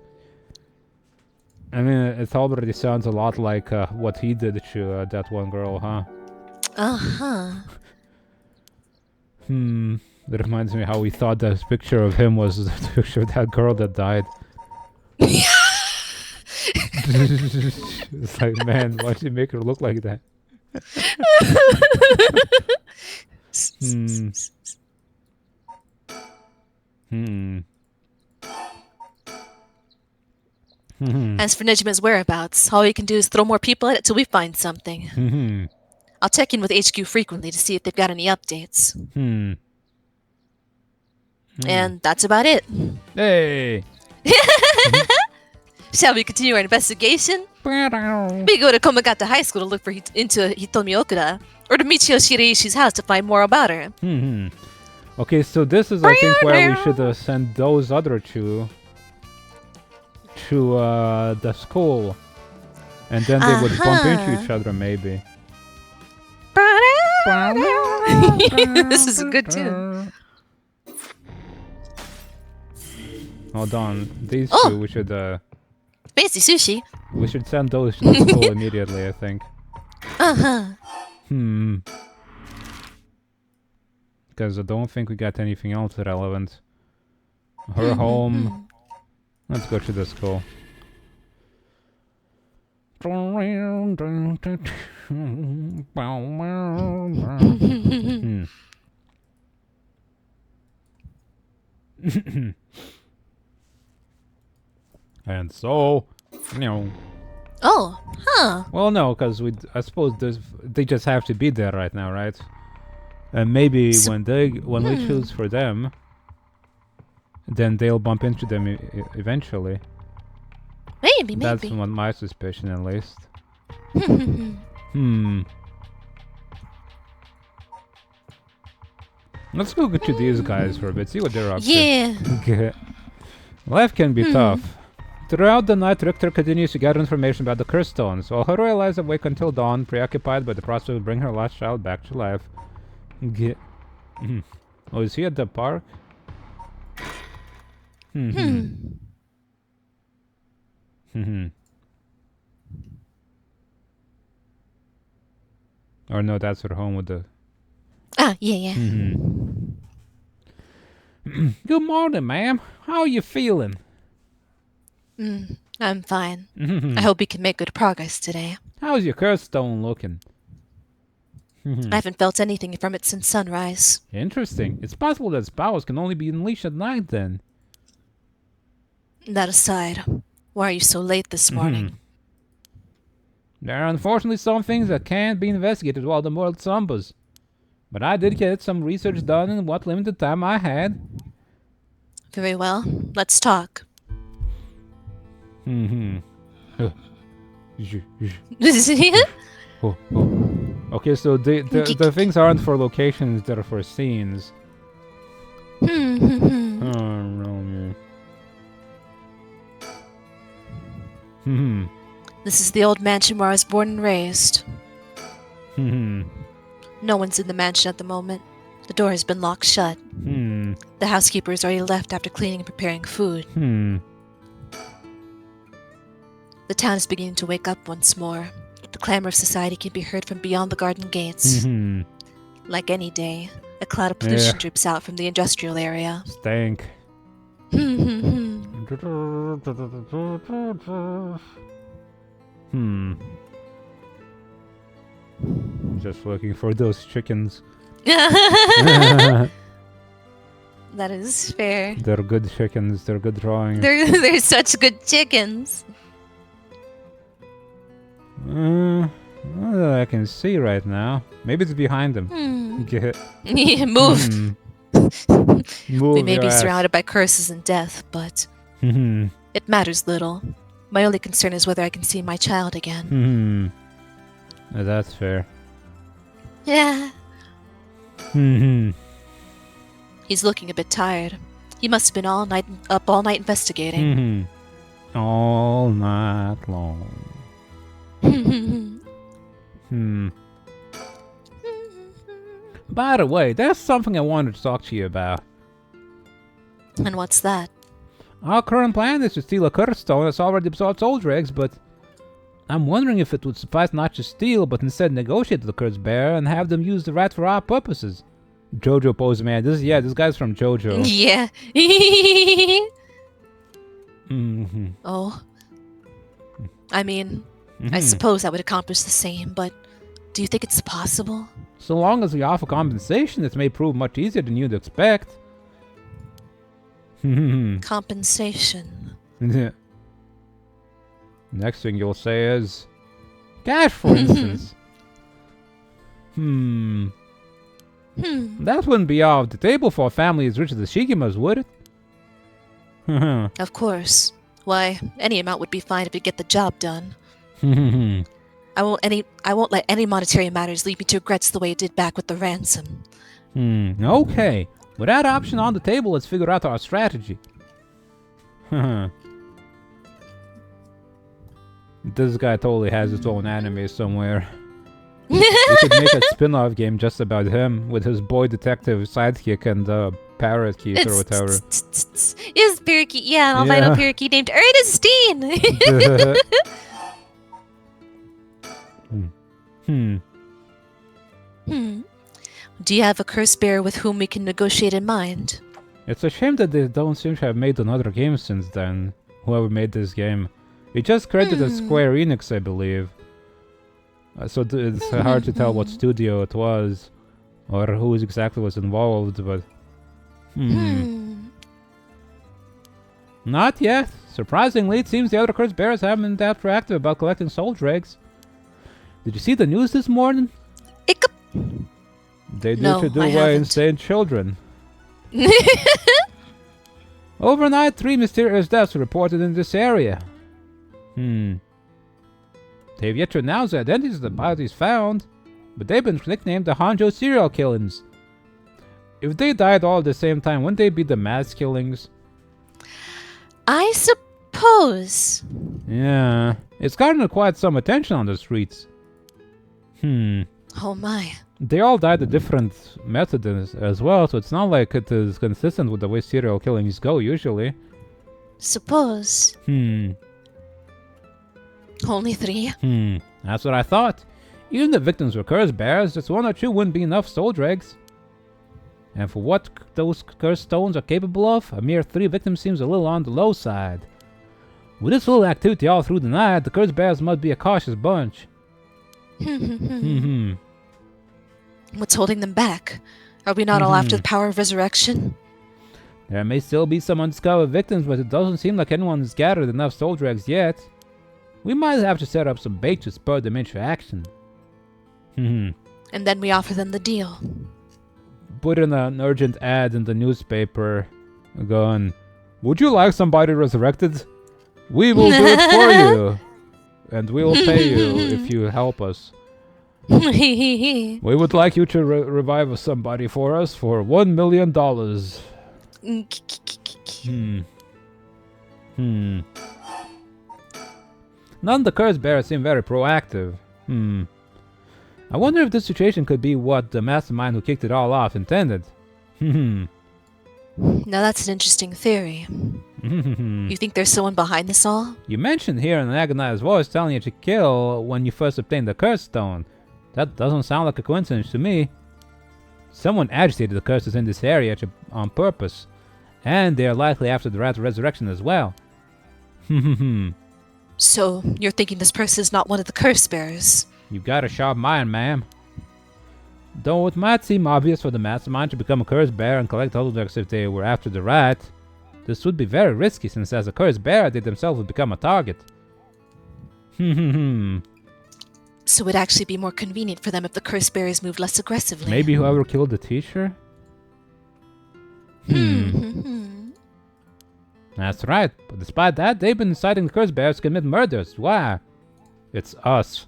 I mean, it already sounds a lot like what he did to that one girl, huh? That reminds me how we thought that picture of him was the picture of that girl that died. It's like, man, why'd you make her look like that? Hmm. Hmm. Hmm. As for Nejima's whereabouts, all we can do is throw more people at it till we find something. Hmm. I'll check in with HQ frequently to see if they've got any updates. Hmm. And that's about it. Hey. Shall we continue our investigation? We go to Komagata High School to look into Hitomi Okuda, or to Michio Shiraishi's house to find more about her. Hmm. Okay, so this is, I think, where we should send those other two to the school, and then they would bump into each other, maybe. This is a good tune. Hold on, these two we should Fancy sushi. we should send those to the school immediately, I think. Because I don't think we got anything else relevant. Her home. Let's go to the school. And so, you know. Oh, huh. Well, no, because I suppose they just have to be there right now, right? And maybe when we choose for them, then they'll bump into them eventually. Maybe. That's what my suspicion, at least. Let's go to these guys for a bit, see what they're up to. Yeah. Life can be tough. Throughout the night, Richter continues to gather information about the curse stones, while Haruo lies awake until dawn, preoccupied by the prospect of bringing her lost child back to life. Oh, is he at the park? Or no, that's her home with the... Yeah. Good morning, ma'am. How are you feeling? I'm fine. I hope we can make good progress today. How's your curse stone looking? I haven't felt anything from it since sunrise. Interesting. It's possible that its powers can only be unleashed at night, then. That aside, why are you so late this morning? There are unfortunately some things that can't be investigated while the world slumbers. But I did get some research done in what limited time I had. Very well. Let's talk. Okay, so the things aren't for locations, they're for scenes. This is the old mansion where I was born and raised. No one's in the mansion at the moment. The door has been locked shut. The housekeeper has already left after cleaning and preparing food. The town is beginning to wake up once more. The clamor of society can be heard from beyond the garden gates. Like any day, a cloud of pollution drips out from the industrial area. Stank. Just looking for those chickens. That is fair. They're good chickens, they're good drawings. They're such good chickens. Well, I can see right now. Maybe it's behind them. Yeah, move. Move We may your be ass. surrounded by curses and death, but it matters little. My only concern is whether I can see my child again. That's fair. Yeah. He's looking a bit tired. He must have been up all night investigating. All night long. By the way, there's something I wanted to talk to you about. And what's that? Our current plan is to steal a curse stone that's already absorbed soul dregs, but I'm wondering if it would suffice not to steal, but instead negotiate with the curse bearer and have them use the rat for our purposes. Jojo pose, man. This guy's from Jojo. Yeah. Oh. I mean, I suppose that would accomplish the same, but do you think it's possible? So long as we offer compensation, it may prove much easier than you'd expect. Compensation. Next thing you'll say is... cash, for instance. That wouldn't be off the table for a family as rich as the Shigemas, would it? Of course. Why, any amount would be fine if you get the job done. I won't let any monetary matters lead me to regrets the way it did back with the ransom. Okay. With that option on the table, let's figure out our strategy. This guy totally has his own anime somewhere. We could make a spin-off game just about him, with his boy detective sidekick and parakeet or whatever. It's parakeet, yeah, an albino parakeet named Ernestine! Do you have a curse bearer with whom we can negotiate in mind? It's a shame that they don't seem to have made another game since then, whoever made this game. It just credited Square Enix, I believe. So it's hard to tell what studio it was, or who exactly was involved, but... Not yet. Surprisingly, it seems the other curse bearers haven't been that proactive about collecting soul dregs. Did you see the news this morning? They need to do away insane children. Overnight, 3 mysterious deaths were reported in this area. They've yet to announce the identities of the bodies found, but they've been nicknamed the Hanjo serial killings. If they died all at the same time, wouldn't they be the mass killings? I suppose. Yeah, it's gotten quite some attention on the streets. Oh my. They all died a different method as well, so it's not like it is consistent with the way serial killings go usually. Suppose. Only 3? That's what I thought. Even the victims were curse bearers, just 1 or 2 wouldn't be enough soul dregs. And for what those curse stones are capable of, a mere 3 victims seems a little on the low side. With this little activity all through the night, the curse bearers must be a cautious bunch. What's holding them back? Are we not all after the power of resurrection? There may still be some undiscovered victims, but it doesn't seem like anyone has gathered enough soul dregs yet. We might have to set up some bait to spur them into action. And then we offer them the deal. Put in an urgent ad in the newspaper, going, "Would you like somebody resurrected? We will do it for you, and we will pay you if you help us. We would like you to revive somebody for us for $1 million. None of the curse bearers seem very proactive. I wonder if this situation could be what the mastermind who kicked it all off intended. Now that's an interesting theory. You think there's someone behind this all? You mentioned here in an agonized voice telling you to kill when you first obtained the curse stone. That doesn't sound like a coincidence to me. Someone agitated the curses in this area on purpose, and they are likely after the rat's resurrection as well. So, you're thinking this person is not one of the curse bearers? You've got a sharp mind, ma'am. Though it might seem obvious for the mastermind to become a curse bearer and collect holodex if they were after the rat, this would be very risky since as a curse bearer they themselves would become a target. So it would actually be more convenient for them if the curse bearers moved less aggressively. Maybe whoever killed the teacher? That's right, but despite that, they've been inciting the curse bearers to commit murders. Why? It's us.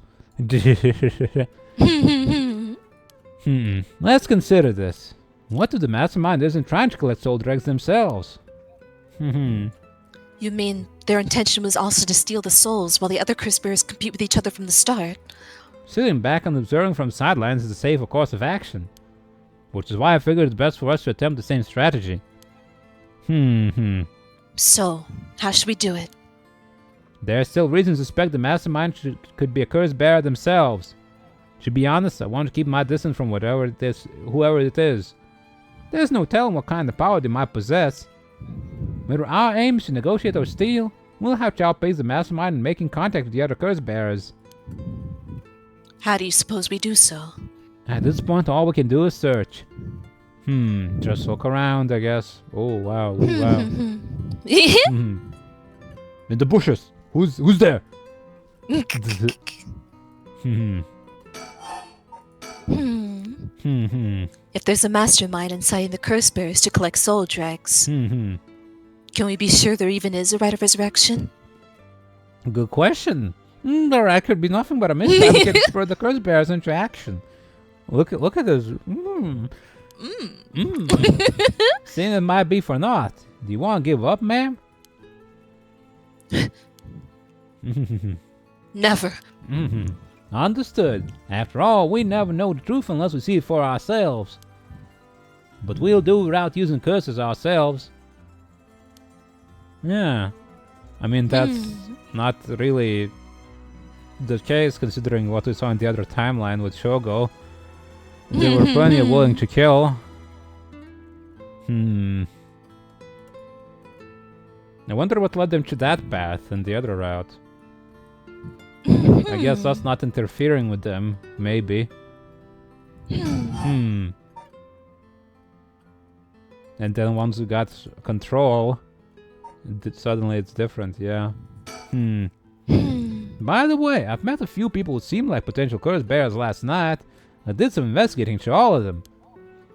Let's consider this. What if the mastermind isn't trying to collect soul dregs themselves? You mean their intention was also to steal the souls while the other curse bearers compete with each other from the start? Sitting back and observing from sidelines is a safer course of action. Which is why I figured it's best for us to attempt the same strategy. So, how should we do it? There are still reasons to suspect the mastermind could be a curse bearer themselves. To be honest, I want to keep my distance from whoever it is. There's no telling what kind of power they might possess. Whether our aim is to negotiate or steal, we'll have to outpace the mastermind in making contact with the other curse bearers. How do you suppose we do so? At this point, all we can do is search. Just look around, I guess. Oh, wow. Oh, wow. In the bushes. Who's there? If there's a mastermind inciting the curse bearers to collect soul dregs, can we be sure there even is a rite of resurrection? Good question. There could be nothing but a mystery. We can spur the curse bearers into action. Look at this. Seeing it might be for naught. Do you want to give up, ma'am? Never. Understood. After all, we never know the truth unless we see it for ourselves. But we'll do without using curses ourselves. Yeah. I mean, that's not really the case, considering what we saw in the other timeline with Shogo. There were plenty of willing to kill. I wonder what led them to that path and the other route. I guess us not interfering with them, maybe. And then once we got control, suddenly it's different, yeah. By the way, I've met a few people who seem like potential curse bearers last night. I did some investigating to all of them.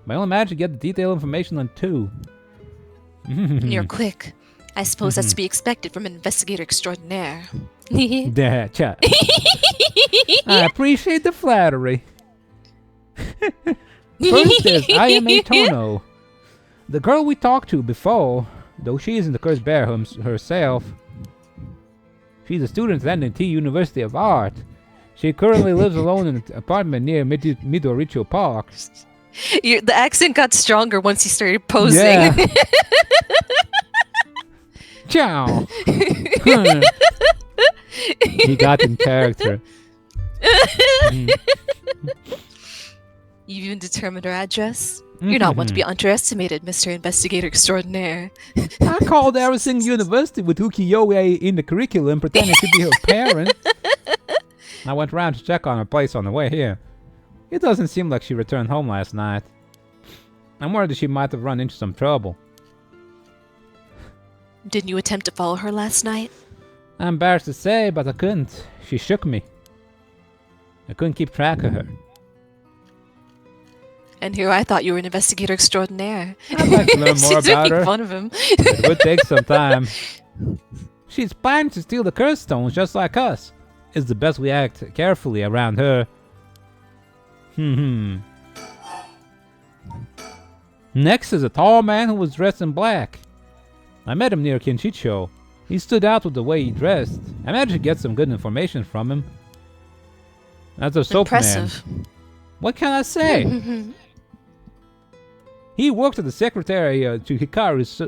I only managed to get the detailed information on 2. You're quick. I suppose that's to be expected from an investigator extraordinaire. Yeah, chat. I appreciate the flattery. First is Ayame Tono. The girl we talked to before, though she isn't the curse bearer herself. She's a student attending T University of Art. She currently lives alone in an apartment near Midoricho Park. The accent got stronger once you started posing. Yeah. Ciao. He got in character. You even determined her address? You're not one to be underestimated, Mr. Investigator Extraordinaire. I called everything university with ukiyo-e in the curriculum, pretending to be her parent. I went round to check on her place on the way here. It doesn't seem like she returned home last night. I'm worried that she might have run into some trouble. Didn't you attempt to follow her last night? I'm embarrassed to say, but I couldn't. She shook me. I couldn't keep track of her. And here I thought you were an investigator extraordinaire. I'd like to learn more She's about making her. fun of him. It would take some time. She's planning to steal the curse stones just like us. It's the best we act carefully around her. Next is a tall man who was dressed in black. I met him near Kinchicho. He stood out with the way he dressed. I managed to get some good information from him. That's a soap Impressive. man. What can I say? He worked as the secretary to Hikaru's.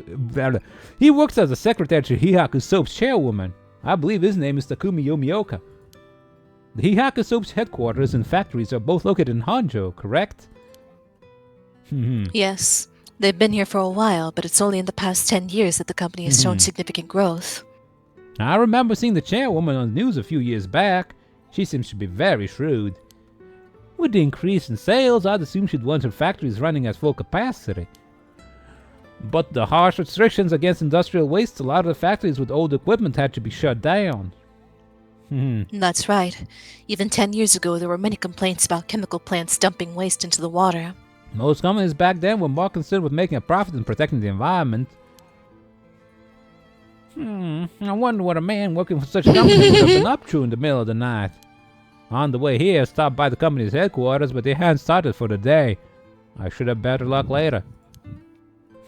He works as a secretary to Hihaku Soap's chairwoman. I believe his name is Takumi Yomioka. The Hihaku Soap's headquarters and factories are both located in Honjo, correct? Yes. They've been here for a while, but it's only in the past 10 years that the company has shown significant growth. I remember seeing the chairwoman on the news a few years back. She seems to be very shrewd. With the increase in sales, I'd assume she'd want her factories running at full capacity. But the harsh restrictions against industrial waste allowed the factories with old equipment had to be shut down. That's right. Even 10 years ago, there were many complaints about chemical plants dumping waste into the water. Most companies back then were more concerned with making a profit than protecting the environment. I wonder what a man working for such a company would have been up to in the middle of the night. On the way here, I stopped by the company's headquarters, but they hadn't started for the day. I should have better luck later.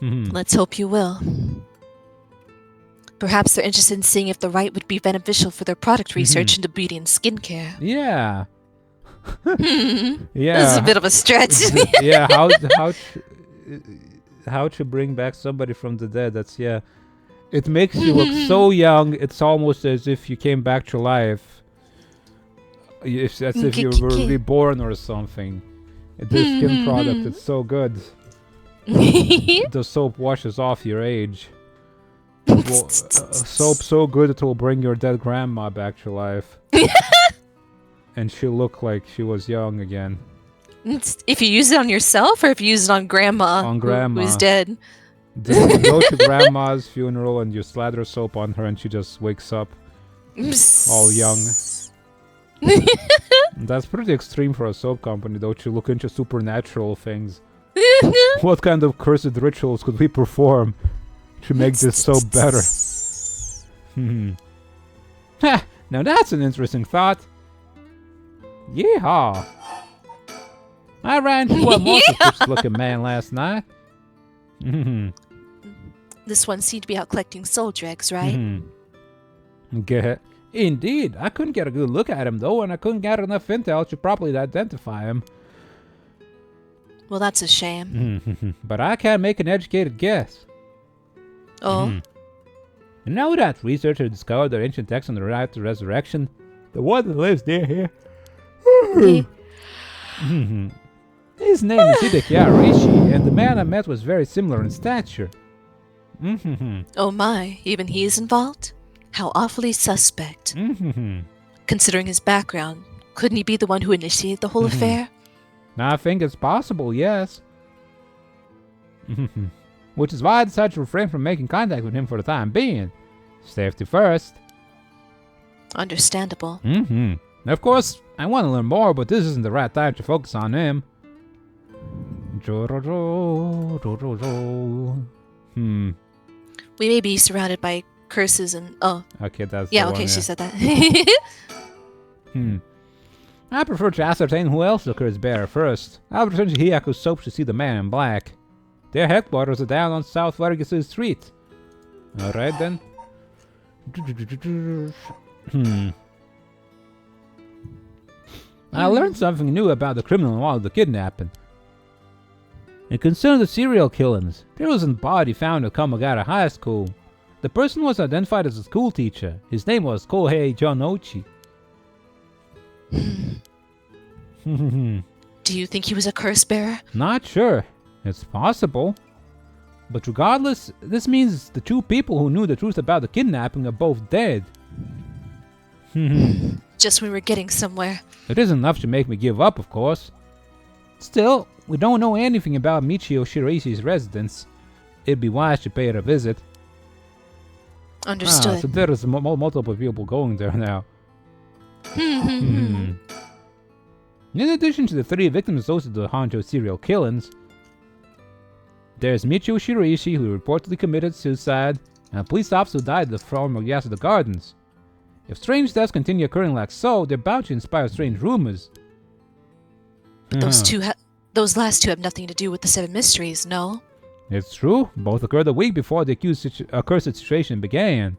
Let's hope you will. Perhaps they're interested in seeing if the rite would be beneficial for their product research into beauty and skincare. Yeah. Yeah. This is a bit of a stretch. Yeah, how to bring back somebody from the dead, that's, yeah. It makes you look so young, it's almost as if you came back to life. As if you were reborn or something. This skin product, it's so good. The soap washes off your age. Soap so good it will bring your dead grandma back to life. And she'll look like she was young again. If you use it on yourself or if you use it on grandma, On grandma. who's dead. You go to grandma's funeral and you slather soap on her and she just wakes up all young. That's pretty extreme for a soap company, don't you? Look into supernatural things. What kind of cursed rituals could we perform to make this soap better? Ha! Now that's an interesting thought. Yeehaw! I ran into a monster-looking man last night. This one seemed to be out collecting soul dregs, right? Indeed. I couldn't get a good look at him, though, and I couldn't get enough intel to properly identify him. Well, that's a shame. But I can make an educated guess. Oh? And now that researchers discovered the ancient text on the right to resurrection, the one that lives near here... His name is Hideki Arishi, and the man I met was very similar in stature. Oh my, even he is involved? How awfully suspect. Considering his background, couldn't he be the one who initiated the whole affair? I think it's possible, yes. Which is why I decided to refrain from making contact with him for the time being. Safety first. Understandable. Of course, I want to learn more, but this isn't the right time to focus on him. We may be surrounded by curses and... Oh. Okay, that's yeah, the okay, one, she said that. I prefer to ascertain who else the curse bearer first. I'll return to Hiyaku's soap to see the man in black. Their headquarters are down on South Ferguson Street. Alright then. I learned something new about the criminal involved with the kidnapping. It concerned the serial killings. There was a body found at Kamagata High School. The person was identified as a school teacher. His name was Kohei Jonochi. Do you think he was a curse bearer? Not sure. It's possible. But regardless, this means the two people who knew the truth about the kidnapping are both dead. Just when we're getting somewhere. It isn't enough to make me give up, of course. Still, we don't know anything about Michio Shiraishi's residence. It'd be wise to pay it a visit. Understood. So there's multiple people going there now. In addition to the 3 victims associated with the Honjo serial killings, there's Michio Shiraishi, who reportedly committed suicide, and a police officer who died at the farm of Yasuda Gardens. If strange deaths continue occurring like so, they're bound to inspire strange rumors. But those last two have nothing to do with the 7 mysteries, no? It's true. Both occurred a week before the cursed situation began.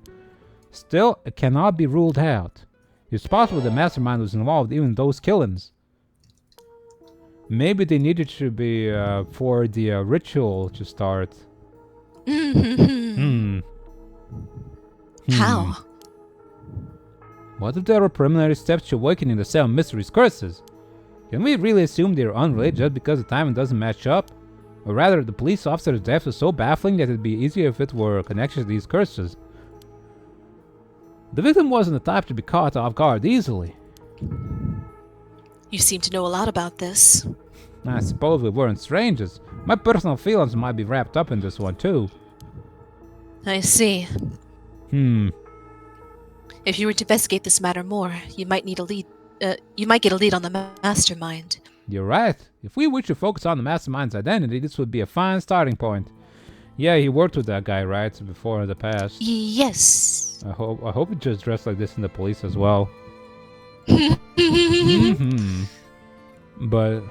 Still, it cannot be ruled out. It's possible the mastermind was involved even in those killings. Maybe they needed to be for the ritual to start. How? What if there were preliminary steps to awakening the 7 mysteries curses? Can we really assume they are unrelated just because the timing doesn't match up? Or rather, the police officer's death is so baffling that it'd be easier if it were connected to these curses. The victim wasn't the type to be caught off guard easily. You seem to know a lot about this. I suppose we weren't strangers. My personal feelings might be wrapped up in this one too. I see. If you were to investigate this matter more, you might need a lead. You might get a lead on the mastermind. You're right. If we wish to focus on the mastermind's identity, this would be a fine starting point. Yeah, he worked with that guy, right, before in the past. Yes. I hope he just dressed like this in the police as well. But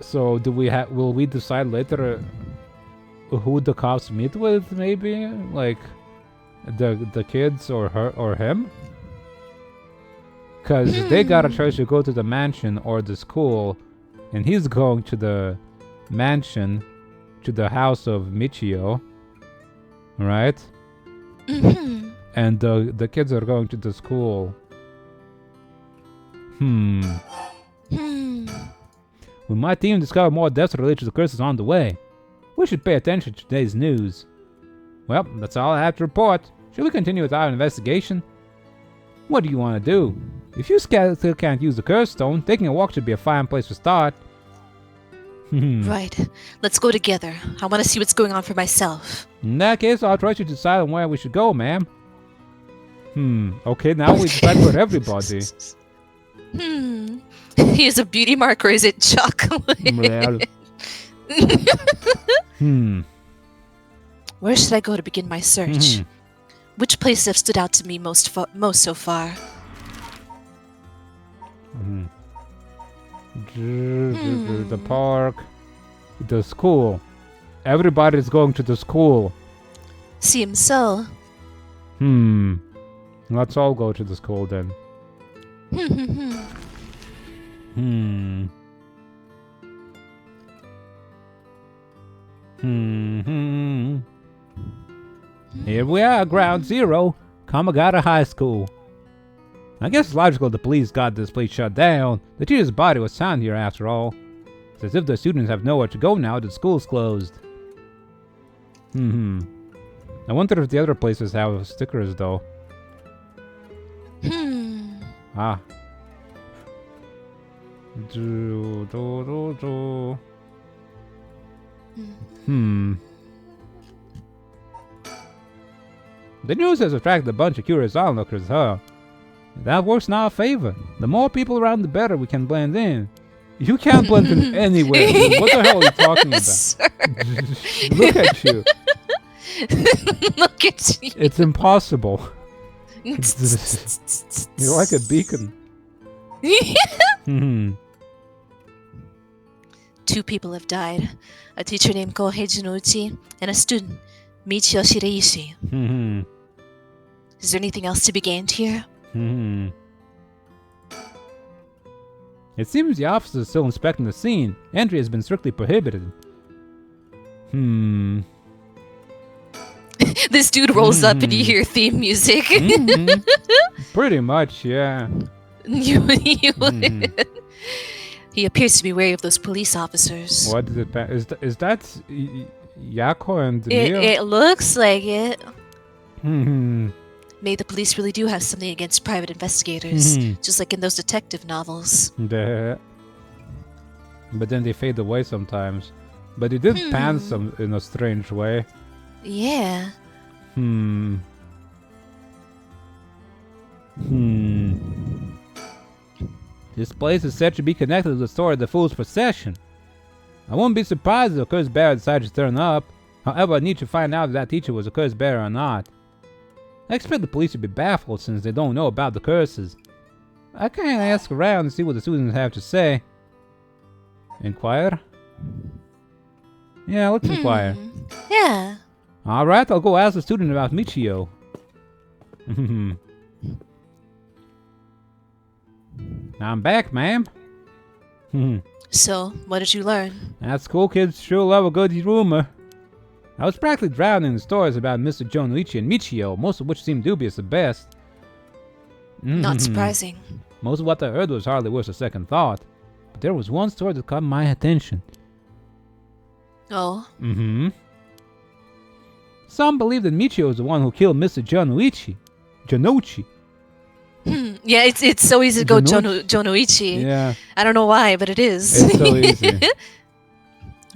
so will we decide later who the cops meet with? Maybe like the kids or her or him. Because they got a choice to go to the mansion or the school, and he's going to the mansion, to the house of Michio, right? And the kids are going to the school. We might even discover more deaths related to the curses on the way. We should pay attention to today's news. Well, that's all I have to report. Should we continue with our investigation? What do you want to do? If you still can't use the curse stone, taking a walk should be a fine place to start. Right. Let's go together. I want to see what's going on for myself. In that case, I'll trust you to decide on where we should go, ma'am. Okay, now we decide for everybody. He is a beauty mark or is it chocolate? Where should I go to begin my search? Which places have stood out to me most so far? The park, the school. Everybody's going to the school. Seems so. Let's all go to the school then. Here we are, Ground Zero, Kamagata High School. I guess it's logical the police got this place shut down. The teacher's body was found here after all. It's as if the students have nowhere to go now that school's closed. I wonder if the other places have stickers though. Ah. The news has attracted a bunch of curious onlookers, huh? That works in our favor. The more people around, the better we can blend in. You can't blend in anywhere. What the hell are you talking about? Look at you. Look at you. It's impossible. You're like a beacon. Two people have died. A teacher named Kohei Junouchi and a student, Michio Shireishi. Is there anything else to be gained here? It seems the officers are still inspecting the scene. Entry has been strictly prohibited. This dude rolls up and you hear theme music. Pretty much, yeah. He appears to be wary of those police officers. What is it? Is that Yako and Mio? It looks like it. Maybe the police really do have something against private investigators, just like in those detective novels. But then they fade away sometimes. But he did pan some in a strange way. Yeah. This place is said to be connected to the story of the Fool's Procession. I wouldn't be surprised if the curse bearer decided to turn up. However, I need to find out if that teacher was a curse bearer or not. I expect the police to be baffled since they don't know about the curses. I can ask around and see what the students have to say. Inquire? Yeah, let's inquire. Yeah. Alright, I'll go ask the student about Michio. I'm back, ma'am. So, what did you learn? That school kids sure love a good rumor. I was practically drowning in stories about Mr. Jonuichi and Michio, most of which seemed dubious at best. Not surprising. Most of what I heard was hardly worth a second thought. But there was one story that caught my attention. Oh? Some believe that Michio is the one who killed Mr. Jonuichi. Yeah, it's so easy to go Jonuichi. Yeah. I don't know why, but it is. It's so easy.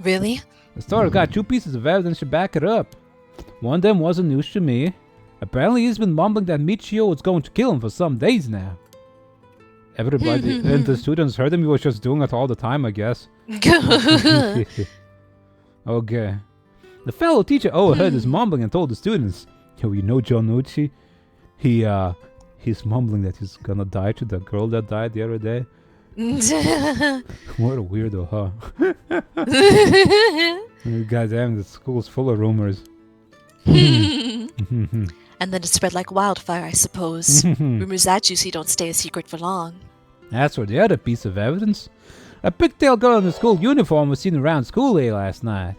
Really? The story got two pieces of evidence to back it up. One of them wasn't news to me. Apparently he's been mumbling that Michio was going to kill him for some days now. Everybody and the students heard him. He was just doing it all the time, I guess. Okay. The fellow teacher overheard his mumbling and told the students, "Yo, you know Jonuichi? He's mumbling that he's gonna die to the girl that died the other day." What a weirdo, huh? Goddamn, the school's full of rumors. And then it spread like wildfire, I suppose. Rumors that juicy don't stay a secret for long. As for the other piece of evidence, a pigtail girl in a school uniform was seen around school late last night.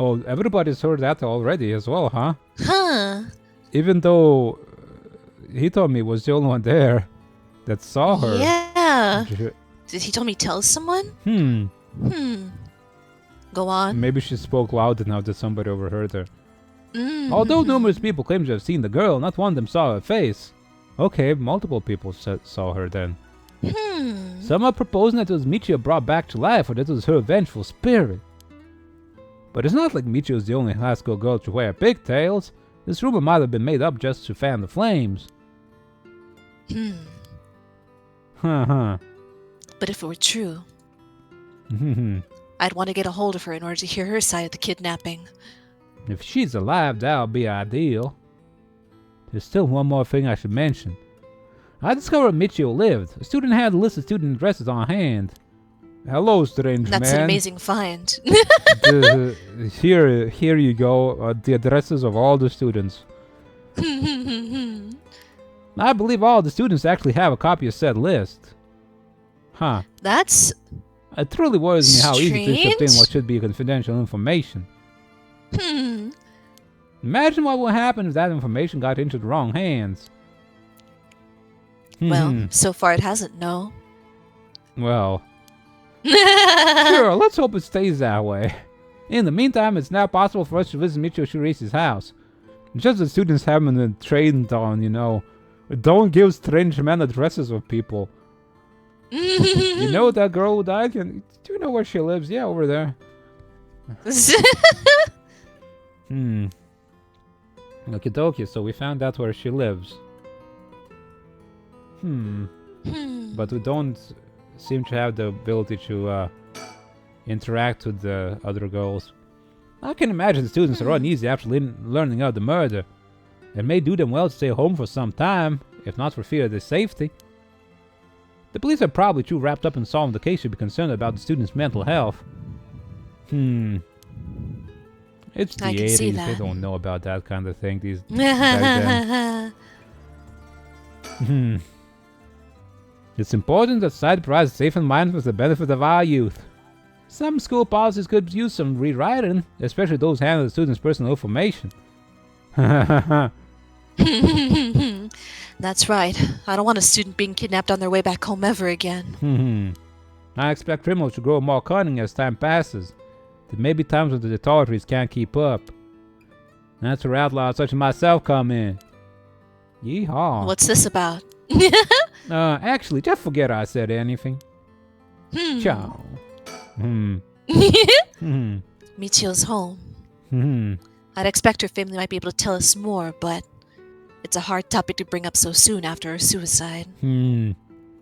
Oh, everybody's heard that already as well, huh? Huh. Even though he told me was the only one there that saw her. Yeah. Did he tell me tell someone? Go on. Maybe she spoke loud enough that somebody overheard her. Although numerous people claim to have seen the girl, not one of them saw her face. Okay, multiple people saw her then. Some are proposing that it was Michio brought back to life, or that it was her vengeful spirit. But it's not like Michio is the only high school girl to wear pigtails. This rumor might have been made up just to fan the flames. Huh. But if it were true, I'd want to get a hold of her in order to hear her side of the kidnapping. If she's alive, that would be ideal. There's still one more thing I should mention. I discovered Michio lived. A student had a list of student addresses on hand. Hello, strange man. That's an amazing find. Here you go. The addresses of all the students. I believe all the students actually have a copy of said list. Huh. That's It truly worries me how easy it is to obtain strange. what should be confidential information. Imagine what would happen if that information got into the wrong hands. Well, so far it hasn't, no. Well, sure, let's hope it stays that way. In the meantime, it's now possible for us to visit Michio Shirai's house. Just the students haven't been trained on, don't give strange men addresses of people. You know that girl who died? Do you know where she lives? Yeah, over there. Okie dokie, so we found out where she lives. But we don't seem to have the ability to interact with the other girls. I can imagine the students are uneasy after learning of the murder. It may do them well to stay home for some time, if not for fear of their safety. The police are probably too wrapped up in solving the case to be concerned about the students' mental health. It's the I can see 80s, that. they don't know about that kind of thing back then. It's important that society provides a safe environment for the benefit of our youth. Some school policies could use some rewriting, especially those handling the students' personal information. That's right. I don't want a student being kidnapped on their way back home ever again. I expect criminals to grow more cunning as time passes. There may be times when the authorities can't keep up. That's where outlaws such as myself come in. Yeehaw. What's this about? Actually, just forget I said anything. Ciao. Michio's home. I'd expect her family might be able to tell us more, but it's a hard topic to bring up so soon after her suicide.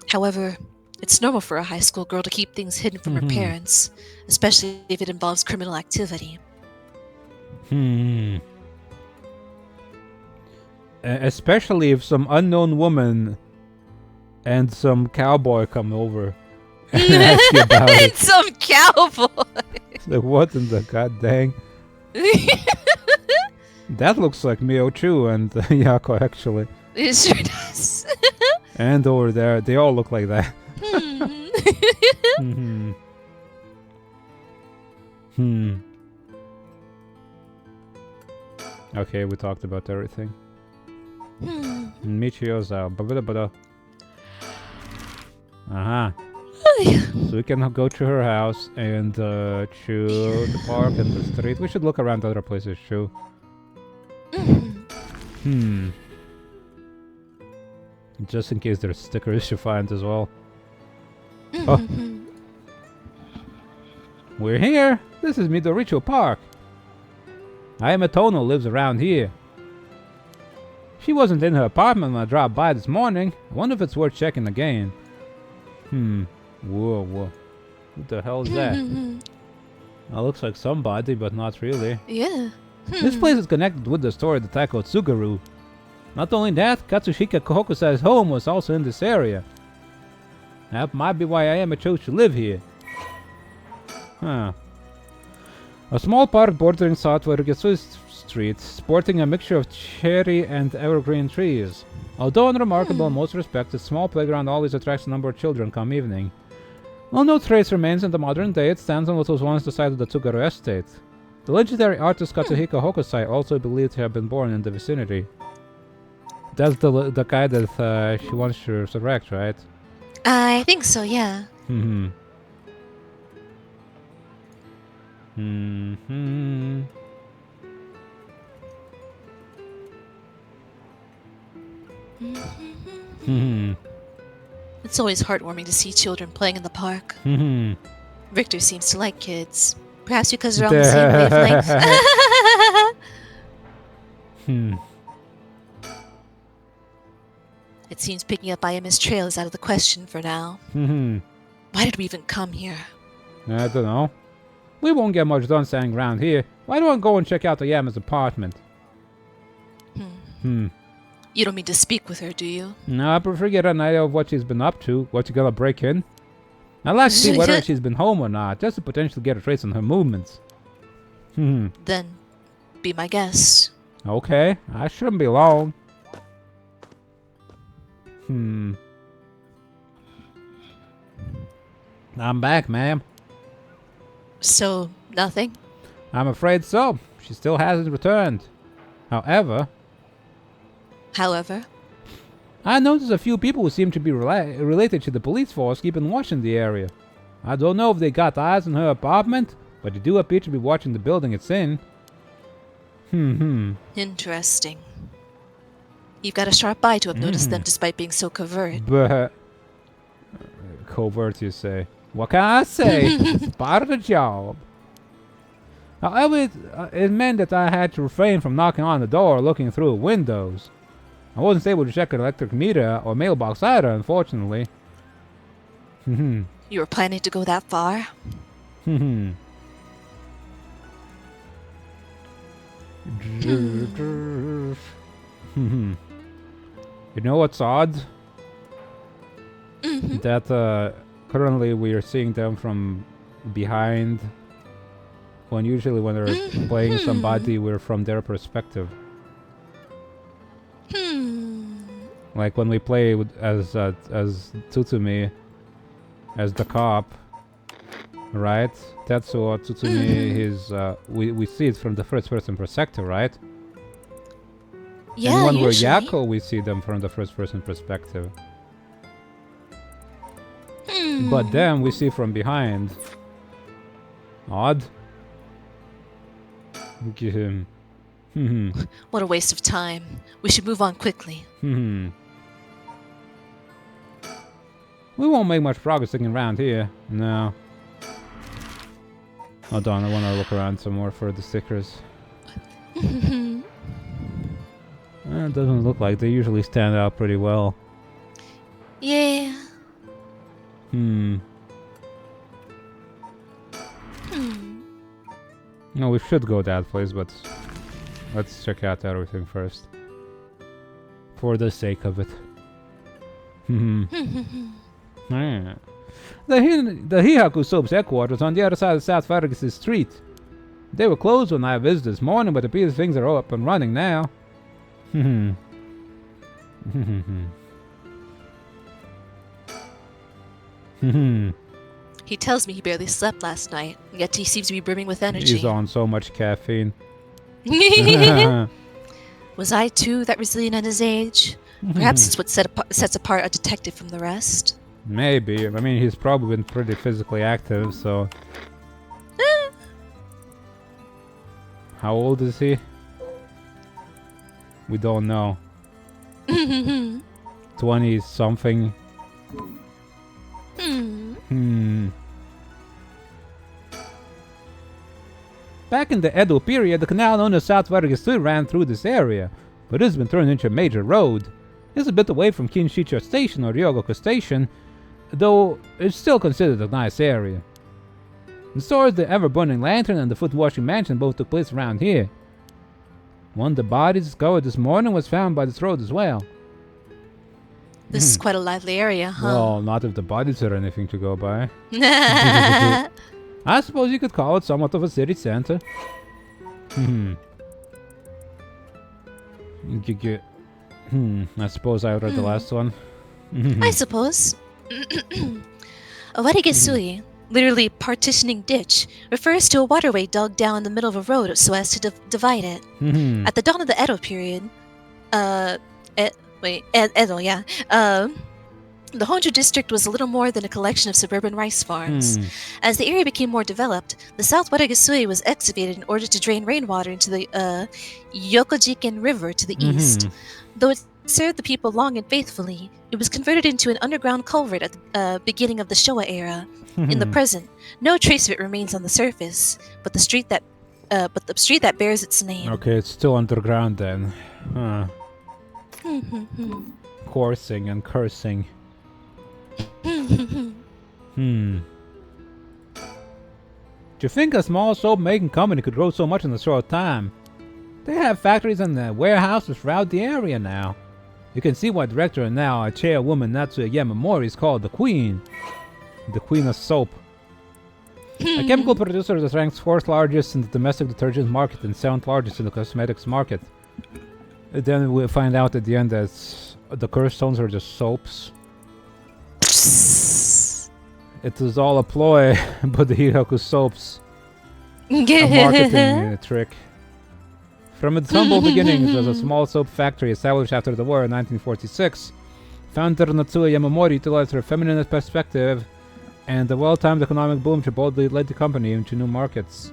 However, it's normal for a high school girl to keep things hidden from her parents, especially if it involves criminal activity. Especially if some unknown woman and some cowboy come over and ask you about it. It's some cowboy! Like, what in the god dang? That looks like Mio Chu and Yako, actually. It sure does. And over there, they all look like that. Okay, we talked about everything. Michio's out. So we can go to her house and to the park and the street. We should look around other places too. Just in case there's stickers to find as well. Oh. We're here! This is Midoricho Park. Ayame Tono lives around here. She wasn't in her apartment when I dropped by this morning. I wonder if it's worth checking again. Whoa. What the hell is that? That looks like somebody, but not really. Yeah. This place is connected with the story of the Taiko Tsugaru. Not only that, Katsushika Kohokusai's home was also in this area. That might be why Ayame chose to live here. A small park bordering southward Getsu Street, sporting a mixture of cherry and evergreen trees. Although unremarkable in most respects, its small playground always attracts a number of children come evening. While no trace remains in the modern day, it stands on what was once the site of the Tsugaru estate. The legendary artist Katsuhiko Hokusai also believed to have been born in the vicinity. That's the guy that she wants to resurrect, right? I think so, yeah. It's always heartwarming to see children playing in the park. Victor seems to like kids. Perhaps because they're on the same wavelength. It seems picking up IMS trail is out of the question for now. Why did we even come here? I don't know. We won't get much done standing around here. Why don't I go and check out the Yama's apartment? You don't mean to speak with her, do you? No, I prefer get an idea of what she's been up to, what she's gonna break in. I'd like to see whether she's been home or not, just to potentially get a trace on her movements. Then, be my guest. Okay, I shouldn't be long. I'm back, ma'am. So, nothing? I'm afraid so. She still hasn't returned. However, I noticed a few people who seem to be related to the police force keeping watch in the area. I don't know if they got eyes on her apartment, but they do appear to be watching the building it's in. Interesting. You've got a sharp eye to have noticed them despite being so covert. But covert, you say? What can I say? It's part of the job. However, it meant that I had to refrain from knocking on the door or looking through windows. I wasn't able to check an electric meter or mailbox either, unfortunately. You were planning to go that far? You know what's odd? That currently we are seeing them from behind, when usually when they're playing somebody, we're from their perspective. Like when we play as Tsutumi, as the cop, right? Tetsuo Tsutsumi, his we see it from the first person perspective, right? Yeah, and when usually. we're Yako, we see them from the first person perspective. But then we see from behind. Odd. What a waste of time. We should move on quickly. We won't make much progress sticking around here. No. Hold on, I want to look around some more for the stickers. It doesn't look like they usually stand out pretty well. Yeah. No, we should go that place, but let's check out everything first. For the sake of it. Yeah. The Hihaku Soap's headquarters on the other side of South Fergus Street. They were closed when I visited this morning, but it appears things are up and running now. He tells me he barely slept last night, yet he seems to be brimming with energy. He's on so much caffeine. Was I too that resilient at his age? Perhaps it's what sets apart a detective from the rest. Maybe. I mean, he's probably been pretty physically active, so... How old is he? We don't know. 20-something. Back in the Edo period, the canal known as South Fergus ran through this area, but it has been turned into a major road. It's a bit away from Kinshicho Station or Ryogoku Station, though it's still considered a nice area. The stores, the ever-burning lantern, and the foot-washing mansion both took place around here. One of the bodies discovered this morning was found by this road as well. This is quite a lively area, huh? Well, not if the bodies are anything to go by. I suppose you could call it somewhat of a city center. I suppose I read the last one. I suppose. Awarigesui, literally partitioning ditch, refers to a waterway dug down in the middle of a road so as to divide it. At the dawn of the Edo period, Edo, yeah. The Honju district was a little more than a collection of suburban rice farms. As the area became more developed, the South Watagasui was excavated in order to drain rainwater into the Yokojiken River to the east. Though it served the people long and faithfully, It was converted into an underground culvert at the beginning of the Showa era. In the present, no trace of it remains on the surface, but the street that bears its name. Okay, it's still underground then. Huh. Coursing and cursing. Do you think a small soap-making company could grow so much in a short time? They have factories and warehouses throughout the area now. You can see why director and now our chairwoman Natsuya Yamamori is called the Queen. The Queen of Soap. A chemical producer that ranks 4th largest in the domestic detergent market and 7th largest in the cosmetics market. And then we find out at the end that the curse stones are just soaps. It is all a ploy, but the Hihaku soaps. A marketing trick. From its humble beginnings as a small soap factory established after the war in 1946, founder Natsuya Yamamori utilized her feminine perspective and the well-timed economic boom to boldly lead the company into new markets.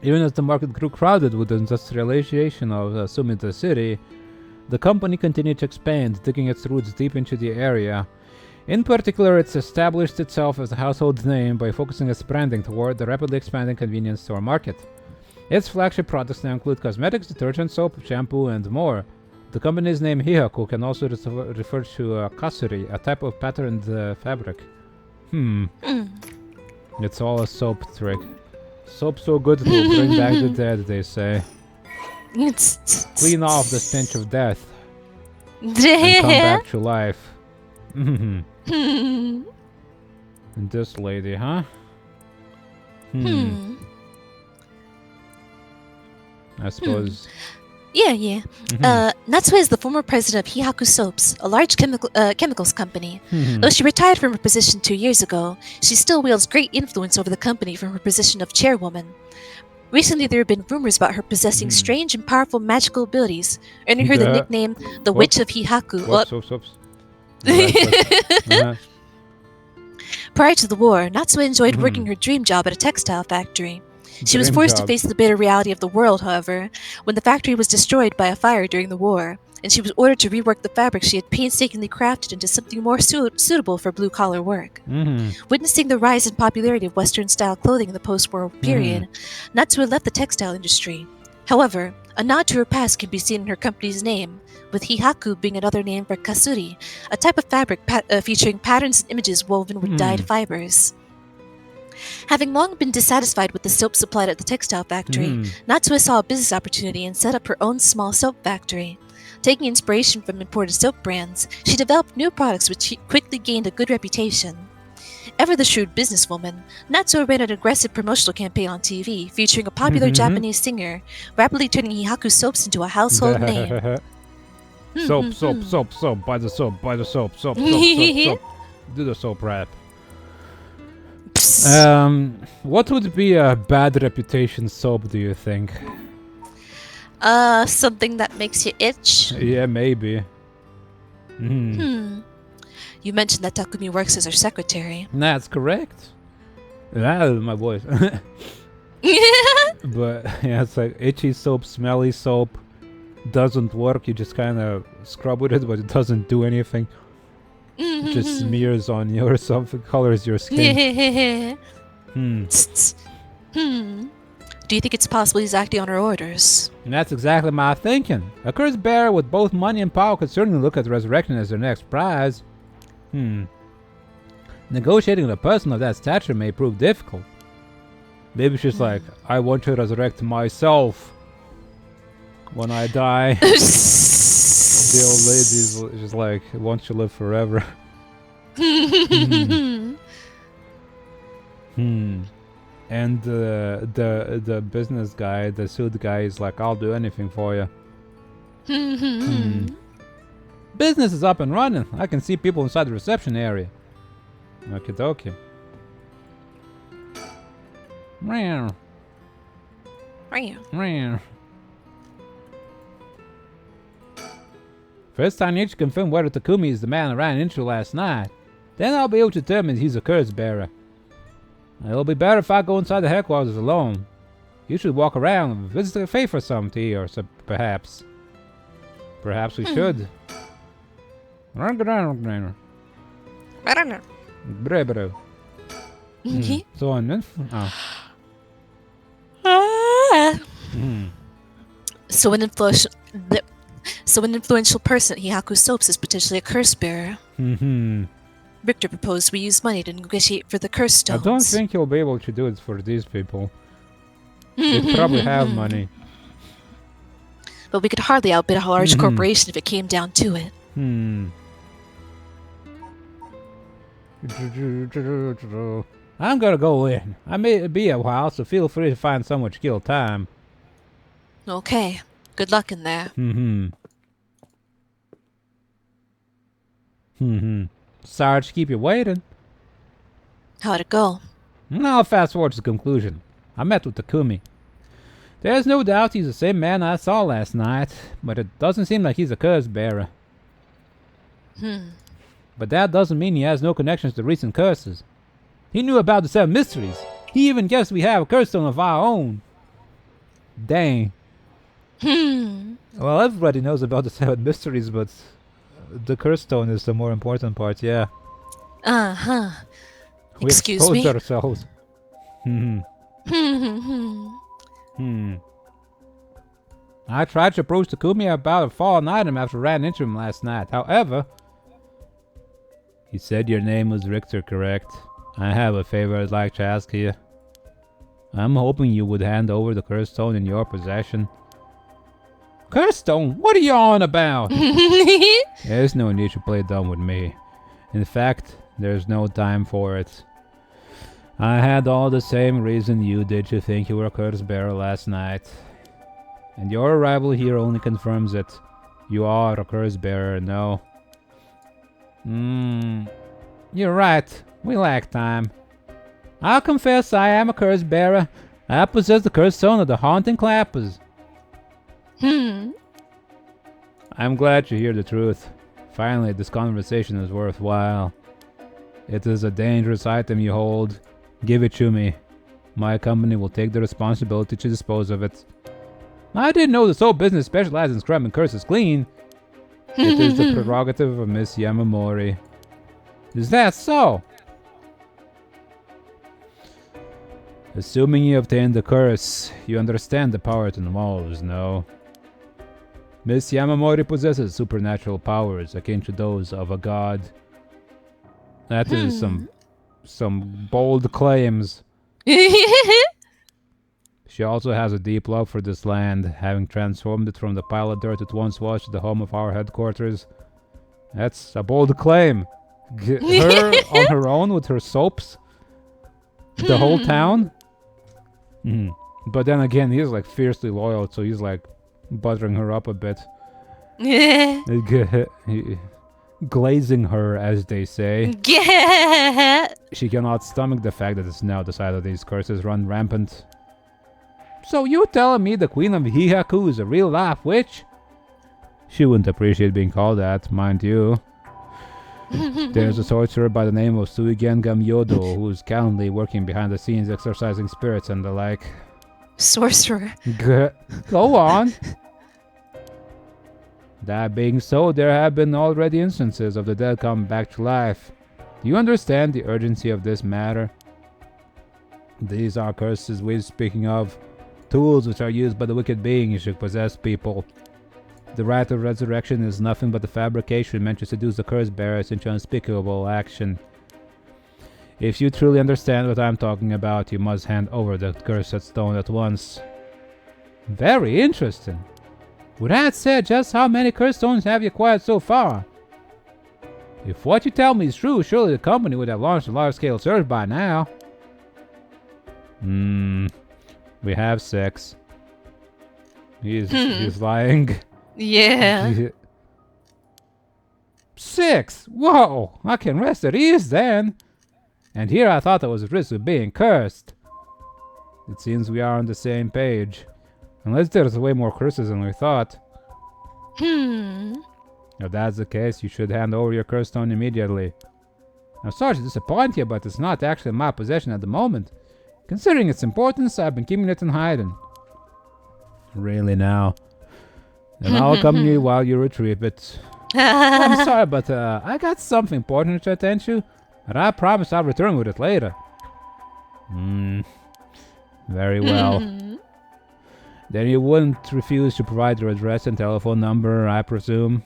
Even as the market grew crowded with the industrialization of Sumida City, the company continued to expand, digging its roots deep into the area. In particular, it's established itself as a household name by focusing its branding toward the rapidly expanding convenience store market. Its flagship products now include cosmetics, detergent, soap, shampoo, and more. The company's name Hihaku can also refer to kasuri, a type of patterned fabric. It's all a soap trick. Soap so good it will bring back the dead, they say. Clean off the stench of death. And come back to life. And this lady, huh? I suppose. Yeah. Natsuya is the former president of Hihaku Soaps, a large chemicals company. Though she retired from her position 2 years ago, she still wields great influence over the company from her position of chairwoman. Recently, there have been rumors about her possessing strange and powerful magical abilities, earning her the nickname the Witch of Hihaku. Whoops. Right. Prior to the war, Natsuya enjoyed working her dream job at a textile factory. She was forced to face the bitter reality of the world, however, when the factory was destroyed by a fire during the war, and she was ordered to rework the fabric she had painstakingly crafted into something more suitable for blue-collar work. Witnessing the rise in popularity of Western-style clothing in the post-war period, Natsuya left the textile industry. However, a nod to her past can be seen in her company's name, with Hihaku being another name for kasuri, a type of fabric featuring patterns and images woven with dyed fibers. Having long been dissatisfied with the soap supplied at the textile factory, Natsuya saw a business opportunity and set up her own small soap factory. Taking inspiration from imported soap brands, she developed new products which quickly gained a good reputation. Ever the shrewd businesswoman, Natsuya ran an aggressive promotional campaign on TV featuring a popular Japanese singer, rapidly turning Hihaku soaps into a household name. Soap, buy the soap, soap. Do the soap rap. What would be a bad reputation soap, do you think? Something that makes you itch? Yeah, maybe. You mentioned that Takumi works as her secretary. That's correct. My voice. But yeah, it's like itchy soap, smelly soap. Doesn't work, you just kind of scrub with it, but it doesn't do anything. It just smears on you or something, colors your skin. Do you think it's possible he's acting on her orders? And that's exactly my thinking. A cursed bearer with both money and power could certainly look at resurrection as their next prize. Negotiating with a person of that stature may prove difficult. Maybe she's like, I want to resurrect myself when I die. The old lady's just like, wants to live forever. And the business guy, the suit guy, is like, I'll do anything for you. Business is up and running. I can see people inside the reception area. Okie dokie. Meow. Meow. First I need to confirm whether Takumi is the man I ran into last night. Then I'll be able to determine he's a curse bearer. It'll be better if I go inside the headquarters alone. You should walk around and visit a faith or some tea, or perhaps. Perhaps we should. I don't know. So on. Oh. So an influential person at Hihaku Soaps is potentially a curse bearer. Victor proposed we use money to negotiate for the curse stones. I don't think you'll be able to do it for these people. They probably have money. But we could hardly outbid a large corporation if it came down to it. I'm gonna go in. I may be a while, so feel free to find somewhere to kill time. Okay. Good luck in there. Sorry to keep you waiting. How'd it go? I'll fast forward to the conclusion. I met with Takumi. There's no doubt he's the same man I saw last night, but it doesn't seem like he's a curse bearer. But that doesn't mean he has no connections to recent curses. He knew about the 7 mysteries. He even guessed we have a curse stone of our own. Dang. Well, everybody knows about the 7 mysteries, but the curse stone is the more important part, yeah. We Excuse me? ourselves. I tried to approach Takumi about a fallen item after I ran into him last night. However, he said your name was Richter, correct? I have a favor I'd like to ask you. I'm hoping you would hand over the curse stone in your possession. Curse stone? What are you on about? There's no need to play dumb with me. In fact, there's no time for it. I had all the same reason you did to think you were a curse bearer last night. And your arrival here only confirms it. You are a curse bearer, no? You're right. We lack time. I'll confess I am a curse bearer. I possess the curse stone of the haunting clappers. I'm glad to hear the truth. Finally, this conversation is worthwhile. It is a dangerous item you hold. Give it to me. My company will take the responsibility to dispose of it. I didn't know this whole business specializes in scrubbing curses clean. It is the prerogative of Miss Yamamori. Is that so? Assuming you obtained the curse, you understand the power it involves, no? Miss Yamamori possesses supernatural powers akin to those of a god. That is some bold claims. She also has a deep love for this land, having transformed it from the pile of dirt it once was to the home of our headquarters. That's a bold claim. Her on her own with her soaps? The whole town? But then again, he's like fiercely loyal, so he's like buttering her up a bit. Glazing her, as they say. She cannot stomach the fact that it's now decided these curses run rampant. So you telling me the Queen of Hihaku is a real-life witch? She wouldn't appreciate being called that, mind you. There's a sorcerer by the name of Suigen Gamyodo who's currently working behind the scenes exorcising spirits and the like. Sorcerer. Go on. That being so, there have been already instances of the dead coming back to life. Do you understand the urgency of this matter? These are curses we're speaking of. Tools which are used by the wicked beings to possess people. The rite of resurrection is nothing but a fabrication meant to seduce the curse bearers into unspeakable action. If you truly understand what I'm talking about, you must hand over the cursed stone at once. Very interesting. With that said, just how many curse stones have you acquired so far? If what you tell me is true, surely the company would have launched a large-scale search by now. We have 6. He's lying. Yeah. 6! Whoa! I can rest at ease then. And here I thought I was at risk of being cursed. It seems we are on the same page. Unless there's way more curses than we thought. If that's the case, you should hand over your curse stone immediately. I'm sorry to disappoint you, but it's not actually in my possession at the moment. Considering its importance, I've been keeping it in hiding. Really now? Then I'll accompany you while you retrieve it. I'm sorry, but I got something important to attend to, and I promise I'll return with it later. Very well. Then you wouldn't refuse to provide your address and telephone number, I presume?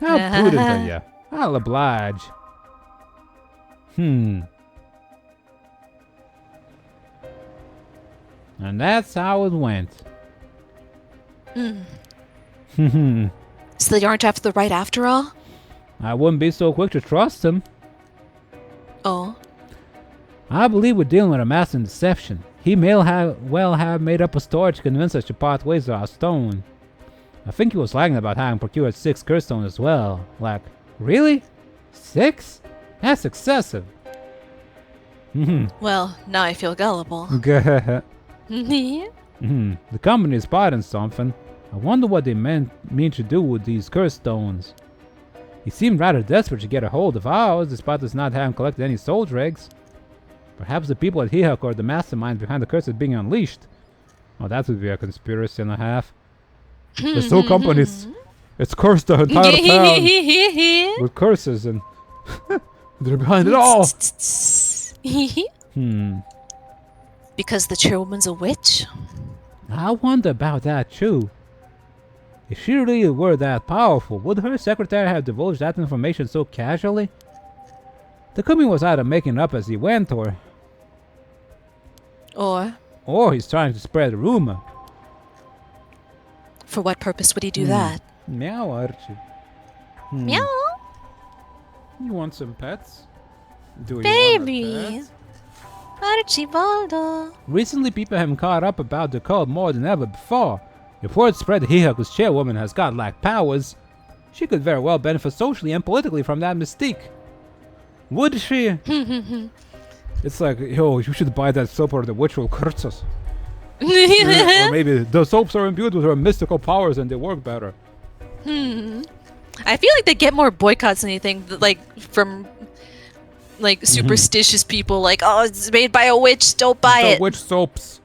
How prudent of you. I'll oblige. And that's how it went. So they aren't after the right after all? I wouldn't be so quick to trust him. Oh. I believe we're dealing with a massive deception. He may well have made up a story to convince us to part ways with our stone. I think he was lying about having procured 6 curse stones as well. Like, really? 6? That's excessive. Well, now I feel gullible. The company is spotting something. I wonder what they mean to do with these curse stones. He seemed rather desperate to get a hold of ours, despite us not having collected any soul dregs. Perhaps the people at Hihak are the masterminds behind the curses being unleashed. Oh, that would be a conspiracy and a half. The soul companies, it's cursed the entire town with curses, and they're behind it all. Because the chairwoman's a witch? I wonder about that too. If she really were that powerful, would her secretary have divulged that information so casually? The Kumi was either making it up as he went, or he's trying to spread a rumor. For what purpose would he do that? Meow, Archie. Meow. You want some pets? Do Baby. you want a pet? Archibaldo. Recently, people have caught up about the cult more than ever before. If word spread that Hihaku's chairwoman has godlike powers, she could very well benefit socially and politically from that mystique. Would she? It's like, yo, you should buy that soap or the witch will curse us. Or maybe the soaps are imbued with her mystical powers and they work better. I feel like they get more boycotts than anything, like from like superstitious people. Like, oh, it's made by a witch, don't buy it. Witch soaps.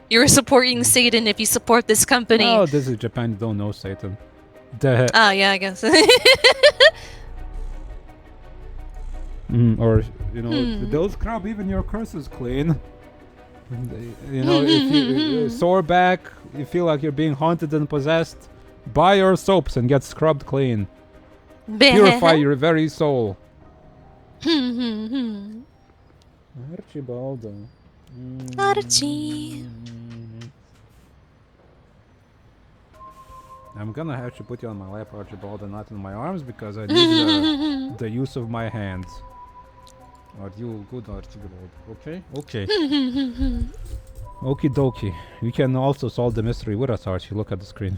You're supporting Satan if you support this company. Oh, this is Japan. You don't know Satan. Oh yeah, I guess. Or they'll scrub even your curses clean. You know, if you sore back, you feel like you're being haunted and possessed, buy your soaps and get scrubbed clean. Purify your very soul. Archibaldo. Archie. I'm gonna have to put you on my lap, Archibald, and not in my arms because I need the use of my hands. Are you good, Archibald? Okay? Okay. Okie dokie. You can also solve the mystery with us, Archie. Look at the screen.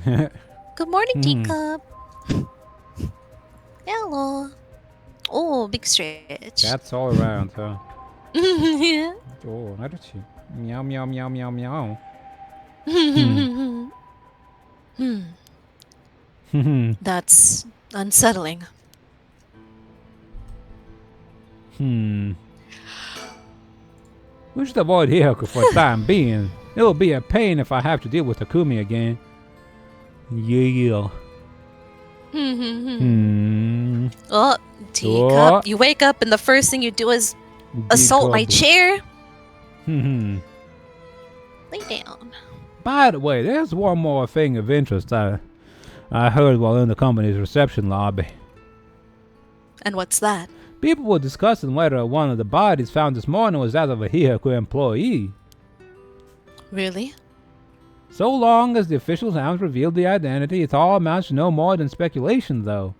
Good morning, teacup. Hello. Oh, big stretch. Cats all around, huh? Yeah. Oh, Archie. Meow, meow, meow, meow, meow. That's unsettling. We should avoid Hihaku for the time being. It'll be a pain if I have to deal with Takumi again. Yeah. Oh, teacup. You wake up and the first thing you do is assault my chair. Lay down. By the way, there's one more thing of interest I heard while in the company's reception lobby. And what's that? People were discussing whether one of the bodies found this morning was that of a Hihaku employee. Really? So long as the officials haven't revealed the identity, it all amounts to no more than speculation, though.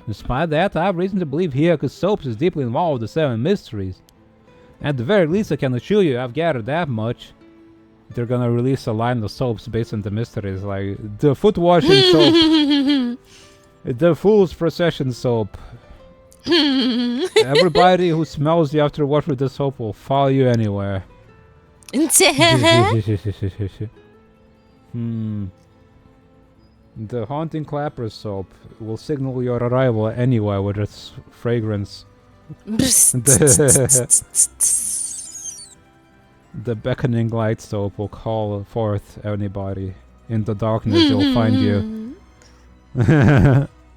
Despite that, I have reason to believe Hihaku's soaps is deeply involved with the 7 mysteries. At the very least, I can assure you I've gathered that much. They're gonna release a line of soaps based on the mysteries, like the foot washing soap, the Fool's Procession soap. Everybody who smells you after wash with the soap will follow you anywhere. The haunting clapper soap will signal your arrival anywhere with its fragrance. The beckoning light soap will call forth anybody. In the darkness, you'll find you.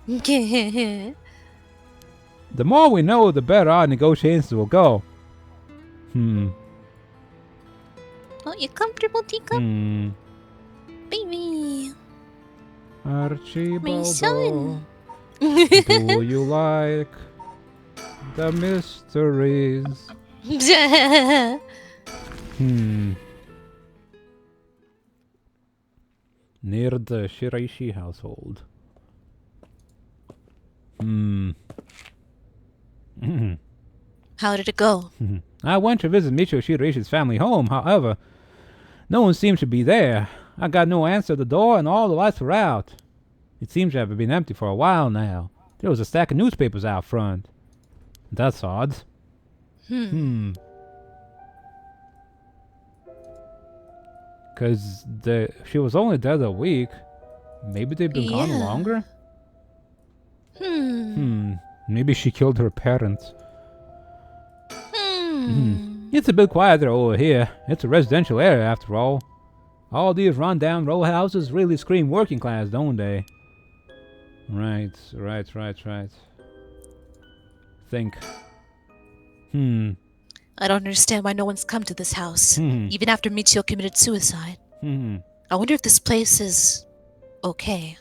The more we know, the better our negotiations will go. Oh, you comfortable, teacup? Baby. Archibald, son. do you like the mysteries? Near the Shiraishi household. How did it go? I went to visit Michio Shiraishi's family home, however, no one seemed to be there. I got no answer at the door and all the lights were out. It seems to have been empty for a while now. There was a stack of newspapers out front. That's odd. Because she was only dead a week. Maybe they've been gone longer? Maybe she killed her parents. It's a bit quieter over here. It's a residential area after all. All these run-down row houses really scream working class, don't they? Right. Think. I don't understand why no one's come to this house, even after Michio committed suicide. I wonder if this place is okay.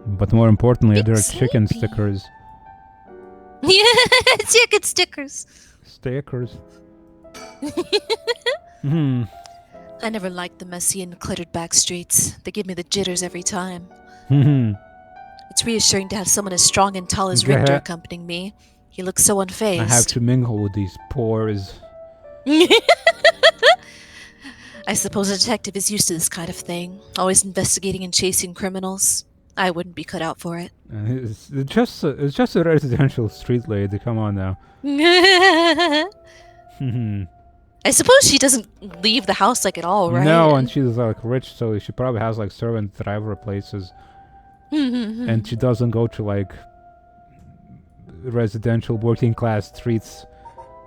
But more importantly, there are chicken stickers. Yeah, chicken stickers. Stickers. I never liked the messy and cluttered back streets. They give me the jitters every time. It's reassuring to have someone as strong and tall as Richter accompanying me. He looks so unfazed. I have to mingle with these pores. I suppose a detective is used to this kind of thing, always investigating and chasing criminals. I wouldn't be cut out for it. It's just a residential street lady. Come on now. I suppose she doesn't leave the house like at all, right? No, and she's like rich, so she probably has like servant driver places. And she doesn't go to like residential working class streets.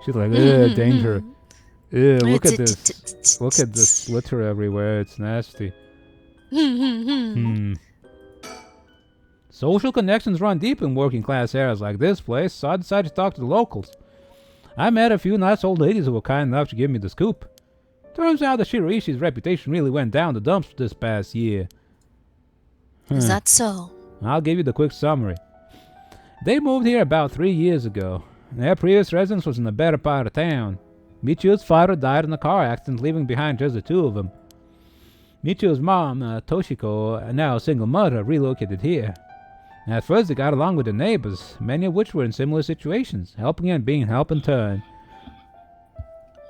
She's like, danger. Look at this. Look at this litter everywhere. It's nasty. Social connections run deep in working class areas like this place, so I decided to talk to the locals. I met a few nice old ladies who were kind enough to give me the scoop. Turns out that Shiraishi's reputation really went down the dumps this past year. Is that so? I'll give you the quick summary. They moved here about 3 years ago. Their previous residence was in the better part of town. Michio's father died in a car accident, leaving behind just the two of them. Michio's mom, Toshiko, now a single mother, relocated here. At first they got along with the neighbors, many of which were in similar situations, helping and being helped in turn.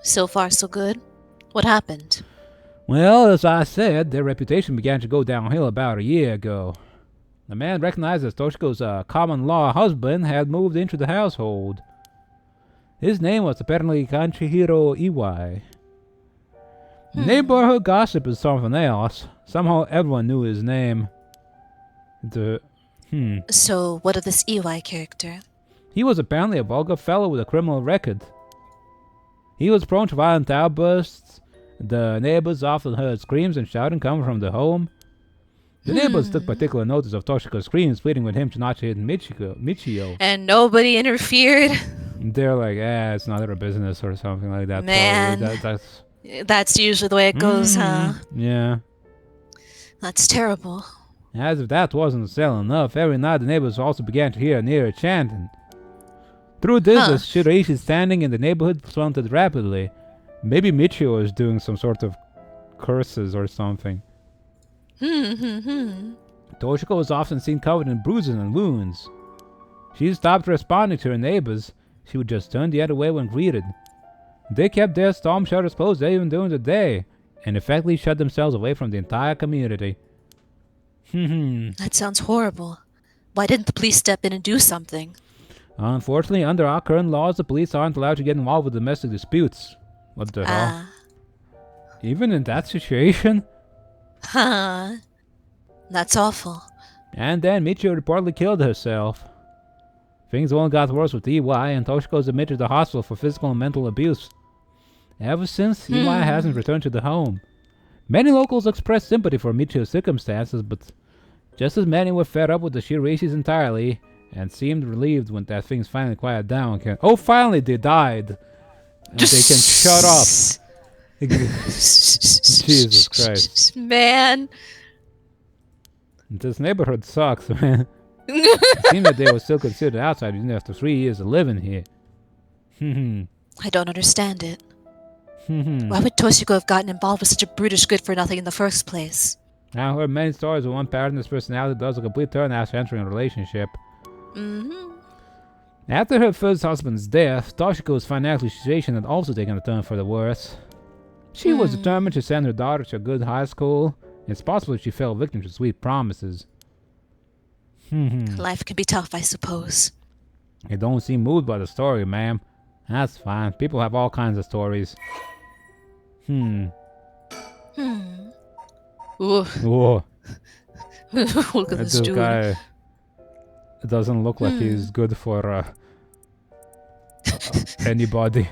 So far so good. What happened? Well, as I said, their reputation began to go downhill about a year ago. The man recognized as Toshiko's common-law husband had moved into the household. His name was apparently Kanchihiro Iwai. Neighborhood gossip is something else. Somehow everyone knew his name. So, what of this Iwai character? He was apparently a vulgar fellow with a criminal record. He was prone to violent outbursts. The neighbors often heard screams and shouting coming from the home. The neighbors took particular notice of Toshiko's screams, pleading with him to not hit Michio. And nobody interfered? They're like, it's not their business or something like that. Man, that's usually the way it goes, huh? Yeah. That's terrible. As if that wasn't still enough, every night the neighbors also began to hear near chanting. Through this, as Shiraishi's standing in the neighborhood plummeted rapidly. Maybe Michio is doing some sort of curses or something. Toshiko was often seen covered in bruises and wounds. She stopped responding to her neighbors. She would just turn the other way when greeted. They kept their storm shutters closed even during the day, and effectively shut themselves away from the entire community. That sounds horrible. Why didn't the police step in and do something? Unfortunately, under our current laws, the police aren't allowed to get involved with domestic disputes. What the hell? Even in that situation? That's awful. And then Michio reportedly killed herself. Things only got worse with Iwai, and Toshiko's admitted to the hospital for physical and mental abuse. Ever since, Iwai hasn't returned to the home. Many locals expressed sympathy for Michio's circumstances, but just as many were fed up with the Shirashis entirely and seemed relieved when that things finally quieted down. Oh, finally they died! And they can shut up! Jesus Christ. Man. This neighborhood sucks, man. It seemed that they were still considered outsiders even after 3 years of living here. I don't understand it. Why would Toshiko have gotten involved with such a brutish good-for-nothing in the first place? I've heard many stories of one parent whose personality does a complete turn after entering a relationship. After her first husband's death, Toshiko's financial situation had also taken a turn for the worse. She was determined to send her daughter to a good high school. It's possible she fell victim to sweet promises. Life can be tough, I suppose. You don't seem moved by the story, ma'am. That's fine. People have all kinds of stories. Ooh. Whoa. Look at this dude. Guy doesn't look like he's good for anybody.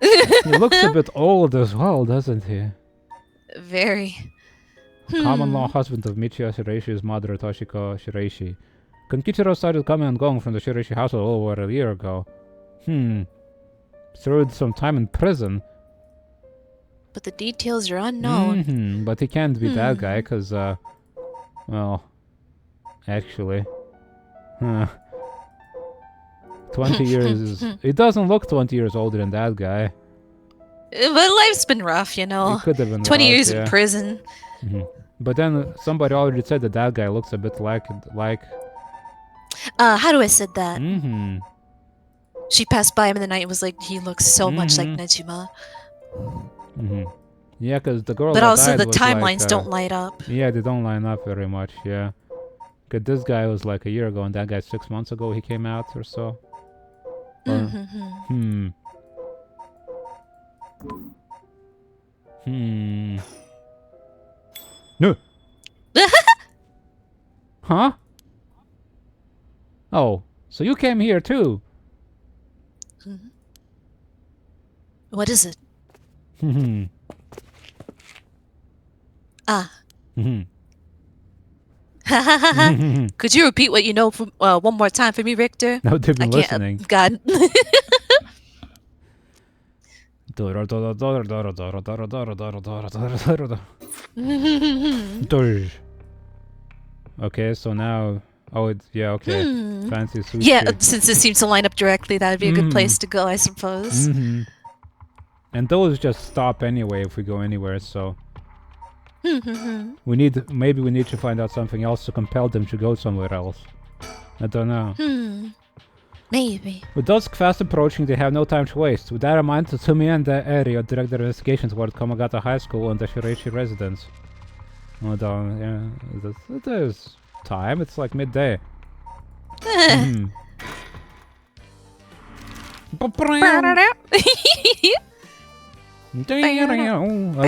He looks a bit old as well, doesn't he? Very. Common law husband of Michio Shiraishi's mother, Toshiko Shiraishi. Konkichiro started coming and going from the Shiraishi household over a year ago. Served some time in prison. But the details are unknown. But he can't be that guy, because, well, actually, 20 years. He doesn't look 20 years older than that guy. But life's been rough, you know. It could have been 20 rough, years yeah. in prison. But then somebody already said that that guy looks a bit like. How do I said that? Mm-hmm. She passed by him in the night and was like, he looks so much like Nejima. Mm-hmm. Yeah, because the girl. But that also died the was timelines like, don't light up. Yeah, they don't line up very much. Yeah, because this guy was like a year ago, and that guy 6 months ago he came out or so. Or, No. Huh? Oh, so you came here too? What is it? Could you repeat what you know from, one more time for me, Richter? No, they've been listening. God. Okay, so now... Oh, it's... Yeah, okay. Fancy sushi. Yeah, since it seems to line up directly, that would be a good place to go, I suppose. And those just stop anyway if we go anywhere, so... Maybe we need to find out something else to compel them to go somewhere else. I don't know. Maybe. With dusk fast approaching, they have no time to waste. With that in mind, Tatsumi and the area direct their investigations toward Komagata High School and the Shiraishi residence. Hold on, yeah, there's time. It's like midday. Let's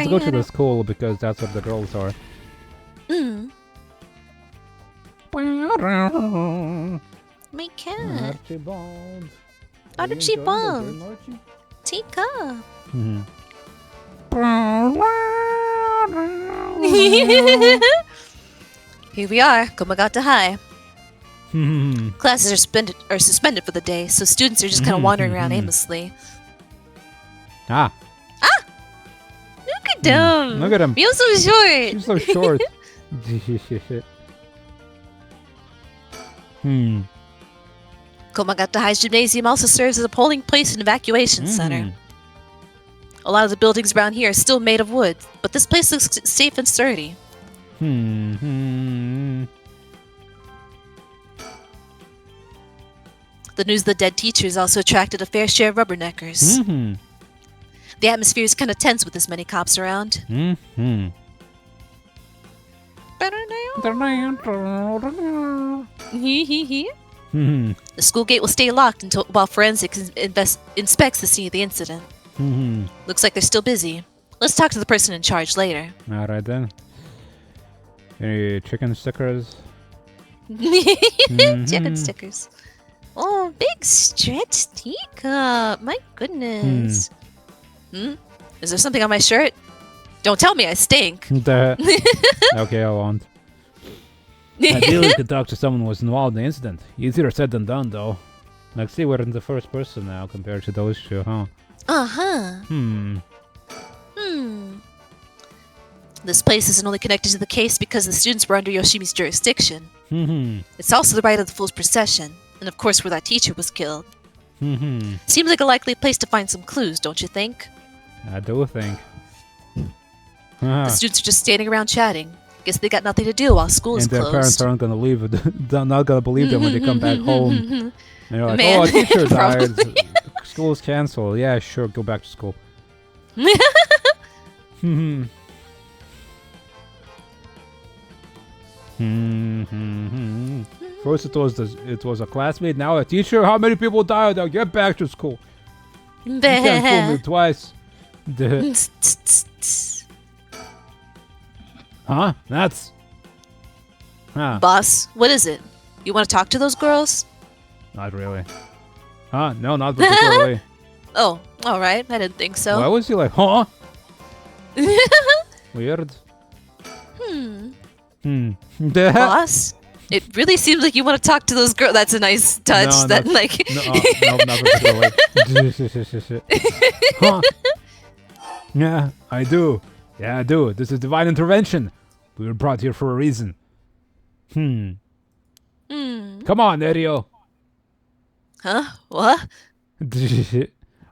go to the school because that's where the girls are. My cat. Archibald. Archibald. Teacup. Here we are, Komagata High. Classes are suspended for the day, so students are just kind of wandering around aimlessly. Ah! Look at them! Look at him! You're so short! He's so short. Komagata High's gymnasium also serves as a polling place and evacuation center. A lot of the buildings around here are still made of wood, but this place looks safe and sturdy. The news of the dead teachers also attracted a fair share of rubberneckers. The atmosphere is kind of tense with this many cops around. The school gate will stay locked until while forensics inspects the scene of the incident. Looks like they're still busy. Let's talk to the person in charge later. Alright then. Any chicken stickers? Chicken stickers. Oh, big stretch teacup. My goodness. Is there something on my shirt? Don't tell me I stink. Okay, I won't. Ideally, you could talk to someone who was involved in the incident. Easier said than done, though. Like, see, we're in the first person now compared to those two, huh? Uh-huh. This place isn't only connected to the case because the students were under Yoshimi's jurisdiction. It's also the right of the Fool's Procession, and of course where that teacher was killed. Seems like a likely place to find some clues, don't you think? I do think. The students are just standing around chatting. Guess they got nothing to do while school is closed. And their parents aren't gonna leave it. They're not gonna believe them when they come back home. And they're like, Man, oh, a teacher died. probably. School's canceled. Yeah, sure, go back to school. First it was a classmate, now a teacher. How many people died? I'll get back to school. You can't fool me twice. Huh? That's... Huh. Boss, what is it? You want to talk to those girls? Not really. Huh? No, not particularly. Oh, alright. I didn't think so. Why was he like, huh? Weird. Boss? It really seems like you want to talk to those girls. That's a nice touch. No, that not, like. no, not particularly. Huh? Yeah, I do. Yeah, I do. This is divine intervention. We were brought here for a reason. Come on, Erio. Huh? What?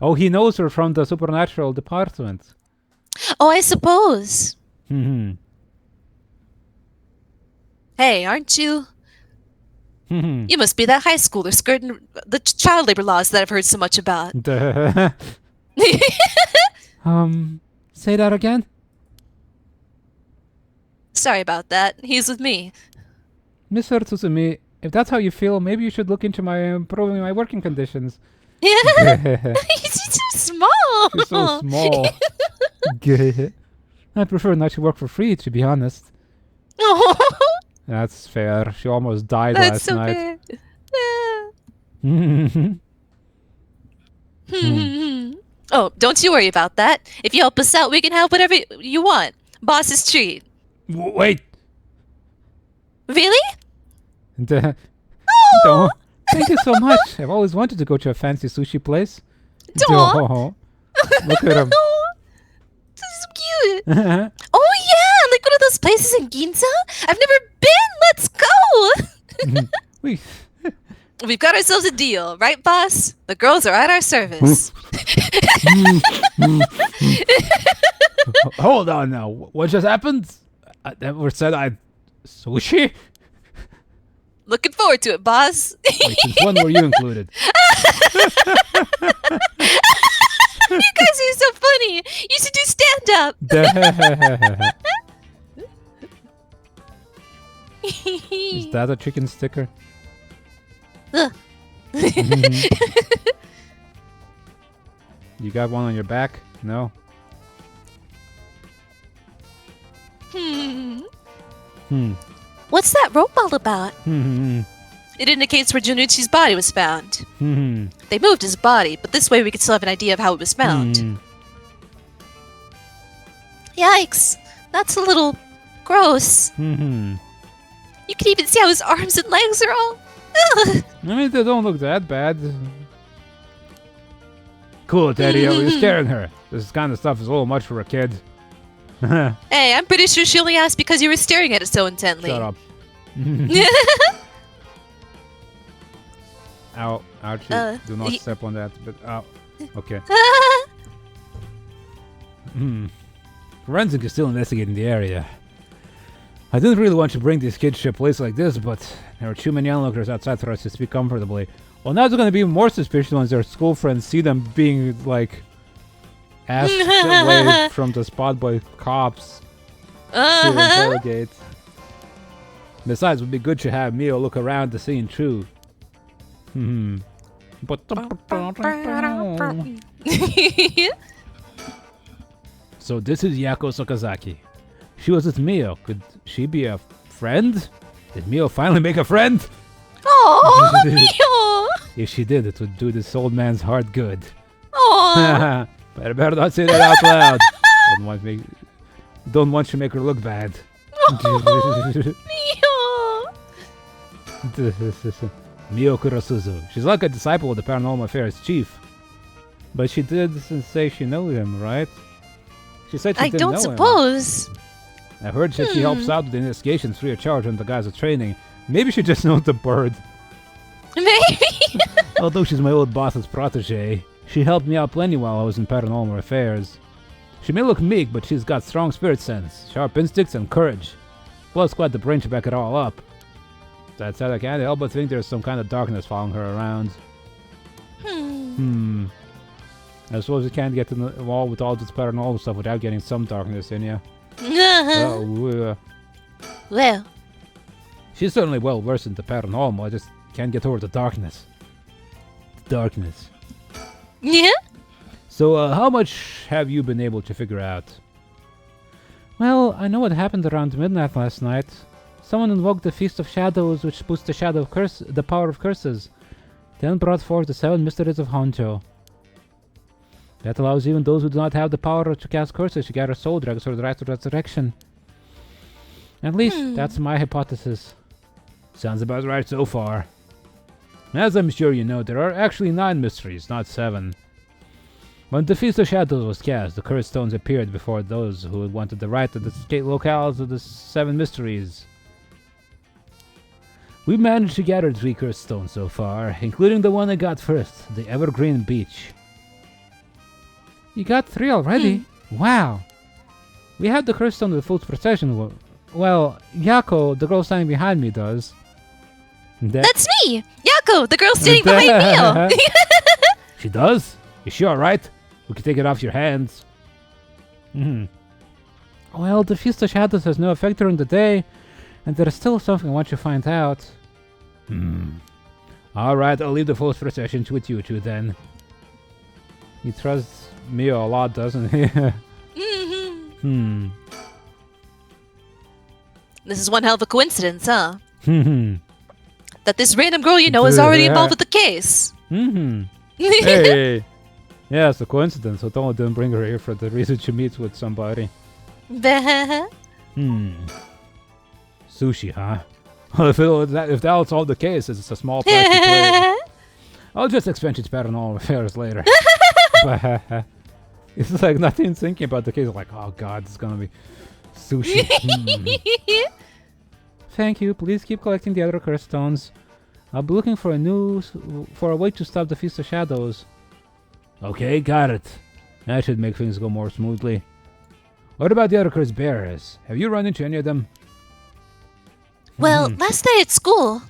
Oh, he knows her from the supernatural department. Oh, I suppose. Hey, aren't you? You must be that high schooler skirting the child labor laws that I've heard so much about. Say that again? Sorry about that. He's with me. Mr. Tsuzumi, if that's how you feel, maybe you should look into improving my working conditions. He's too small. She's so small. I prefer not to work for free, to be honest. That's fair. She almost died That's last so night. Fair. Oh, don't you worry about that. If you help us out, we can have whatever you want. Boss's treat. Wait. Really? Don't. Thank you so much. I've always wanted to go to a fancy sushi place. Don't. Look at him. This is so cute. Oh yeah, like one of those places in Ginza? I've never been. Let's go. We've got ourselves a deal, right, boss? The girls are at our service. Hold on now. What just happened? I never said sushi? Looking forward to it, boss. Wait, since when were you included? You guys are so funny. You should do stand-up. Is that a chicken sticker? You got one on your back? No? What's that rope all about? It indicates where Junichi's body was found. They moved his body, but this way we could still have an idea of how it was found. Yikes! That's a little gross. You can even see how his arms and legs are all... I mean, they don't look that bad. Cool, Teddy. You're scaring her. This kind of stuff is a little much for a kid. Hey, I'm pretty sure she only asked because you were staring at it so intently. Shut up. Ow. Ouchie. Do not step on that. But ow. Okay. Forensic is still investigating the area. I didn't really want to bring these kids to a place like this, but there are too many onlookers outside for us to speak comfortably. Well, now they're going to be more suspicious once their school friends see them being, like, asked away from the spot by cops to interrogate. Besides, it would be good to have Mio look around the scene, too. So this is Yako Sakazaki. She was with Mio. Could she be a friend? Did Mio finally make a friend? Oh, Mio! If she did, it would do this old man's heart good. Oh. But I better not say that out loud. Don't want to make her look bad. Mio Kurosuzu. She's like a disciple of the Paranormal Affairs chief. But she did say she knew him, right? She said she I didn't don't know suppose. him. I heard that she helps out with the investigations free of charge on the guys of training. Maybe she just knows the bird. Maybe. Although she's my old boss's protege, she helped me out plenty while I was in Paranormal Affairs. She may look meek, but she's got strong spirit sense, sharp instincts, and courage. Plus, quite the brain to back it all up. That said, I can't help but think there's some kind of darkness following her around. I suppose you can't get involved with all this paranormal stuff without getting some darkness in you. Well. She's certainly well versed in the paranormal, I just can't get over the darkness. Darkness. Yeah? So, how much have you been able to figure out? Well, I know what happened around midnight last night. Someone invoked the Feast of Shadows, which boosts the power of curses. Then brought forth the 7 mysteries of Honjo. That allows even those who do not have the power to cast curses to gather soul dregs for the right to resurrection. At least, that's my hypothesis. Sounds about right so far. As I'm sure you know, there are actually 9 mysteries, not 7. When the Feast of Shadows was cast, the cursed stones appeared before those who wanted the right to the locales of the 7 mysteries. We managed to gather 3 cursed stones so far, including the one I got first, the Evergreen Beach. You got 3 already? Wow! We have the cursed stone with full precision. Well, Yako, the girl standing behind me, does. That's me! Yako, the girl standing behind me! She does? You sure, right? We can take it off your hands. Well, the Feast of Shadows has no effect during the day, and there is still something I want you to find out. Alright, I'll leave the full procession with you two then. He trusts Mio a lot, doesn't he? This is one hell of a coincidence, huh? That this random girl you know is already involved with the case. Hey! Yeah, it's a coincidence. So Tomo didn't bring her here for the reason she meets with somebody. Sushi, huh? Well, if that's all the case, it's a small price to pay. I'll just expense its Paranormal Affairs later. It's like nothing thinking about the case. Like, oh god, it's gonna be sushi. Thank you. Please keep collecting the other cursed stones. I'll be looking for a way to stop the Feast of Shadows. Okay, got it. That should make things go more smoothly. What about the other cursed bearers? Have you run into any of them? Well, last night at school.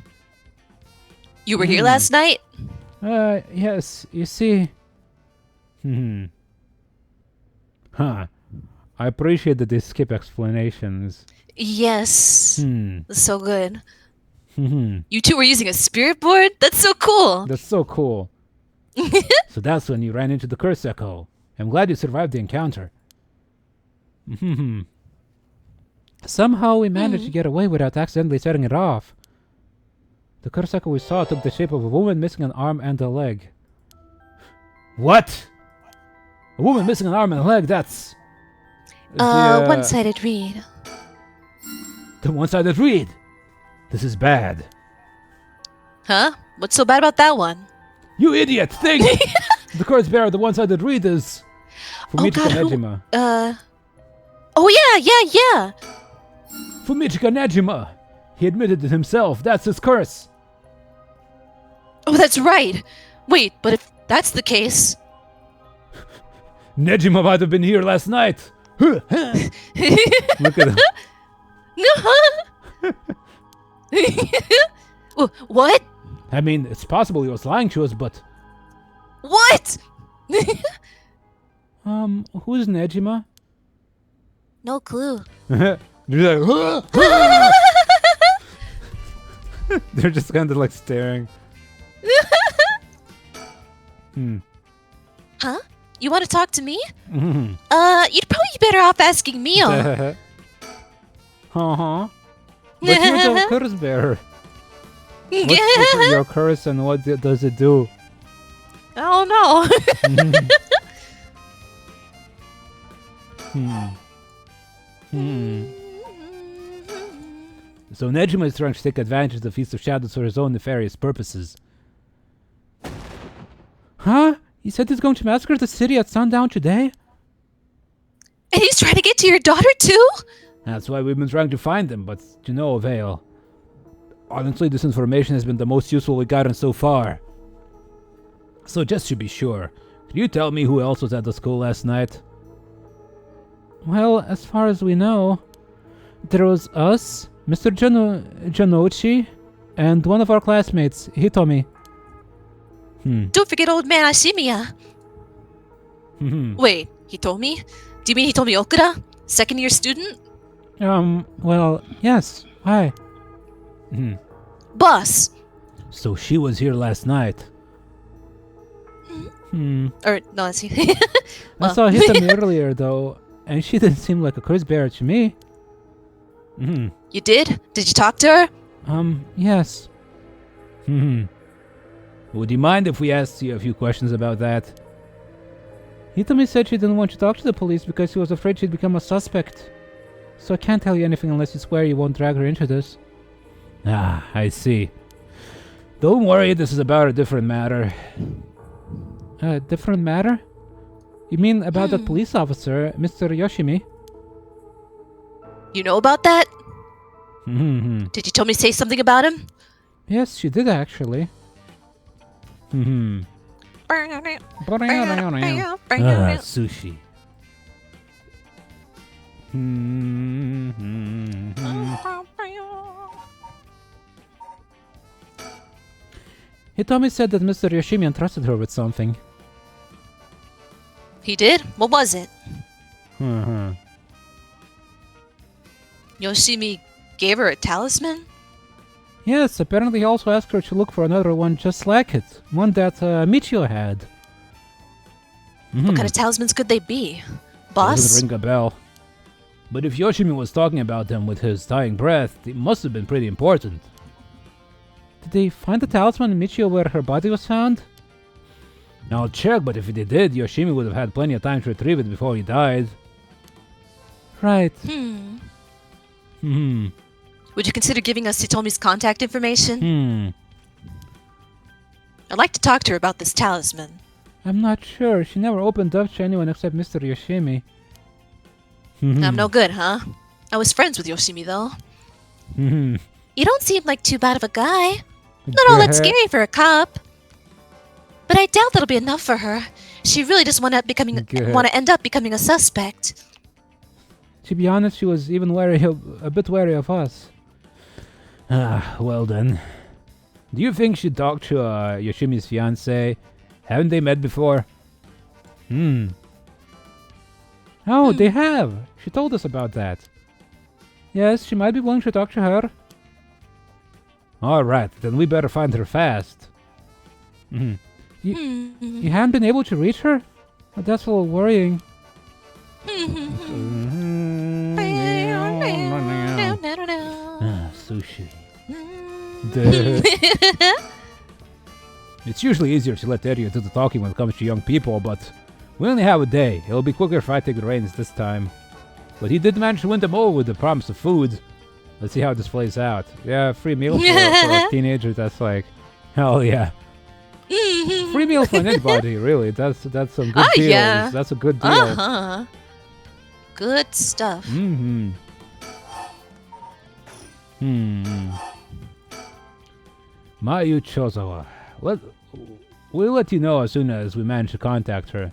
You were here last night? Yes. You see. I appreciate that they skip explanations. Yes. So good. You two were using a spirit board? That's so cool. That's so cool. So that's when you ran into the curse echo. I'm glad you survived the encounter. Somehow we managed to get away without accidentally setting it off. The curse echo we saw took the shape of a woman missing an arm and a leg. What? A woman missing an arm and a leg? That's... one-sided read. The one-sided read? This is bad. Huh? What's so bad about that one? You idiot! Think! The curse bearer, the one-sided read is... Fumichika Nejima. Oh yeah! Fumichika Nejima! He admitted it himself. That's his curse. Oh, that's right. Wait, but if that's the case... Nejima might have been here last night. Look at him. What? I mean, it's possible he was lying to us, but... What? Who's Nejima? No clue. They're just kind of like staring. Huh? You want to talk to me? You'd probably be better off asking Mio. But you're the curse bearer. What's your curse and what does it do? I don't know. So Nejima is trying to take advantage of the Feast of Shadows for his own nefarious purposes. Huh? He said he's going to massacre the city at sundown today? And he's trying to get to your daughter too? That's why we've been trying to find him, but to no avail. Honestly, this information has been the most useful we've gotten so far. So just to be sure, could you tell me who else was at the school last night? Well, as far as we know, there was us, Mr. Janochi, and one of our classmates, Hitomi. Don't forget old man Ashimiya. Wait, Hitomi? Do you mean Hitomi Okura? Second year student? Well, yes. Hi. Boss! So she was here last night. Or, no, let's see. I saw Hitomi earlier, though, and she didn't seem like a curse bearer to me. You did? Did you talk to her? Yes. Would you mind if we asked you a few questions about that? Hitomi said she didn't want to talk to the police because she was afraid she'd become a suspect. So I can't tell you anything unless you swear you won't drag her into this. Ah, I see. Don't worry, this is about a different matter. A different matter? You mean about that police officer, Mr. Yoshimi? You know about that? Did you tell me say something about him? Yes, she did actually. Sushi. Hitomi said that Mr. Yoshimi entrusted her with something. He did? What was it? Yoshimi gave her a talisman? Yes, apparently he also asked her to look for another one just like it. One that Michio had. What kind of talismans could they be? Boss? Doesn't ring a bell. But if Yoshimi was talking about them with his dying breath, it must have been pretty important. Did they find the talisman in Michio where her body was found? I'll check, but if they did, Yoshimi would have had plenty of time to retrieve it before he died. Right. Would you consider giving us Hitomi's contact information? I'd like to talk to her about this talisman. I'm not sure. She never opened up to anyone except Mr. Yoshimi. I'm no good, huh? I was friends with Yoshimi, though. You don't seem like too bad of a guy. Not all that scary for a cop. But I doubt that'll be enough for her. She really just want to end up becoming a suspect. To be honest, she was even a bit wary of us. Well then. Do you think she'd talk to Yoshimi's fiancé? Haven't they met before? Oh, they have. She told us about that. Yes, she might be willing to talk to her. Alright, then we better find her fast. You haven't been able to reach her? Oh, that's a little worrying. Sushi. It's usually easier to let Erio do the talking when it comes to young people, but we only have a day. It'll be quicker if I take the reins this time. But he did manage to win them over with the promise of food. Let's see how this plays out. Yeah, free meal for a teenager, that's like, hell yeah. Free meal for anybody, really. That's some good deals. Yeah. That's a good deal. Good stuff. Mayu Chozawa. We'll let you know as soon as we manage to contact her.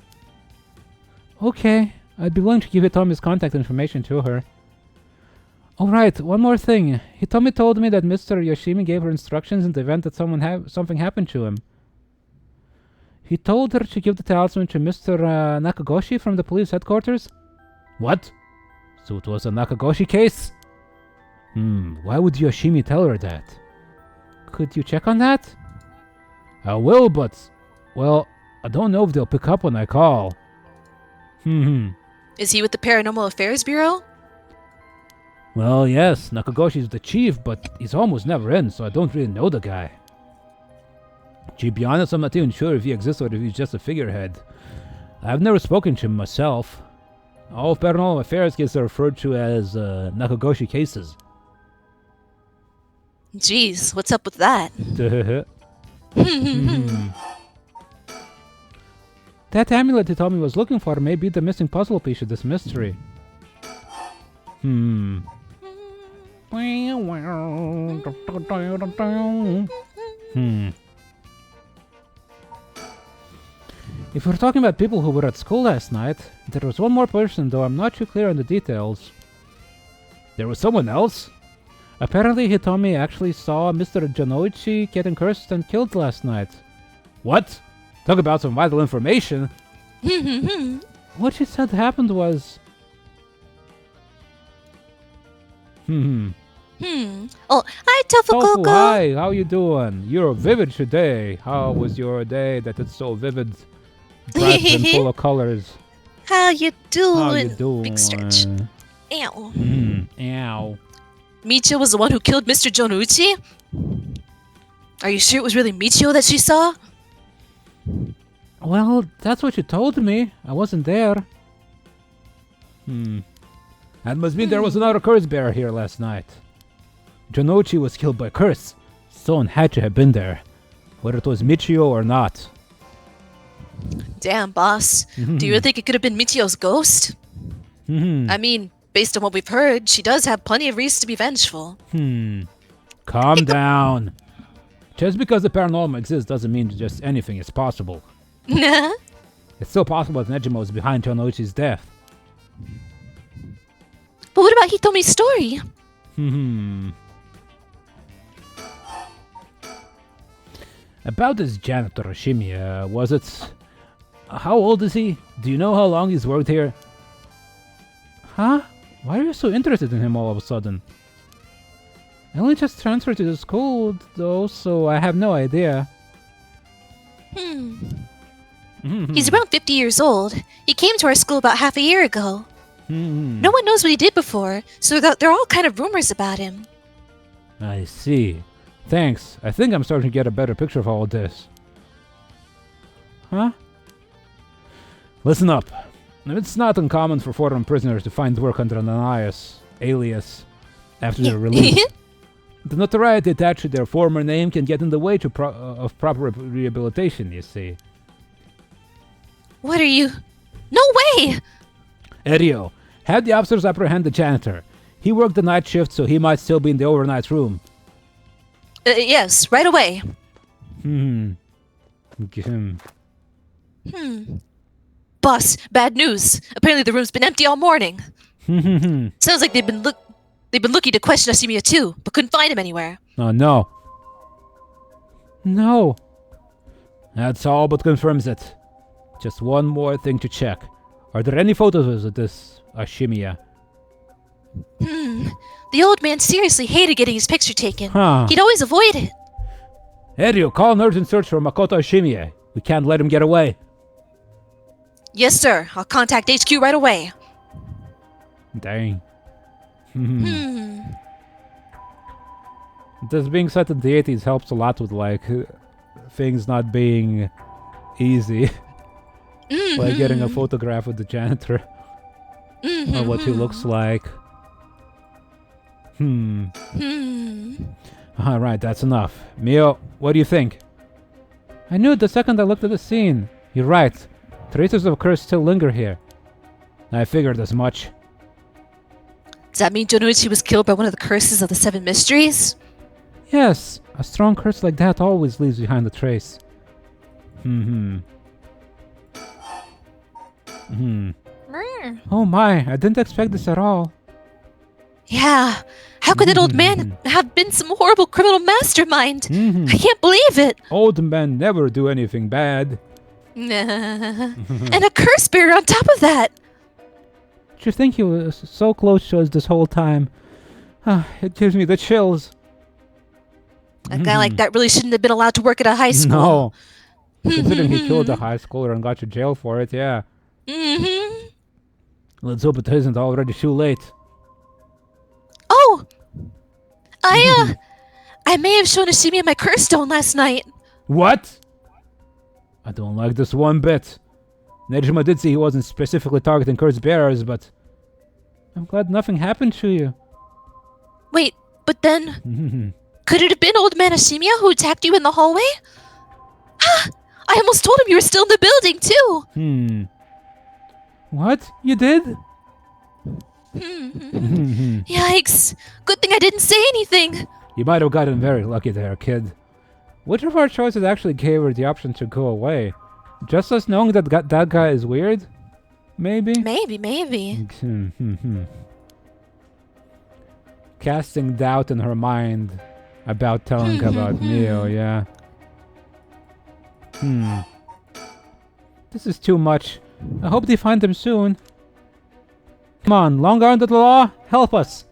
Okay, I'd be willing to give Hitomi's contact information to her. Alright, one more thing. Hitomi told me that Mr. Yoshimi gave her instructions in the event that something happened to him. He told her to give the talisman to Mr. Nakagoshi from the police headquarters? What? So it was a Nakagoshi case? Why would Yoshimi tell her that? Could you check on that? I will, but... well, I don't know if they'll pick up when I call. Is he with the Paranormal Affairs Bureau? Well, yes, Nakagoshi's the chief, but he's almost never in, so I don't really know the guy. To be honest, I'm not even sure if he exists or if he's just a figurehead. I've never spoken to him myself. All paranormal affairs cases are referred to as Nakagoshi cases. Jeez, what's up with that? That amulet he told me was looking for may be the missing puzzle piece of this mystery. If we're talking about people who were at school last night, there was one more person, though I'm not too clear on the details. There was someone else? Apparently Hitomi actually saw Mr. Janoichi getting cursed and killed last night. What? Talk about some vital information. What she said happened was... Oh, hi, Tofu Tofu, Coco. hi, how you doing? You're vivid today. How was your day that it's so vivid, bright and full of colors? How you doing? How you doing? Big stretch. Ow. Ow. Michio was the one who killed Mr. Joniuchi? Are you sure it was really Michio that she saw? Well, that's what you told me. I wasn't there. That must mean there was another curse bearer here last night. Janoichi was killed by curse. Someone had to have been there, whether it was Michio or not. Damn, boss. Do you think it could have been Michio's ghost? I mean, based on what we've heard, she does have plenty of reasons to be vengeful. Calm down. Just because the paranormal exists doesn't mean just anything is possible. It's still possible that Nejima was behind Janoichi's death. But what about Hitomi's story? About this janitor Shimiya, was it... How old is he? Do you know how long he's worked here? Huh? Why are you so interested in him all of a sudden? I only just transferred to the school, though, so I have no idea. He's around 50 years old. He came to our school about half a year ago. No one knows what he did before, so there are all kind of rumors about him. I see. Thanks. I think I'm starting to get a better picture of all this. Huh? Listen up. It's not uncommon for foreign prisoners to find work under an alias after they're released. The notoriety attached to their former name can get in the way of proper rehabilitation, you see. What are you... No way! Erio, have the officers apprehend the janitor. He worked the night shift, so he might still be in the overnight room. Yes, right away. Boss, bad news. Apparently the room's been empty all morning. Sounds like they've been looking to question Ashimiya too, but couldn't find him anywhere. Oh no. No. That's all but confirms it. Just one more thing to check. Are there any photos of this Ashimiya? The old man seriously hated getting his picture taken. Huh. He'd always avoid it. Erio, call an urgent search for Makoto Ashimiya. We can't let him get away. Yes, sir. I'll contact HQ right away. Dang. This being set in the 80s helps a lot with, like, things not being easy. Like getting a photograph of the janitor. Or what he looks like. Alright, that's enough. Mio, what do you think? I knew it the second I looked at the scene. You're right. Traces of curse still linger here. I figured as much. Does that mean Joniuchi was killed by one of the curses of the Seven Mysteries? Yes, a strong curse like that always leaves behind a trace. Oh my, I didn't expect this at all. Yeah. How could that old man have been some horrible criminal mastermind? I can't believe it. Old men never do anything bad. And a curse bearer on top of that. Do you think he was so close to us this whole time? It gives me the chills. A guy like that really shouldn't have been allowed to work at a high school. No. Considering he killed a high schooler and got to jail for it, yeah. Let's hope it isn't already too late. Oh! I may have shown Ashimi my curse stone last night. What? I don't like this one bit. Nejima did say he wasn't specifically targeting curse bearers, but I'm glad nothing happened to you. Wait, but then... Could it have been old man Ashimiya who attacked you in the hallway? I almost told him you were still in the building, too! What? You did? Yikes. Good thing I didn't say anything. You might have gotten very lucky there, kid. Which of our choices actually gave her the option to go away? Just us knowing that that guy is weird? Maybe? Maybe. Casting doubt in her mind about telling about Mio, yeah. This is too much. I hope they find him soon. Come on, long arm to the law, help us.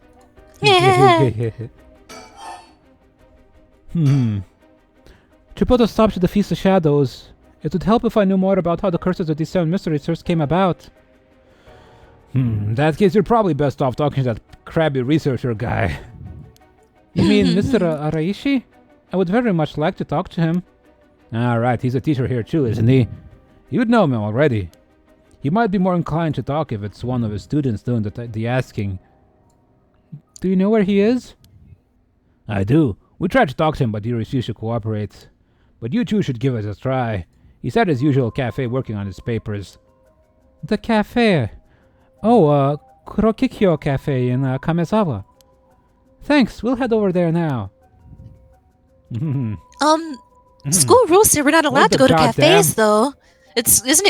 To put a stop to the Feast of Shadows, it would help if I knew more about how the curses of these 7 mysteries first came about. In that case, you're probably best off talking to that crabby researcher guy. You mean Mr. Araishi? I would very much like to talk to him. Right, he's a teacher here too, isn't he? You'd know him already. He might be more inclined to talk if it's one of his students doing the asking. Do you know where he is? I do. We tried to talk to him, but he refused to cooperate. But you two should give it a try. He's at his usual cafe working on his papers. The cafe? Oh, Kurokikyo Cafe in Kamezawa. Thanks, we'll head over there now. School rules say we're not allowed to go to cafes, though. Isn't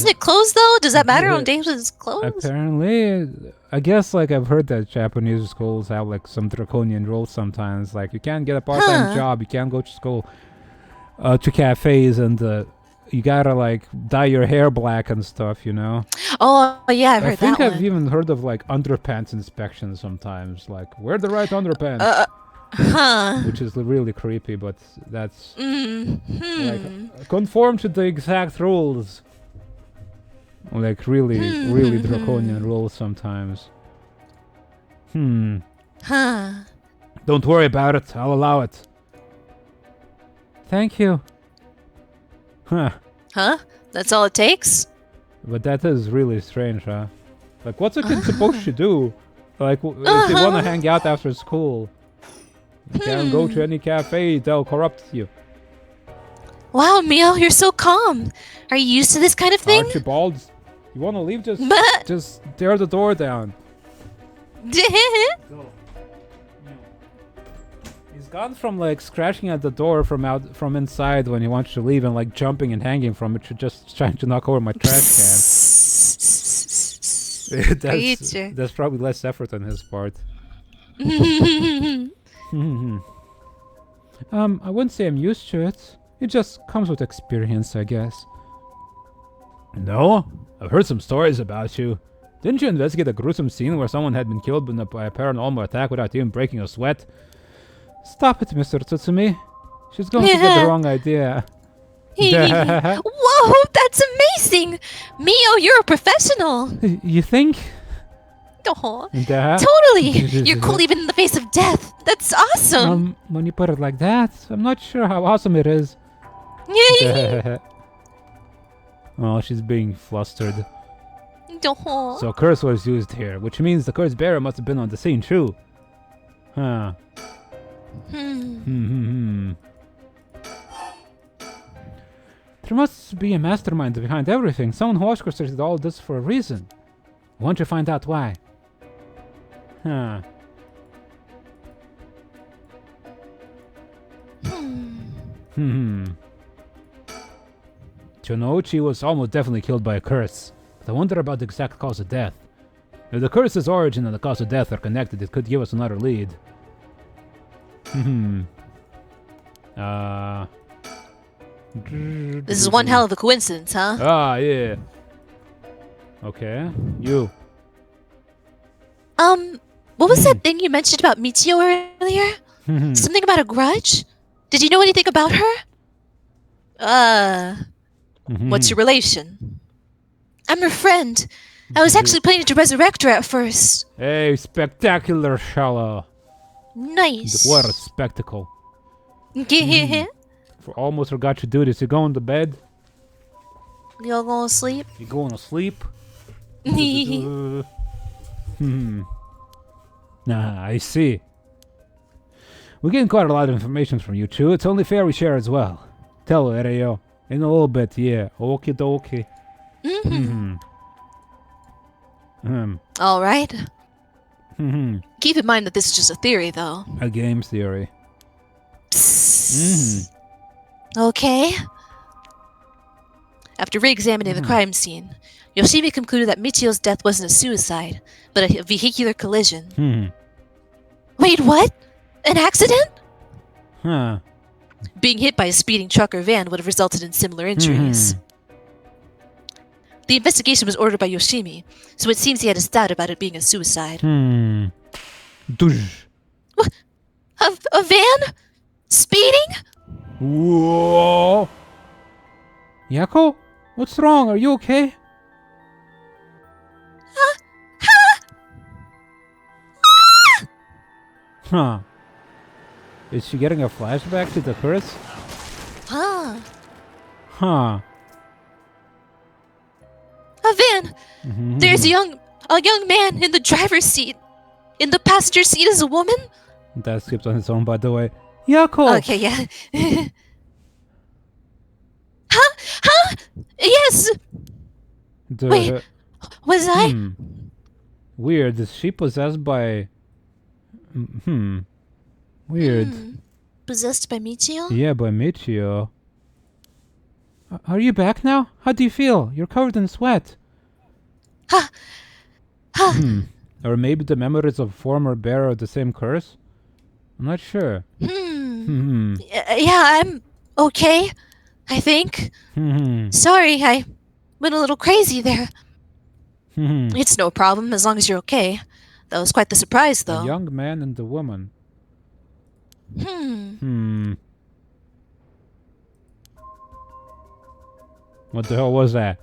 it closed, though? Does that matter on days when it's closed? Apparently, I guess, like, I've heard that Japanese schools have, like, some draconian rules sometimes. Like, you can't get a part-time job, you can't go to school, to cafes, and you gotta, like, dye your hair black and stuff, you know? Oh, yeah, I've heard I think that I've even heard of, like, underpants inspections sometimes. Like, wear the right underpants. Which is really creepy, but that's... like, conform to the exact rules. Like, really draconian rules sometimes. Don't worry about it. I'll allow it. Thank you. Huh? That's all it takes? But that is really strange, huh? Like, what's a kid supposed to do? Like, if they want to hang out after school, you can't go to any cafe, they'll corrupt you. Wow, Mio, you're so calm. Are you used to this kind of thing? Archibald, you want to leave? Just tear the door down. Go. He's gone from, like, scratching at the door from inside when he wants to leave and, like, jumping and hanging from it to just trying to knock over my trash can. That's probably less effort on his part. I wouldn't say I'm used to it. It just comes with experience, I guess. No? I've heard some stories about you. Didn't you investigate a gruesome scene where someone had been killed by a paranormal attack without even breaking a sweat? Stop it, Mr. Tsutsumi. She's going to get the wrong idea. Whoa, that's amazing! Mio, you're a professional! You think? Oh, totally! You're cool even in the face of death. That's awesome! When you put it like that, I'm not sure how awesome it is. Oh, she's being flustered. So curse was used here, which means the curse bearer must have been on the scene too. Huh. There must be a mastermind behind everything, someone who orchestrated all this for a reason. I want to find out why. Huh. Chonouchi was almost definitely killed by a curse, but I wonder about the exact cause of death. If the curse's origin and the cause of death are connected, it could give us another lead. This is one hell of a coincidence, huh? Ah, yeah. Okay, you. What was that thing you mentioned about Michio earlier? Something about a grudge? Did you know anything about her? What's your relation? I'm her friend. I was actually planning to resurrect her at first. Hey, spectacular, Shala. Nice. What a spectacle. Almost forgot to do this. You going to bed? You all going to sleep? You going to sleep? Nah, I see. We're getting quite a lot of information from you two. It's only fair we share as well. Tell her, Ereo. In a little bit, yeah. Okie dokie. All right. Keep in mind that this is just a theory, though. A game theory. Okay. After re-examining the crime scene, Yoshimi concluded that Michio's death wasn't a suicide, but a vehicular collision. Wait, what? An accident? Huh. Being hit by a speeding truck or van would have resulted in similar injuries. The investigation was ordered by Yoshimi, so it seems he had his doubt about it being a suicide. Dush. What? A van? Speeding? Whoa. Yako? What's wrong? Are you okay? Huh. Is she getting a flashback to the curse? Huh. Huh. A van! There's a young man in the driver's seat. In the passenger seat is a woman? That skips on its own, by the way. Yako! Okay, yeah. Huh? Yes! Wait, was I? Weird. Is she possessed by... Weird. Possessed by Michio? Yeah, by Michio. Are you back now? How do you feel? You're covered in sweat. Or maybe the memories of former bearer of the same curse? I'm not sure. Yeah, I'm okay, I think. Sorry, I went a little crazy there. It's no problem, as long as you're okay. That was quite the surprise, though. A young man and a woman. What the hell was that?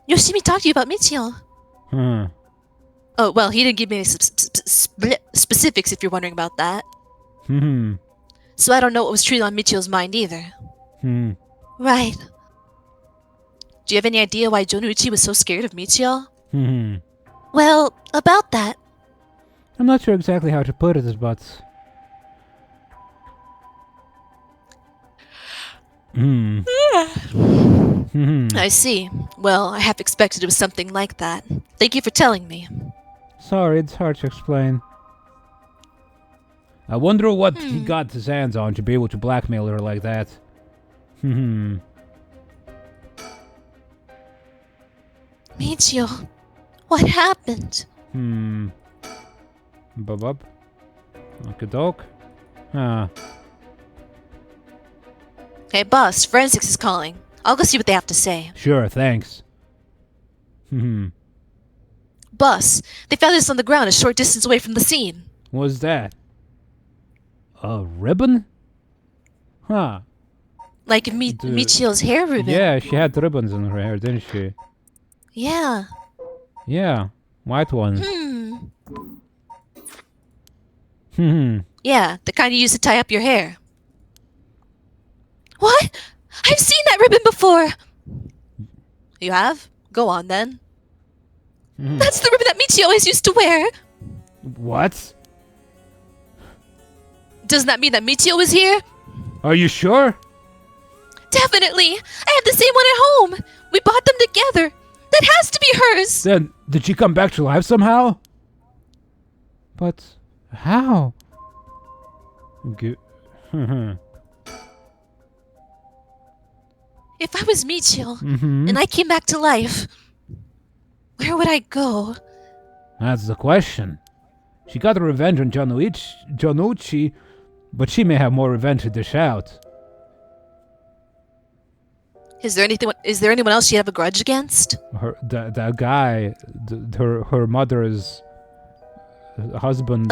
Yoshimi talked to you about Michio. Oh, well, he didn't give me any specifics if you're wondering about that. So I don't know what was truly on Michio's mind either. Right. Do you have any idea why Jonuchi was so scared of Michio? Well, about that. I'm not sure exactly how to put it, but... I see. Well, I half expected it was something like that. Thank you for telling me. Sorry, it's hard to explain. I wonder what he got his hands on to be able to blackmail her like that. Michio, what happened? Bub. Okey-doke. Hey, boss, Forensics is calling. I'll go see what they have to say. Sure, thanks. Boss, they found this on the ground a short distance away from the scene. What's that? A ribbon? Huh. Like Michio's hair ribbon. Yeah, she had ribbons in her hair, didn't she? Yeah. Yeah, white ones. Yeah, the kind you use to tie up your hair. What? I've seen that ribbon before! You have? Go on, then. That's the ribbon that Michio always used to wear! What? Doesn't that mean that Michio was here? Are you sure? Definitely! I had the same one at home! We bought them together! That has to be hers! Then, did she come back to life somehow? But, how? If I was Michio, and I came back to life, where would I go? That's the question. She got her revenge on Jonuchi, but she may have more revenge to dish out. Is there anyone else she'd have a grudge against? That guy, her mother's husband.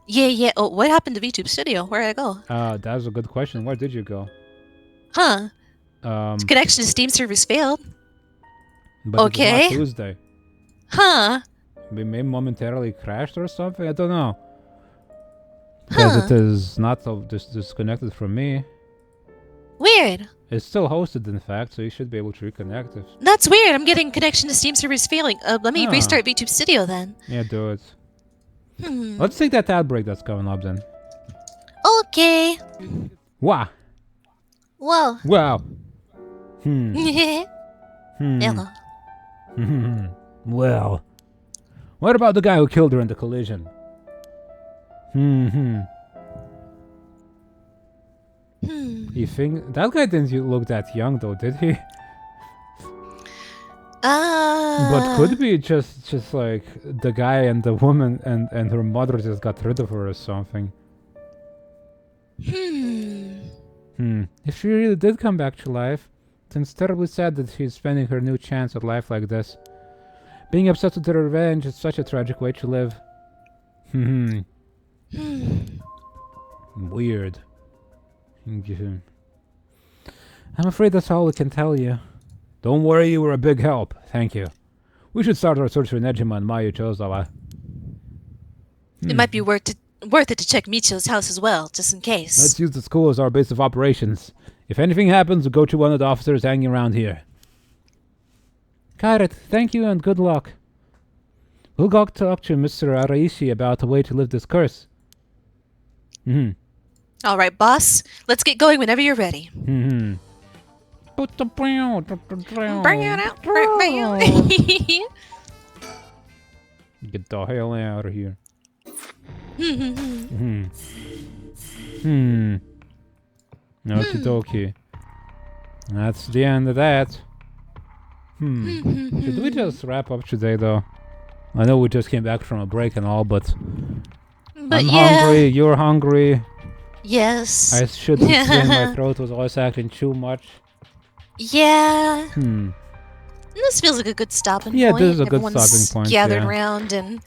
Yeah. Oh, what happened to VTube Studio? Where'd I go? That was a good question. Where did you go? Huh. Connection to Steam servers failed. But okay. It was not Tuesday. Huh. Maybe momentarily crashed or something? I don't know. Because it is not so disconnected from me. Weird. It's still hosted, in fact, so you should be able to reconnect it. That's weird. I'm getting connection to Steam servers failing. Let me restart VTube Studio then. Yeah, do it. Hmm. Let's take that outbreak that's coming up then. Okay. Wow. Whoa. Wow. Hello. Well, what about the guy who killed her in the collision? You think that guy didn't look that young though, did he? But could be just like the guy and the woman and her mother just got rid of her or something. If she really did come back to life, then it's terribly sad that she's spending her new chance at life like this. Being obsessed with her revenge is such a tragic way to live. Weird. I'm afraid that's all we can tell you. Don't worry, you were a big help. Thank you. We should start our search for Nejima and Mayu Chozawa. It might be worth it to check Michio's house as well, just in case. Let's use the school as our base of operations. If anything happens, we'll go to one of the officers hanging around here. Got it. Thank you and good luck. We'll go talk to Mr. Araishi about a way to lift this curse. All right, boss. Let's get going whenever you're ready. Put the Bring it out. Get the hell out of here. Okie dokie. That's the end of that. Should we just wrap up today though? I know we just came back from a break and all, but I'm hungry, you're hungry. Yes. I shouldn't say my throat was always acting too much. Yeah. This feels like a good stopping point. Yeah, this is a good Everyone's stopping point. gathered Yeah. around and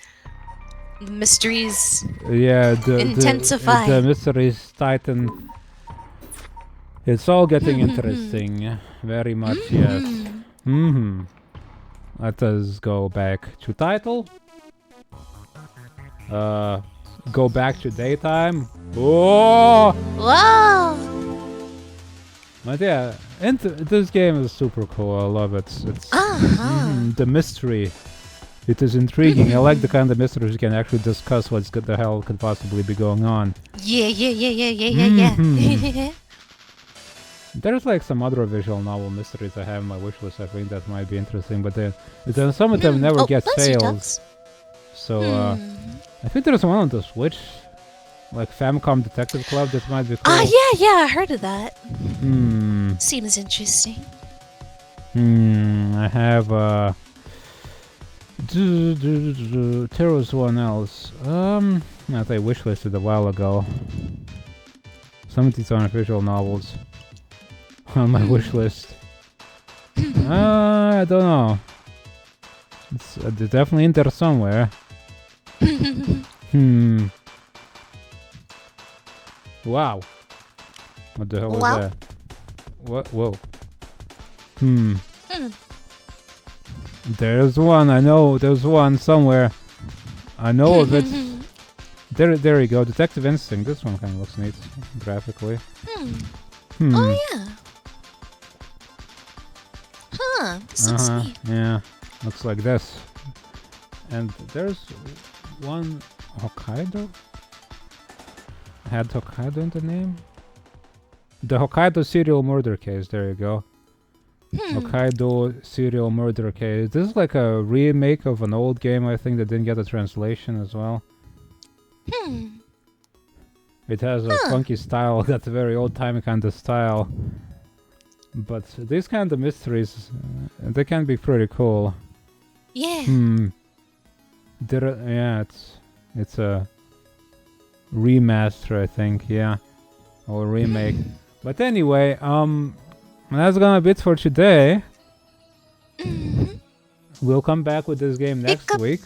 the mysteries intensify. The mysteries tighten. It's all getting interesting. Very much, yes. Let us go back to title. Go back to daytime. Oh! Wow! But yeah, this game is super cool. I love it. It's the mystery. It is intriguing. I like the kind of mysteries you can actually discuss what's the hell could possibly be going on. Yeah. There's like some other visual novel mysteries I have in my wishlist. I think that might be interesting, but then some of them never get sales. So I think there's one on the Switch, like Famicom Detective Club. That might be cool. Yeah, I heard of that. Seems interesting. I have there was one else. That I wishlisted a while ago. Some of these are visual novels on my wish list. I don't know. It's definitely in there somewhere. Wow. What the hell was that? What? Whoa. There's one. I know. There's one somewhere. I know of it. There you go. Detective Instinct. This one kind of looks neat graphically. Oh yeah. This looks neat. Yeah. Looks like this. And there's one Hokkaido. Had Hokkaido in the name? The Hokkaido serial murder case. There you go. Hokkaido serial murder case. This is like a remake of an old game, I think, that didn't get a translation as well. It has a funky style, that's a very old-timey kind of style. But these kind of mysteries, they can be pretty cool. Yeah. Yeah, it's a remaster, I think, yeah. Or remake. But anyway, that's gonna be it for today. We'll come back with this game next week.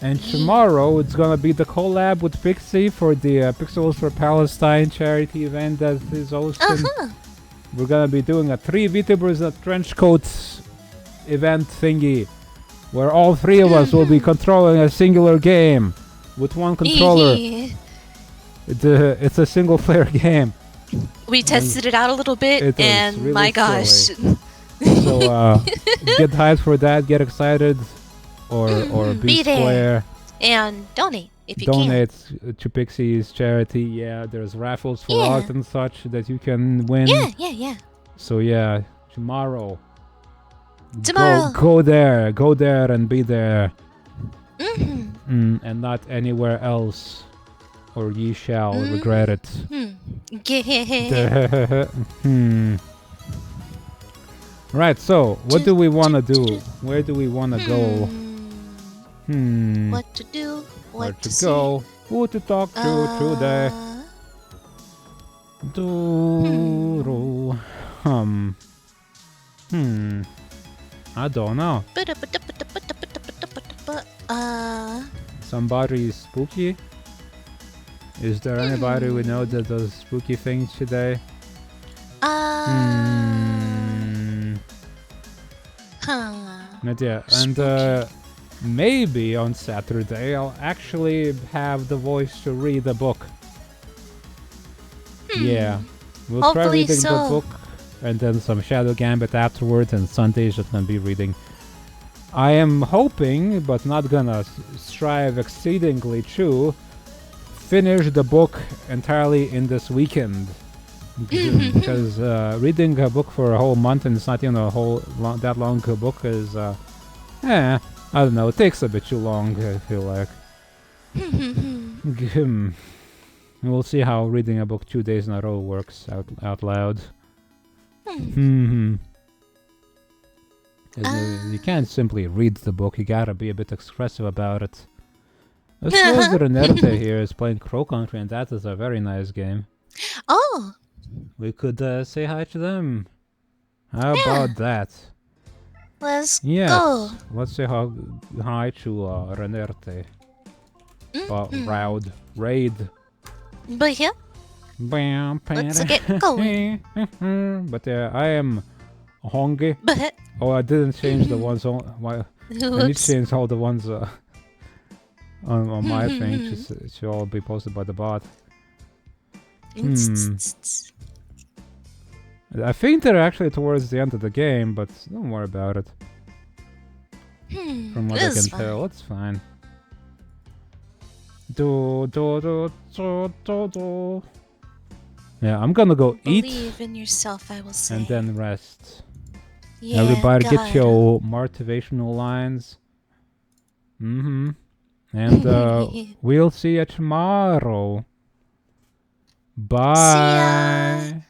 And tomorrow it's gonna be the collab with Pixie for the Pixels for Palestine charity event that is hosted. We're gonna be doing a 3 VTubers in trench coats event thingy, where all 3 of us will be controlling a singular game with one controller. It's a single player game. We tested it out a little bit, It was and really my gosh. silly. So get hyped for that, get excited, or be Be there. square. And donate if you can. Donate to Pixie's charity. Yeah, there's raffles for Yeah. art and such that you can win. Yeah. So yeah, tomorrow. Tomorrow. Go there and be there. Mm-hmm. And not anywhere else, or ye shall regret it. Right, so what do we want to do? Where do we want to go? What to do? Where What to see? go? Who to talk to today? I don't know. Somebody spooky? Is there anybody we know that does spooky things today? But yeah, and maybe on Saturday I'll actually have the voice to read the book. Yeah, we'll try Hopefully reading the so. book, and then some Shadow Gambit afterwards, and Sundays just gonna be reading. I am hoping, but not gonna strive exceedingly to, finish the book entirely in this weekend. Because reading a book for a whole month and it's not even a whole that long a book is, I don't know, it takes a bit too long, I feel like. We'll see how reading a book 2 days in a row works out loud. You can't simply read the book, you gotta be a bit expressive about it. I suppose that Renerte here is playing Crow Country, and that is a very nice game. Oh, We could say hi to them. How about that? let's Yes, go. let's say hi to Renerte. Raid. But yeah, let's get going. But I am hungry. But Oh, I didn't change the ones on I need to whoops. change all the ones on my thing to all be posted by the bot. I think they're actually towards the end of the game, but don't worry about it. From what I can tell, it's fine. Yeah, I'm gonna go eat Believe in yourself, I will say. and then rest. Yeah, Everybody get God. your motivational lines. And we'll see you tomorrow. Bye. See ya.